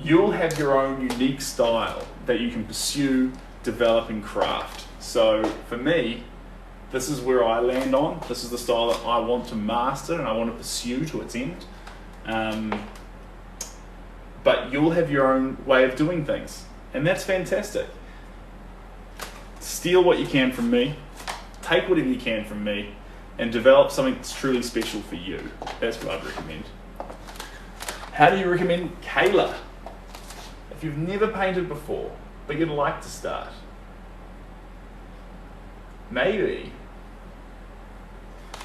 You'll have your own unique style that you can pursue, develop, and craft. So for me, this is where I land on. This is the style that I want to master and I want to pursue to its end. But you'll have your own way of doing things, and that's fantastic. Steal what you can from me, take whatever you can from me, and develop something that's truly special for you. That's what I'd recommend. How do you recommend Kayla? If you've never painted before, but you'd like to start, maybe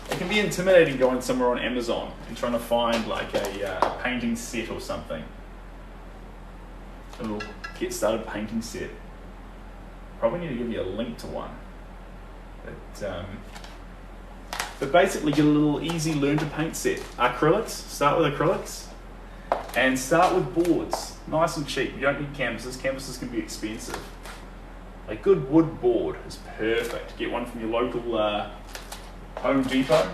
it can be intimidating going somewhere on Amazon and trying to find like a painting set or something. A little get started painting set. Probably need to give you a link to one. But basically get a little easy learn to paint set. Acrylics, start with acrylics. And start with boards, nice and cheap. You don't need canvases. Canvases can be expensive. A good wood board is perfect. Get one from your local Home Depot.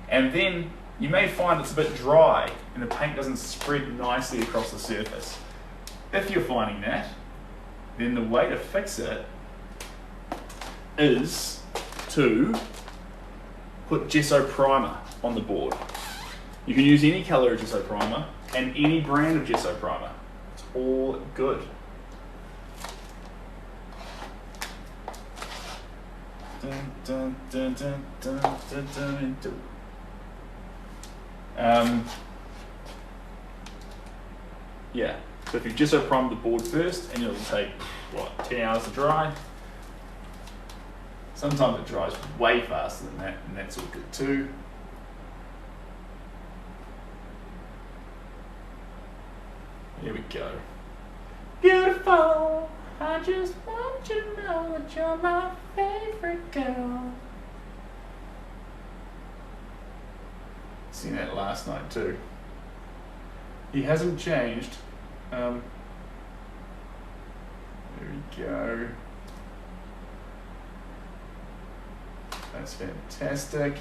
And then you may find it's a bit dry and the paint doesn't spread nicely across the surface. If you're finding that, then the way to fix it is to put gesso primer on the board. You can use any color of gesso primer and any brand of gesso primer. It's all good. Dun, dun, dun, dun, dun, dun, dun, dun. Yeah, so if you gesso prime the board first, and it'll take, what, 10 hours to dry. Sometimes it dries way faster than that, and that's all good too. Here we go. Beautiful, I just want you to know that you're my favorite girl. Seen that last night too. He hasn't changed. There we go. That's fantastic.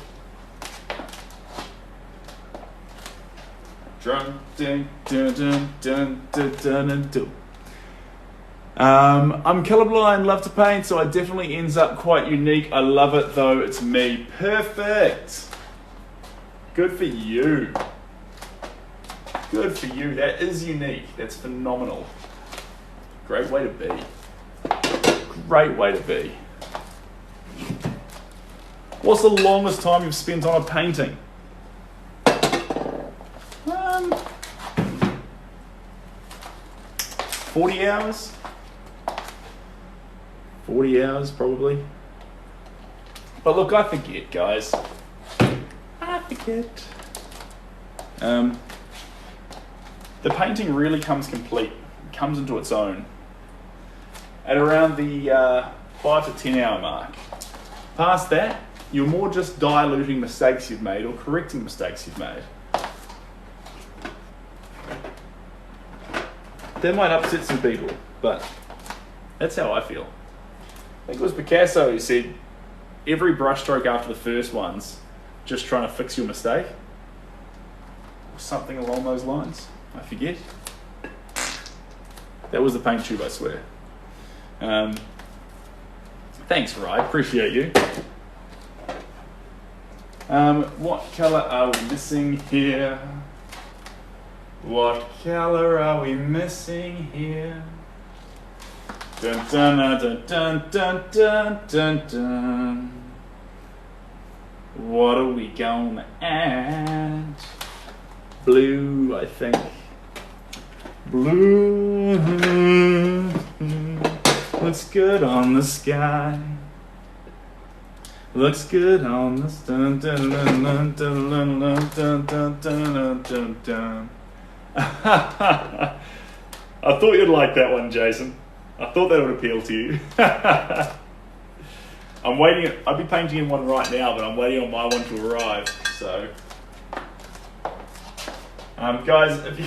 Dun, dun, dun, dun, dun, dun, dun, dun. I'm colourblind, love to paint, so it definitely ends up quite unique. I love it though, it's me. Perfect. Good for you. Good for you. That is unique. That's phenomenal. Great way to be. Great way to be. What's the longest time you've spent on a painting? 40 hours? 40 hours probably. But look, I forget, guys. I forget. The painting really comes complete, comes into its own at around the 5 to 10 hour mark. Past that, you're more just diluting mistakes you've made or correcting mistakes you've made. That might upset some people, but that's how I feel. I think it was Picasso who said, every brushstroke after the first one's just trying to fix your mistake. Or something along those lines. I forget. That was the paint tube, I swear. Thanks, Rye. Appreciate you. What colour are we missing here? What colour are we missing here? Dun dun dun dun dun dun dun dun. What are we gonna add? Blue, I think. Blue. Looks good on the sky. Looks good on the dun dun dun dun dun dun dun dun dun dun dun. I thought you'd like that one, Jason. I thought that would appeal to you. I'm waiting. I'd be painting in one right now, but I'm waiting on my one to arrive. So, guys, if you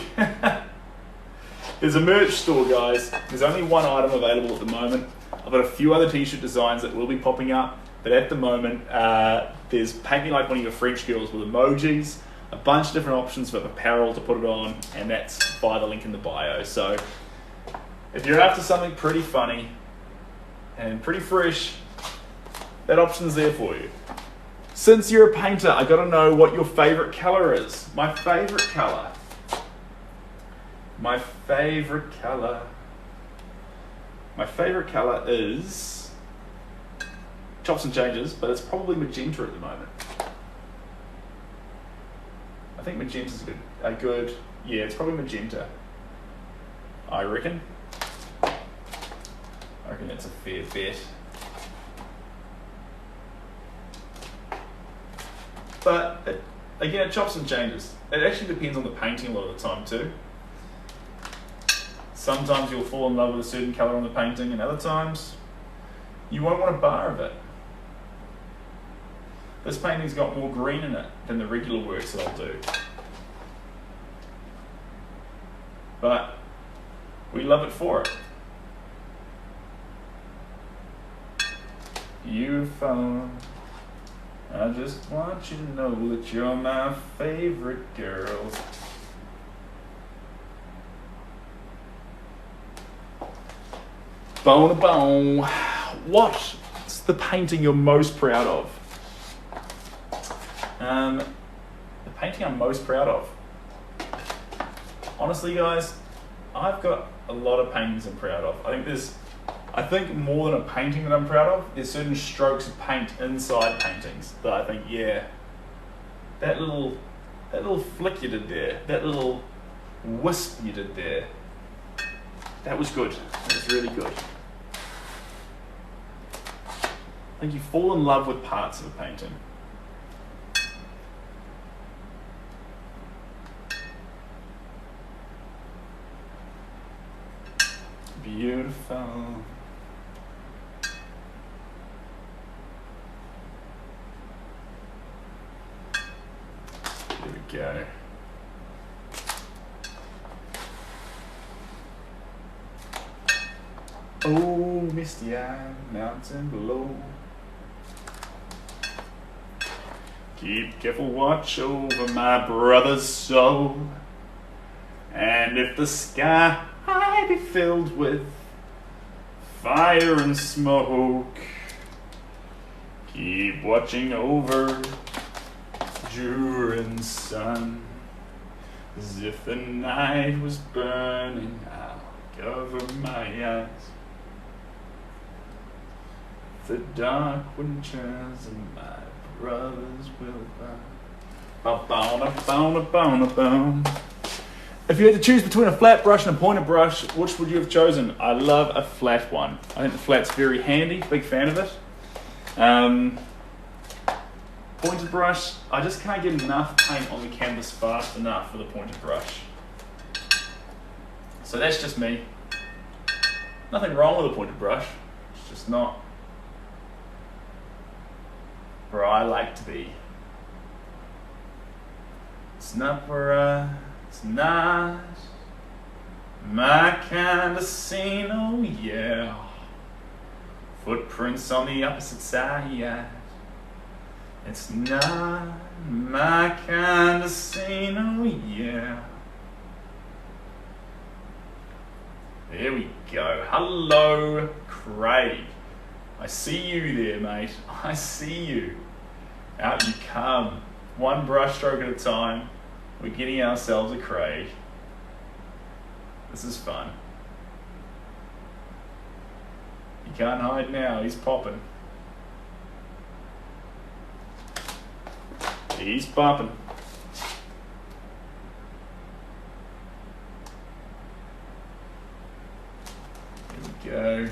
there's a merch store, guys. There's only one item available at the moment. I've got a few other t-shirt designs that will be popping up, but at the moment, there's painting like one of your French girls with emojis, a bunch of different options for apparel to put it on, and that's via the link in the bio. So, if you're after something pretty funny and pretty fresh, that option's there for you. Since you're a painter, I gotta know what your favorite color is. My favorite color is chops and changes, but it's probably magenta at the moment. I think magenta's a good, yeah, it's probably magenta. I reckon that's a fair bet. But again, it chops and changes. It actually depends on the painting a lot of the time too. Sometimes you'll fall in love with a certain colour on the painting, and other times you won't want a bar of it. This painting's got more green in it than the regular works that I'll do. But we love it for it. Beautiful. I just want you to know that you're my favorite girl. Bone to bone. What's the painting you're most proud of? The painting I'm most proud of. Honestly, guys, I've got a lot of paintings I'm proud of. I think more than a painting that I'm proud of, there's certain strokes of paint inside paintings that I think, yeah, that little flick you did there, that little wisp you did there, that was good. That was really good. I think you fall in love with parts of a painting. Beautiful. There we go. Oh, misty eye, mountain below. Keep careful watch over my brother's soul. And if the sky be filled with fire and smoke, keep watching over during sun. As if the night was burning, I'll cover my eyes. The dark winters and my brothers will burn. Ba-ba-da-ba-da-ba-da-ba. If you had to choose between a flat brush and a pointed brush, which would you have chosen? I love a flat one. I think the flat's very handy, big fan of it. Pointed brush, I just can't get enough paint on the canvas fast enough for the pointed brush. So that's just me. Nothing wrong with a pointed brush, it's just not where I like to be. It's not it's not my kind of scene, oh yeah. Footprints on the opposite side. It's not my kind of scene, oh yeah. There we go. Hello, Craig. I see you there, mate. I see you. Out you come. One brush stroke at a time. We're getting ourselves a Craig. This is fun. You can't hide now, he's popping. He's popping. Here we go.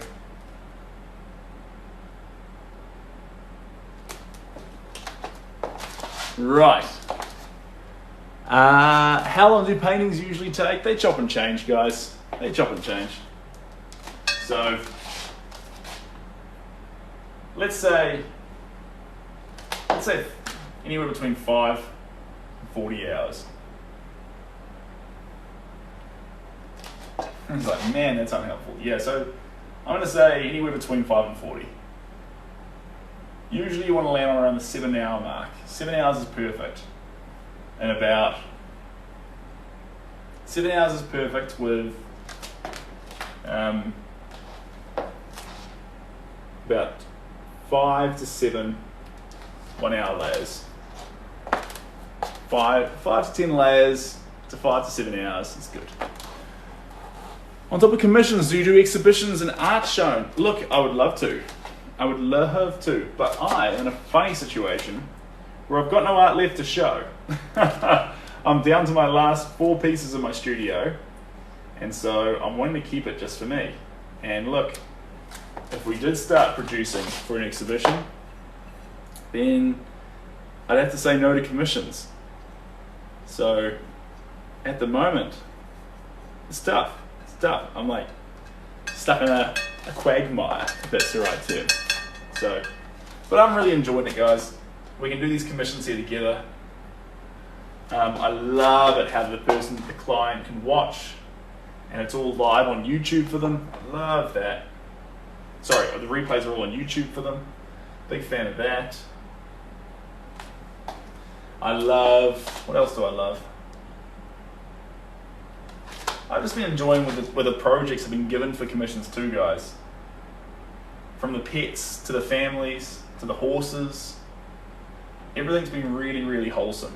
Right. How long do paintings usually take? They chop and change, guys. They chop and change. So, let's say anywhere between 5 and 40 hours. It's like, man, that's unhelpful. Yeah, so I'm going to say anywhere between 5 and 40. Usually you want to land on around the 7-hour mark. 7 hours is perfect. And about 7 hours is perfect with about 5 to 7 1-hour layers. 5 to 10 layers to 5 to 7 hours is good. On top of commissions, do you do exhibitions and art shown? Look, I would love to. I would love to, but I am in a funny situation where I've got no art left to show. I'm down to my last 4 pieces in my studio, and so I'm wanting to keep it just for me. And look, if we did start producing for an exhibition, then I'd have to say no to commissions. So at the moment, it's tough. It's tough. I'm like stuck in a quagmire, if that's the right term. So, but I'm really enjoying it, guys. We can do these commissions here together. I love it how the client can watch, and it's all live on YouTube for them. I love that. Sorry, the replays are all on YouTube for them. Big fan of that. I love, what else do I love? I've just been enjoying with the projects I've been given for commissions too, guys. From the pets to the families to the horses, everything's been really, really wholesome.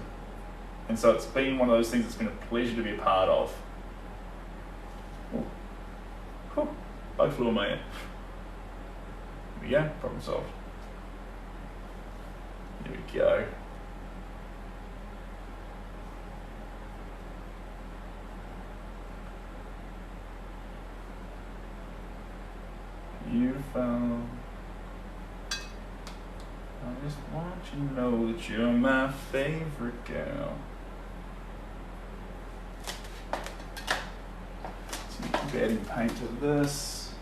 And so it's been one of those things that's been a pleasure to be a part of. Ooh. Cool. Bug flew on my ear. There we go, problem solved. There we go. Beautiful. I just want you to know that you're my favorite girl. So keep adding paint to this.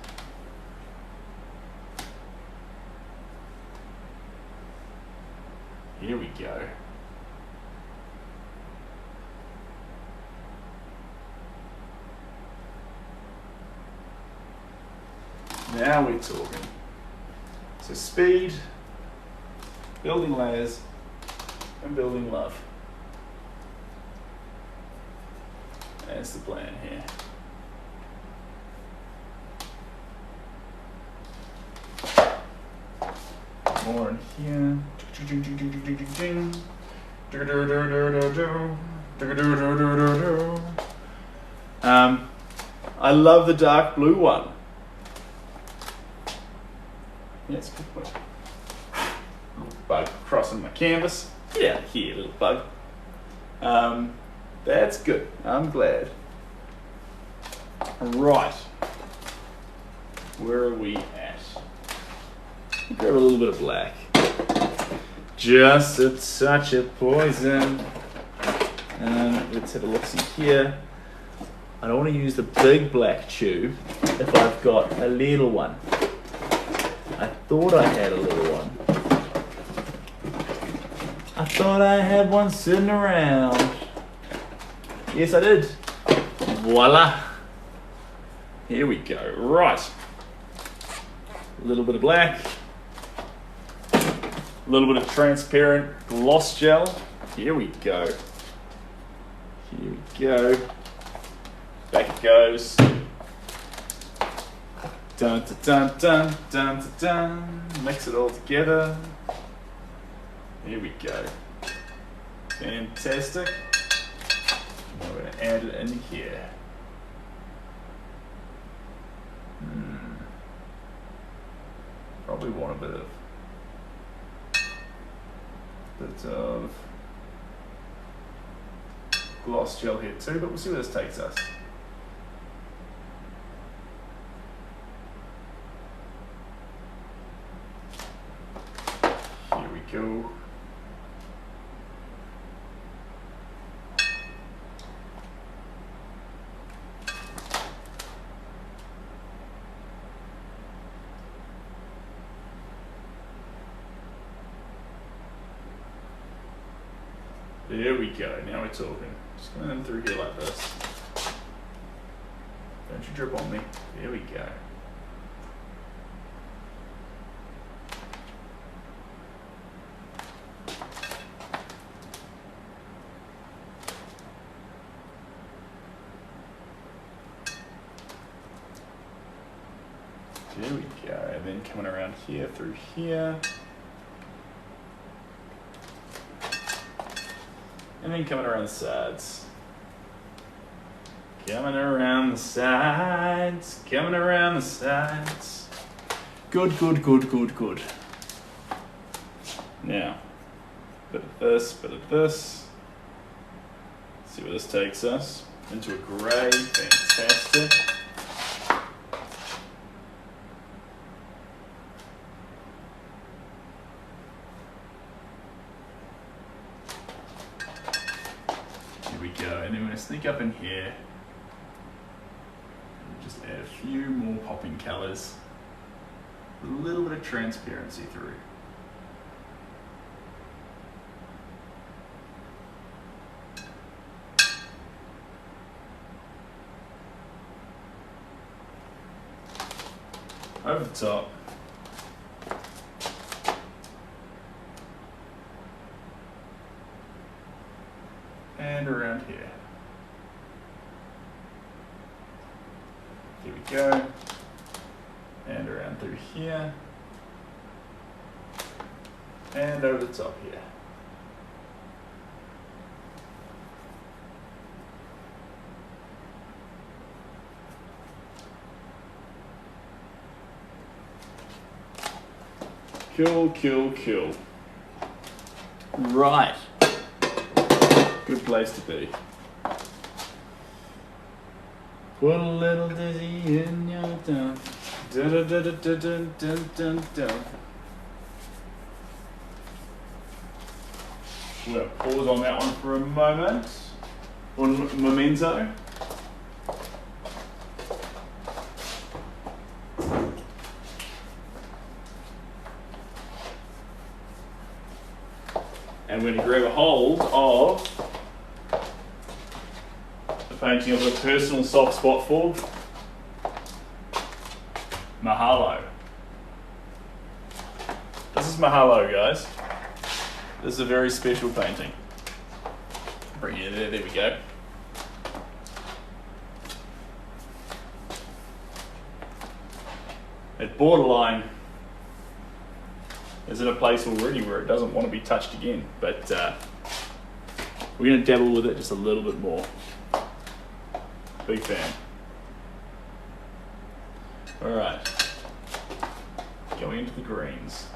Here we go. Now we're talking. So speed, building layers, and building love. That's the plan here. More in here. I love the dark blue one. Yes, good point. Little bug crossing my canvas. Get out of here, little bug. That's good. I'm glad. Right. Where are we at? Grab a little bit of black. Just a touch of poison. Let's have a look-see here. I don't want to use the big black tube if I've got a little one. I thought I had a little one. I thought I had one sitting around. Yes, I did. Voila. Here we go. Right. A little bit of black. A little bit of transparent gloss gel. Here we go. Here we go. Back it goes. Dun dun dun dun dun dun dun. Mix it all together. Here we go. Fantastic. And we're going to add it in here. Probably want a bit of gloss gel here too, but we'll see where this takes us. Here we go. There we go, now we're talking. Just going in through here like this. Don't you drip on me. There we go. There we go, and then coming around here through here. And then coming around the sides. Coming around the sides, coming around the sides. Good, good, good, good, good. Now, bit of this, bit of this. Let's see where this takes us. Into a grey, fantastic. And then we're going to sneak up in here and just add a few more popping colours with a little bit of transparency through. Over the top. And around here. Here we go. And around through here. And over the top here. Kill, kill, kill. Right. Good place to be. Put a little dizzy in your tongue. Dun, dun, dun, dun, dun, dun, dun, dun. We're going to pause on that one for a moment. One memento. And we're going to grab a hold of the painting of a personal soft spot for Mahalo. This is Mahalo, guys. This is a very special painting. Bring it there, there we go. At borderline, is in a place already where it doesn't want to be touched again, but we're going to dabble with it just a little bit more. Big fan. All right, going into the greens.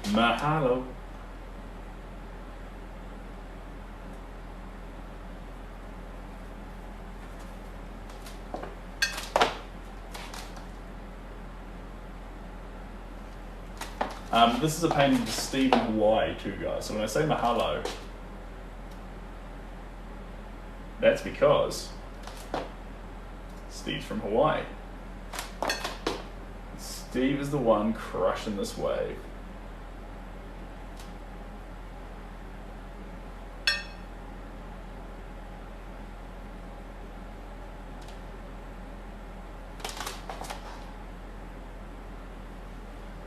Mahalo. This is a painting to Steve in Hawaii too, guys. So when I say mahalo, that's because Steve's from Hawaii. Steve is the one crushing this wave.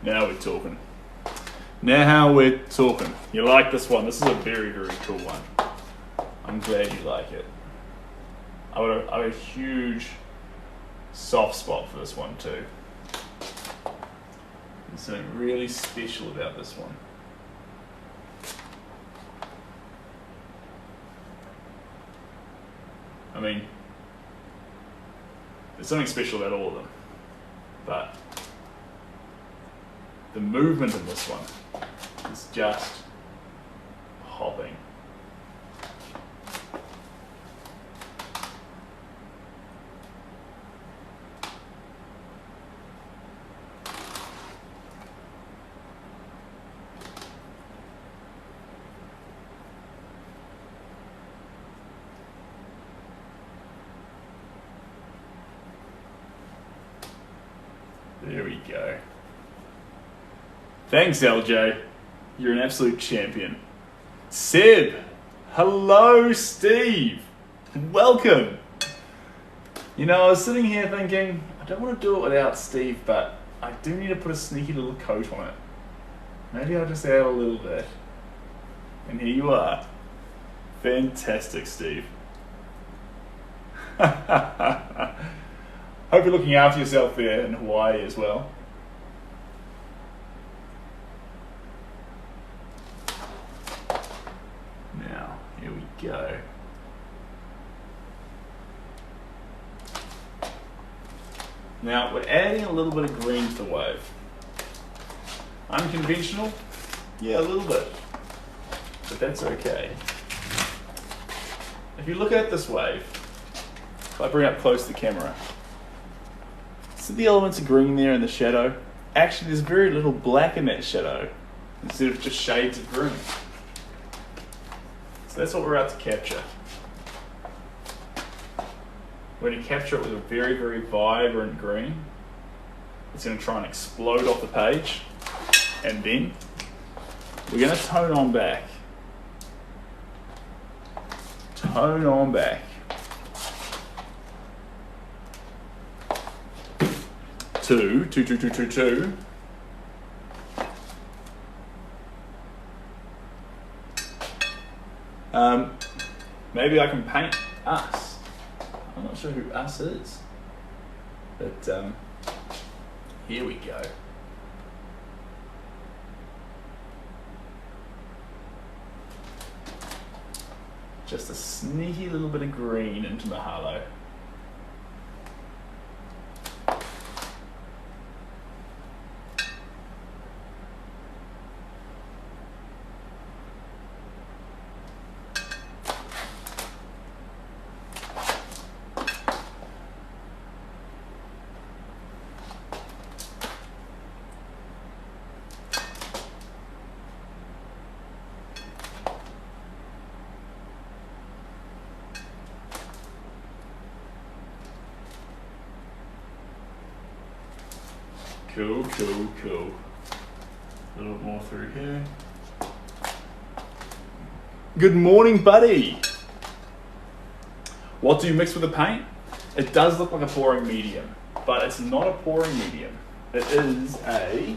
Now we're talking. Now we're talking. You like this one? This is a very, very cool one. I'm glad you like it. I have a huge soft spot for this one too. There's something really special about this one. I mean, there's something special about all of them, but the movement in this one is just hopping. There we go. Thanks, LJ. You're an absolute champion. Seb. Hello, Steve. Welcome. You know, I was sitting here thinking, I don't want to do it without Steve, but I do need to put a sneaky little coat on it. Maybe I'll just add a little bit. And here you are. Fantastic, Steve. Hope you're looking after yourself there in Hawaii as well. Now, here we go. Now, we're adding a little bit of green to the wave. Unconventional? Yeah, a little bit. But that's okay. If you look at this wave, if I bring up close to the camera, see the elements of green there in the shadow? Actually, there's very little black in that shadow, instead of just shades of green. So that's what we're out to capture. We're going to capture it with a very, very vibrant green. It's going to try and explode off the page. And then we're going to tone on back. Tone on back. Two. Maybe I can paint us. I'm not sure who us is. But here we go. Just a sneaky little bit of green into Mahalo. Cool. A little bit more through here. Good morning, buddy. What do you mix with the paint? It does look like a pouring medium, but it's not a pouring medium. It is a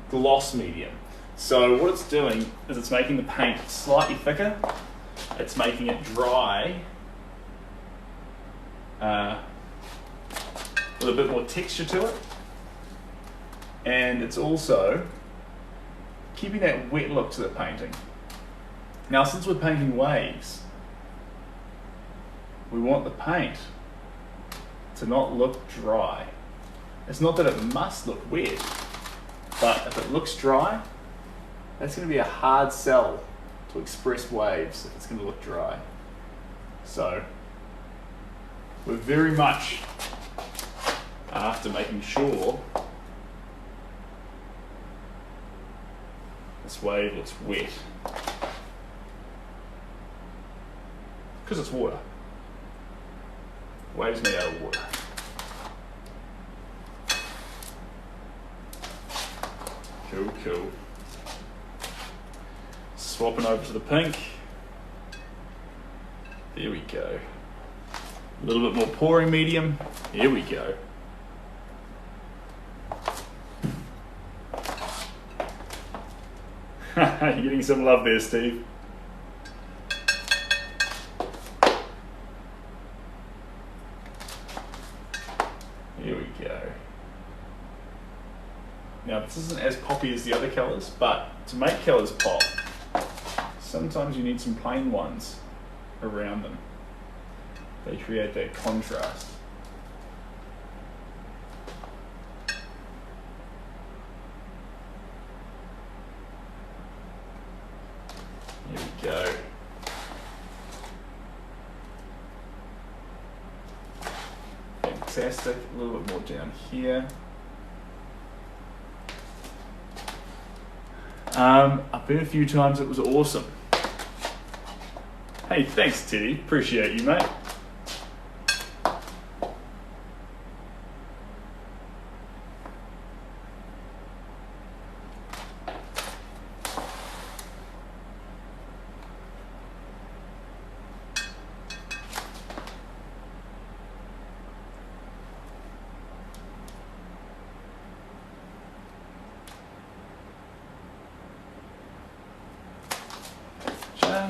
gloss medium. So what it's doing is it's making the paint slightly thicker. It's making it dry with a bit more texture to it. And it's also keeping that wet look to the painting. Now, since we're painting waves, we want the paint to not look dry. It's not that it must look wet, but if it looks dry, that's going to be a hard sell to express waves if it's going to look dry. So, we're very much after making sure this wave looks wet. Because it's water. Waves made out of water. Cool. Swapping over to the pink. There we go. A little bit more pouring medium. Here we go. You're getting some love there, Steve. Here we go. Now, this isn't as poppy as the other colours, but to make colours pop, sometimes you need some plain ones around them. They create that contrast. Here we go. Fantastic. A little bit more down here. I've been a few times. It was awesome. Hey, thanks, Teddy. Appreciate you, mate.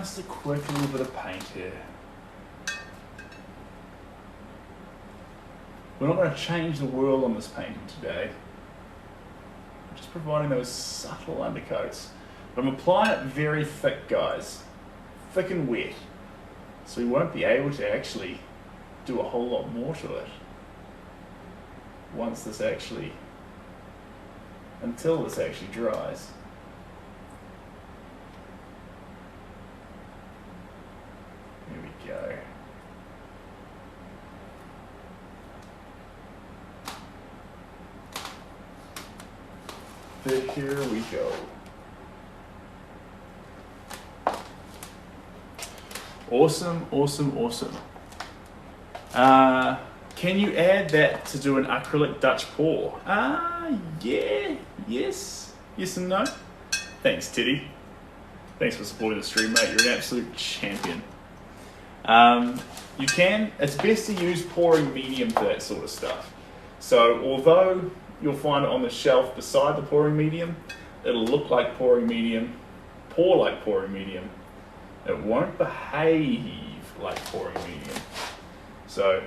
Just a quick little bit of paint here. We're not going to change the world on this painting today. I'm just providing those subtle undercoats. But I'm applying it very thick, guys. Thick and wet. So we won't be able to actually do a whole lot more to it once this actually, until this actually dries. Here we go. Here we go. Awesome, awesome, awesome. Can you add that to do an acrylic Dutch pour? Yeah, yes and no. Thanks, Teddy. Thanks for supporting the stream, mate. You're an absolute champion. You can, it's best to use pouring medium for that sort of stuff. So although you'll find it on the shelf beside the pouring medium, it'll look like pouring medium, pour like pouring medium. It won't behave like pouring medium. So,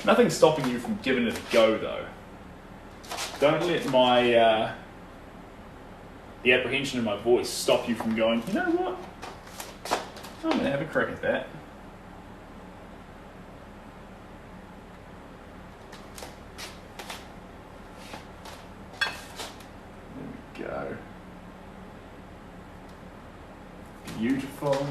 nothing's stopping you from giving it a go though. Don't let my, the apprehension in my voice stop you from going, you know what? I'm gonna have a crack at that. There we go. Beautiful.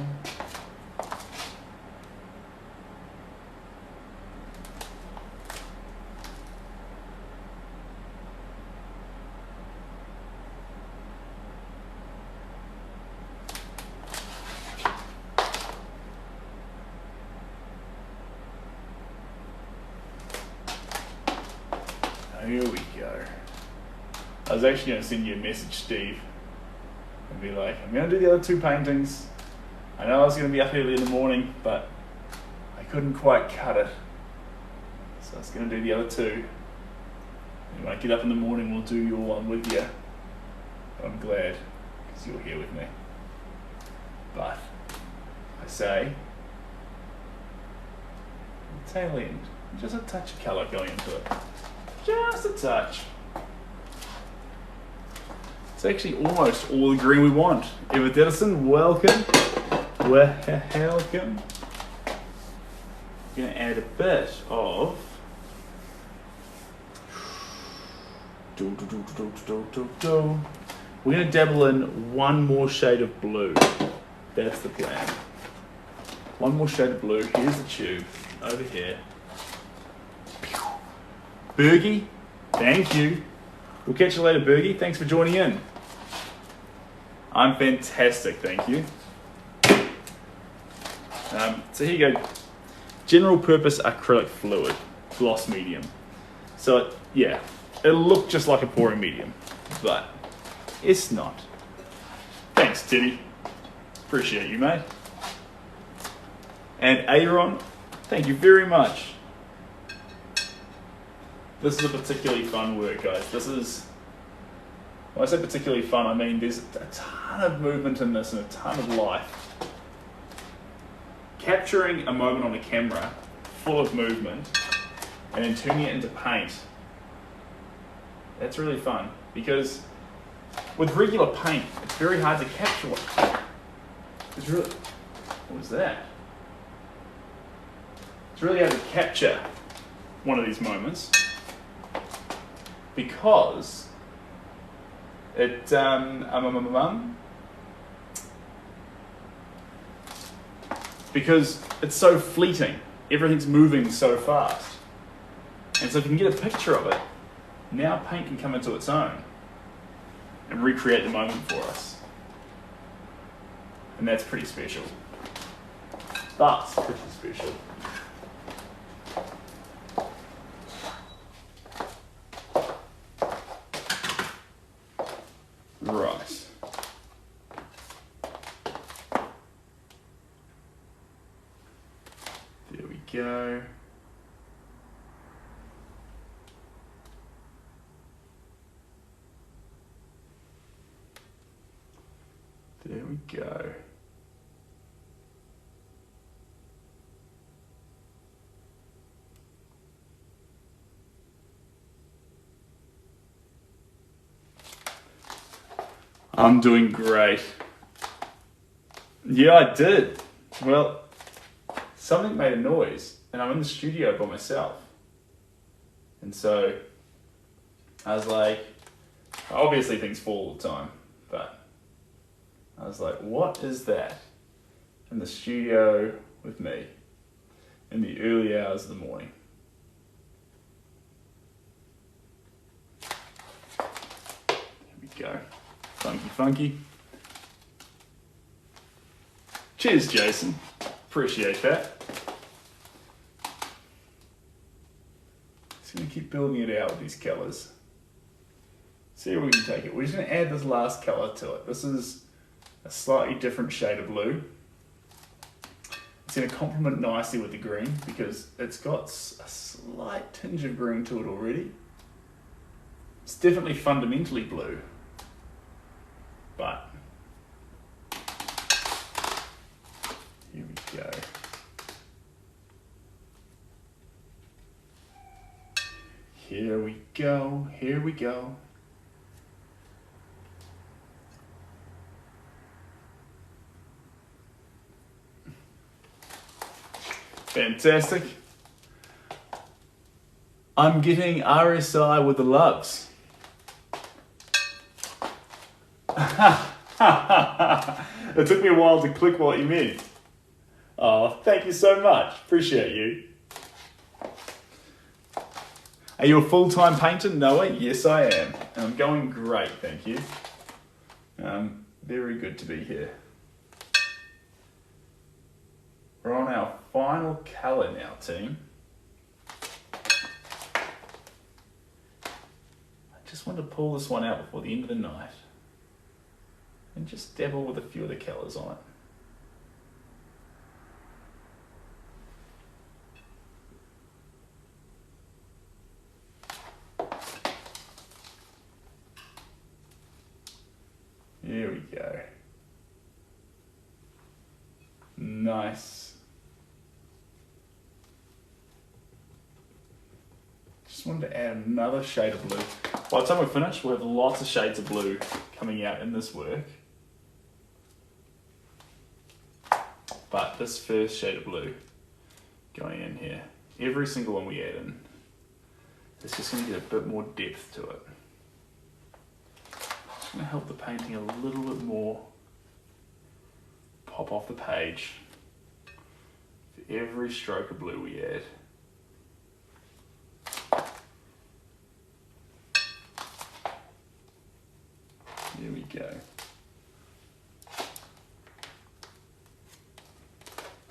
Here we go. I was actually going to send you a message, Steve, and be like, I'm going to do the other two paintings. I know I was going to be up early in the morning, but I couldn't quite cut it. So I was going to do the other two. And when I get up in the morning, we'll do your one with you. I'm glad, because you're here with me. But, I say, the tail end, just a touch of colour going into it. Just a touch. It's actually almost all the green we want. Eva Dennison, welcome. Welcome. I'm going to add a bit of we're going to dabble in one more shade of blue. That's the plan. One more shade of blue. Here's the tube over here. Bergie, thank you. We'll catch you later, Bergie. Thanks for joining in. I'm fantastic, thank you. So here you go. General purpose acrylic fluid, gloss medium. So yeah, it'll look just like a pouring medium, but it's not. Thanks, Teddy. Appreciate you, mate. And Aaron, thank you very much. This is a particularly fun work, guys. This is, when I say particularly fun, I mean there's a ton of movement in this and a ton of life. Capturing a moment on a camera full of movement and then turning it into paint, that's really fun, because with regular paint, it's very hard to capture what. It's really, what was that? It's really hard to capture one of these moments because it, because it's so fleeting. Everything's moving so fast. And so if you can get a picture of it, now paint can come into its own and recreate the moment for us. And that's pretty special. That's pretty special. Right. There we go. There we go. I'm doing great. Yeah, I did. Well, something made a noise and I'm in the studio by myself. And so I was like, obviously things fall all the time, but I was like, what is that in the studio with me in the early hours of the morning? There we go. Funky, funky. Cheers, Jason. Appreciate that. Just gonna keep building it out with these colours. See where we can take it. We're just gonna add this last colour to it. This is a slightly different shade of blue. It's gonna complement nicely with the green because it's got a slight tinge of green to it already. It's definitely fundamentally blue, but here we go. Here we go, here we go. Fantastic. I'm getting RSI with the loves. It took me a while to click what you meant. Oh, thank you so much. Appreciate you. Are you a full-time painter, Noah? Yes, I am. And I'm going great, thank you. Very good to be here. We're on our final colour now, team. I just want to pull this one out before the end of the night and just dabble with a few of the colours on it. Here we go. Nice. Just wanted to add another shade of blue. By the time we're finished, we'll have lots of shades of blue coming out in this work. But this first shade of blue going in here, every single one we add in, it's just going to get a bit more depth to it. It's going to help the painting a little bit more pop off the page for every stroke of blue we add. There we go.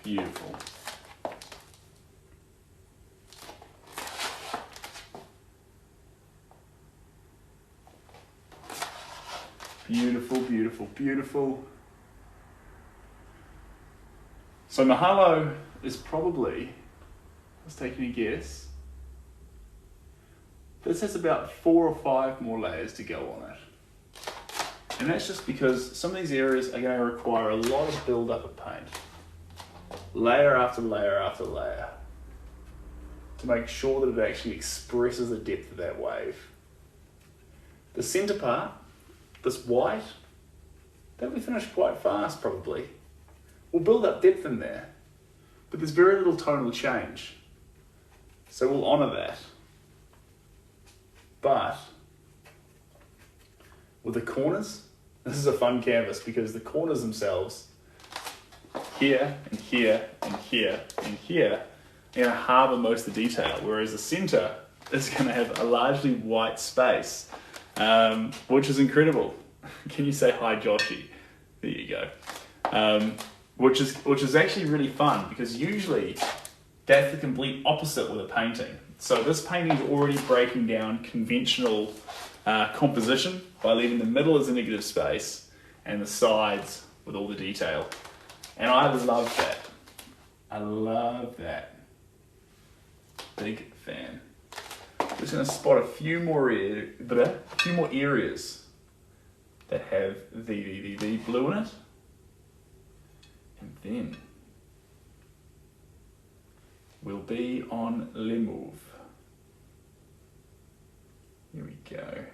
Beautiful. Beautiful, beautiful, beautiful. So Mahalo is probably, let's take any guess, this has about 4 or 5 more layers to go on it. And that's just because some of these areas are going to require a lot of build-up of paint. Layer after layer after layer. To make sure that it actually expresses the depth of that wave. The centre part, this white, that'll be finished quite fast probably. We'll build up depth in there, but there's very little tonal change. So we'll honour that. But with the corners, this is a fun canvas because the corners themselves, here and here and here and here, are going to harbour most of the detail, whereas the centre is going to have a largely white space, which is incredible. Can you say hi, Joshy? There you go. Which is actually really fun because usually that's the complete opposite with a painting. So this painting is already breaking down conventional composition by leaving the middle as a negative space and the sides with all the detail. And I love that. I love that. Big fan. Just going to spot a few more areas that have the blue in it. then we'll be on le move. Here we go.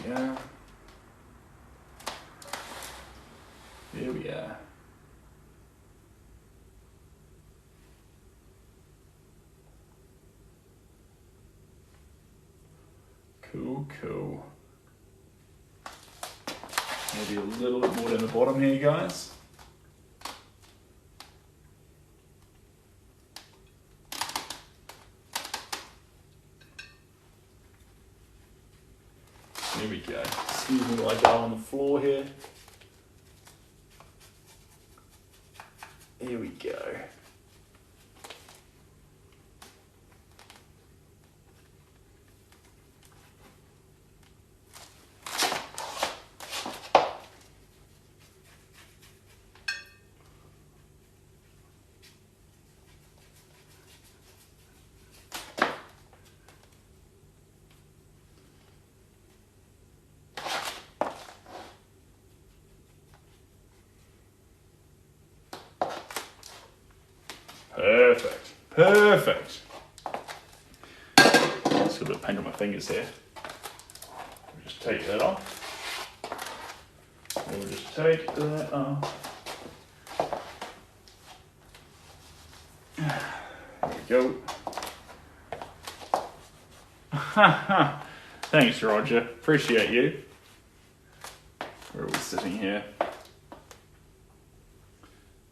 Yeah. There we are. Cool, cool. Maybe a little bit more down the bottom here, guys. There we go. Excuse me while I go on the floor here. Here we go. Perfect, perfect. Just got a bit of paint on my fingers here. We'll just take that off. We'll just take that off. There we go. Thanks, Roger. Appreciate you. Where are we sitting here?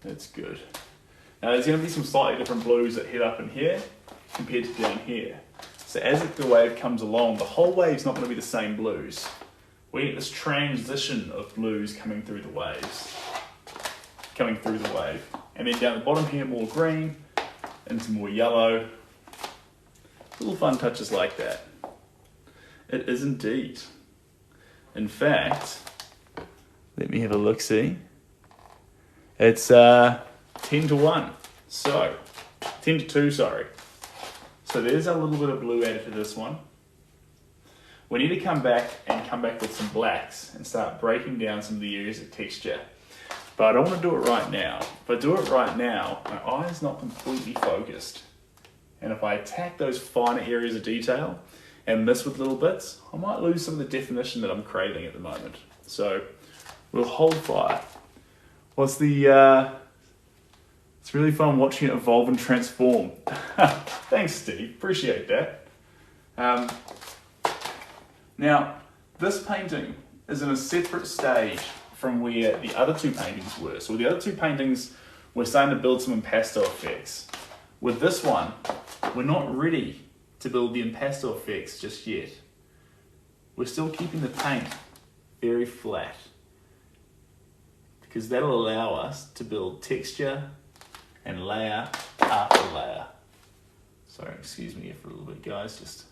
That's good. Now there's going to be some slightly different blues that head up in here compared to down here. So as the wave comes along, the whole wave's not going to be the same blues. We get this transition of blues coming through the waves. Coming through the wave. And then down the bottom here, more green, into more yellow. Little fun touches like that. It is indeed. In fact, let me have a look-see. It's 10 to 1. So, 10 to 2, sorry. So there's a little bit of blue added to this one. We need to come back with some blacks and start breaking down some of the areas of texture. But I don't want to do it right now. If I do it right now, my eye's not completely focused. And if I attack those finer areas of detail and miss with little bits, I might lose some of the definition that I'm craving at the moment. So we'll hold fire. What's the... It's really fun watching it evolve and transform. Thanks, Steve. Appreciate that. Now, this painting is in a separate stage from where the other two paintings were. So with the other two paintings, we're starting to build some impasto effects. With this one, we're not ready to build the impasto effects just yet. We're still keeping the paint very flat because that'll allow us to build texture and layer after layer. Sorry, excuse me here for a little bit, guys.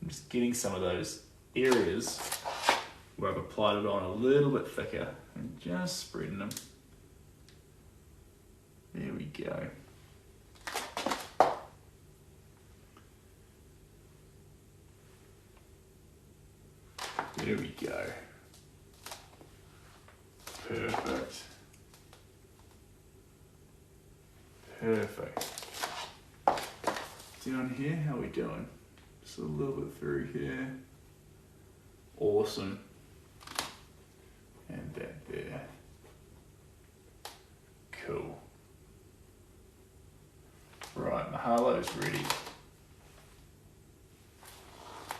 I'm just getting some of those areas where I've applied it on a little bit thicker and just spreading them. There we go. There we go. Perfect. Perfect. Down here, how are we doing? Just a little bit through here. Awesome. And that there. Cool. Right, Mahalo's ready.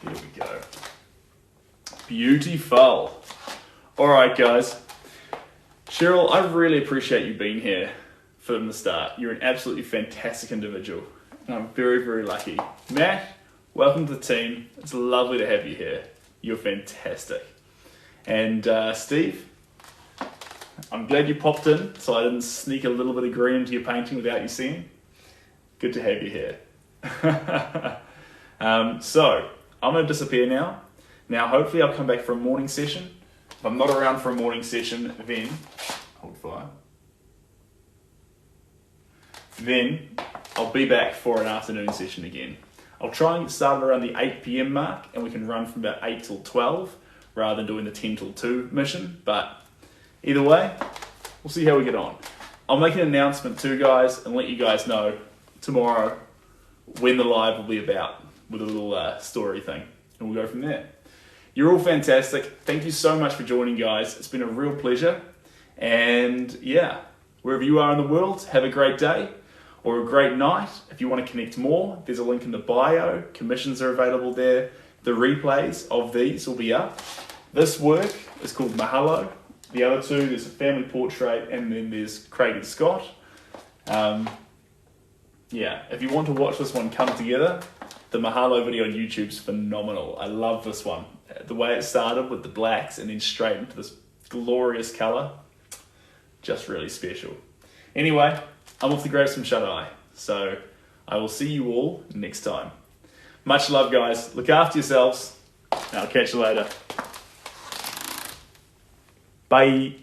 There we go. Beautiful. Alright guys. Cheryl, I really appreciate you being here from the start. You're an absolutely fantastic individual. And I'm very, very lucky. Matt, welcome to the team. It's lovely to have you here. You're fantastic. And Steve, I'm glad you popped in so I didn't sneak a little bit of green into your painting without you seeing. Good to have you here. So, I'm going to disappear now. Now, hopefully I'll come back for a morning session. If I'm not around for a morning session, then, hold fire. Then, I'll be back for an afternoon session again. I'll try and get started around the 8 p.m. mark, and we can run from about 8 till 12 rather than doing the 10 till 2 mission. But either way, we'll see how we get on. I'll make an announcement too, guys, and let you guys know tomorrow when the live will be about with a little story thing, and we'll go from there. You're all fantastic. Thank you so much for joining, guys. It's been a real pleasure. And yeah, wherever you are in the world, have a great day or a great night. If you want to connect more, there's a link in the bio. Commissions are available there. The replays of these will be up. This work is called Mahalo. The other two, there's a family portrait, and then there's Craig and Scott. Yeah, if you want to watch this one come together, the Mahalo video on YouTube's phenomenal. I love this one. The way it started with the blacks and then straight into this glorious colour, just really special. Anyway, I'm off to grab some shut-eye, so I will see you all next time. Much love, guys. Look after yourselves, and I'll catch you later. Bye.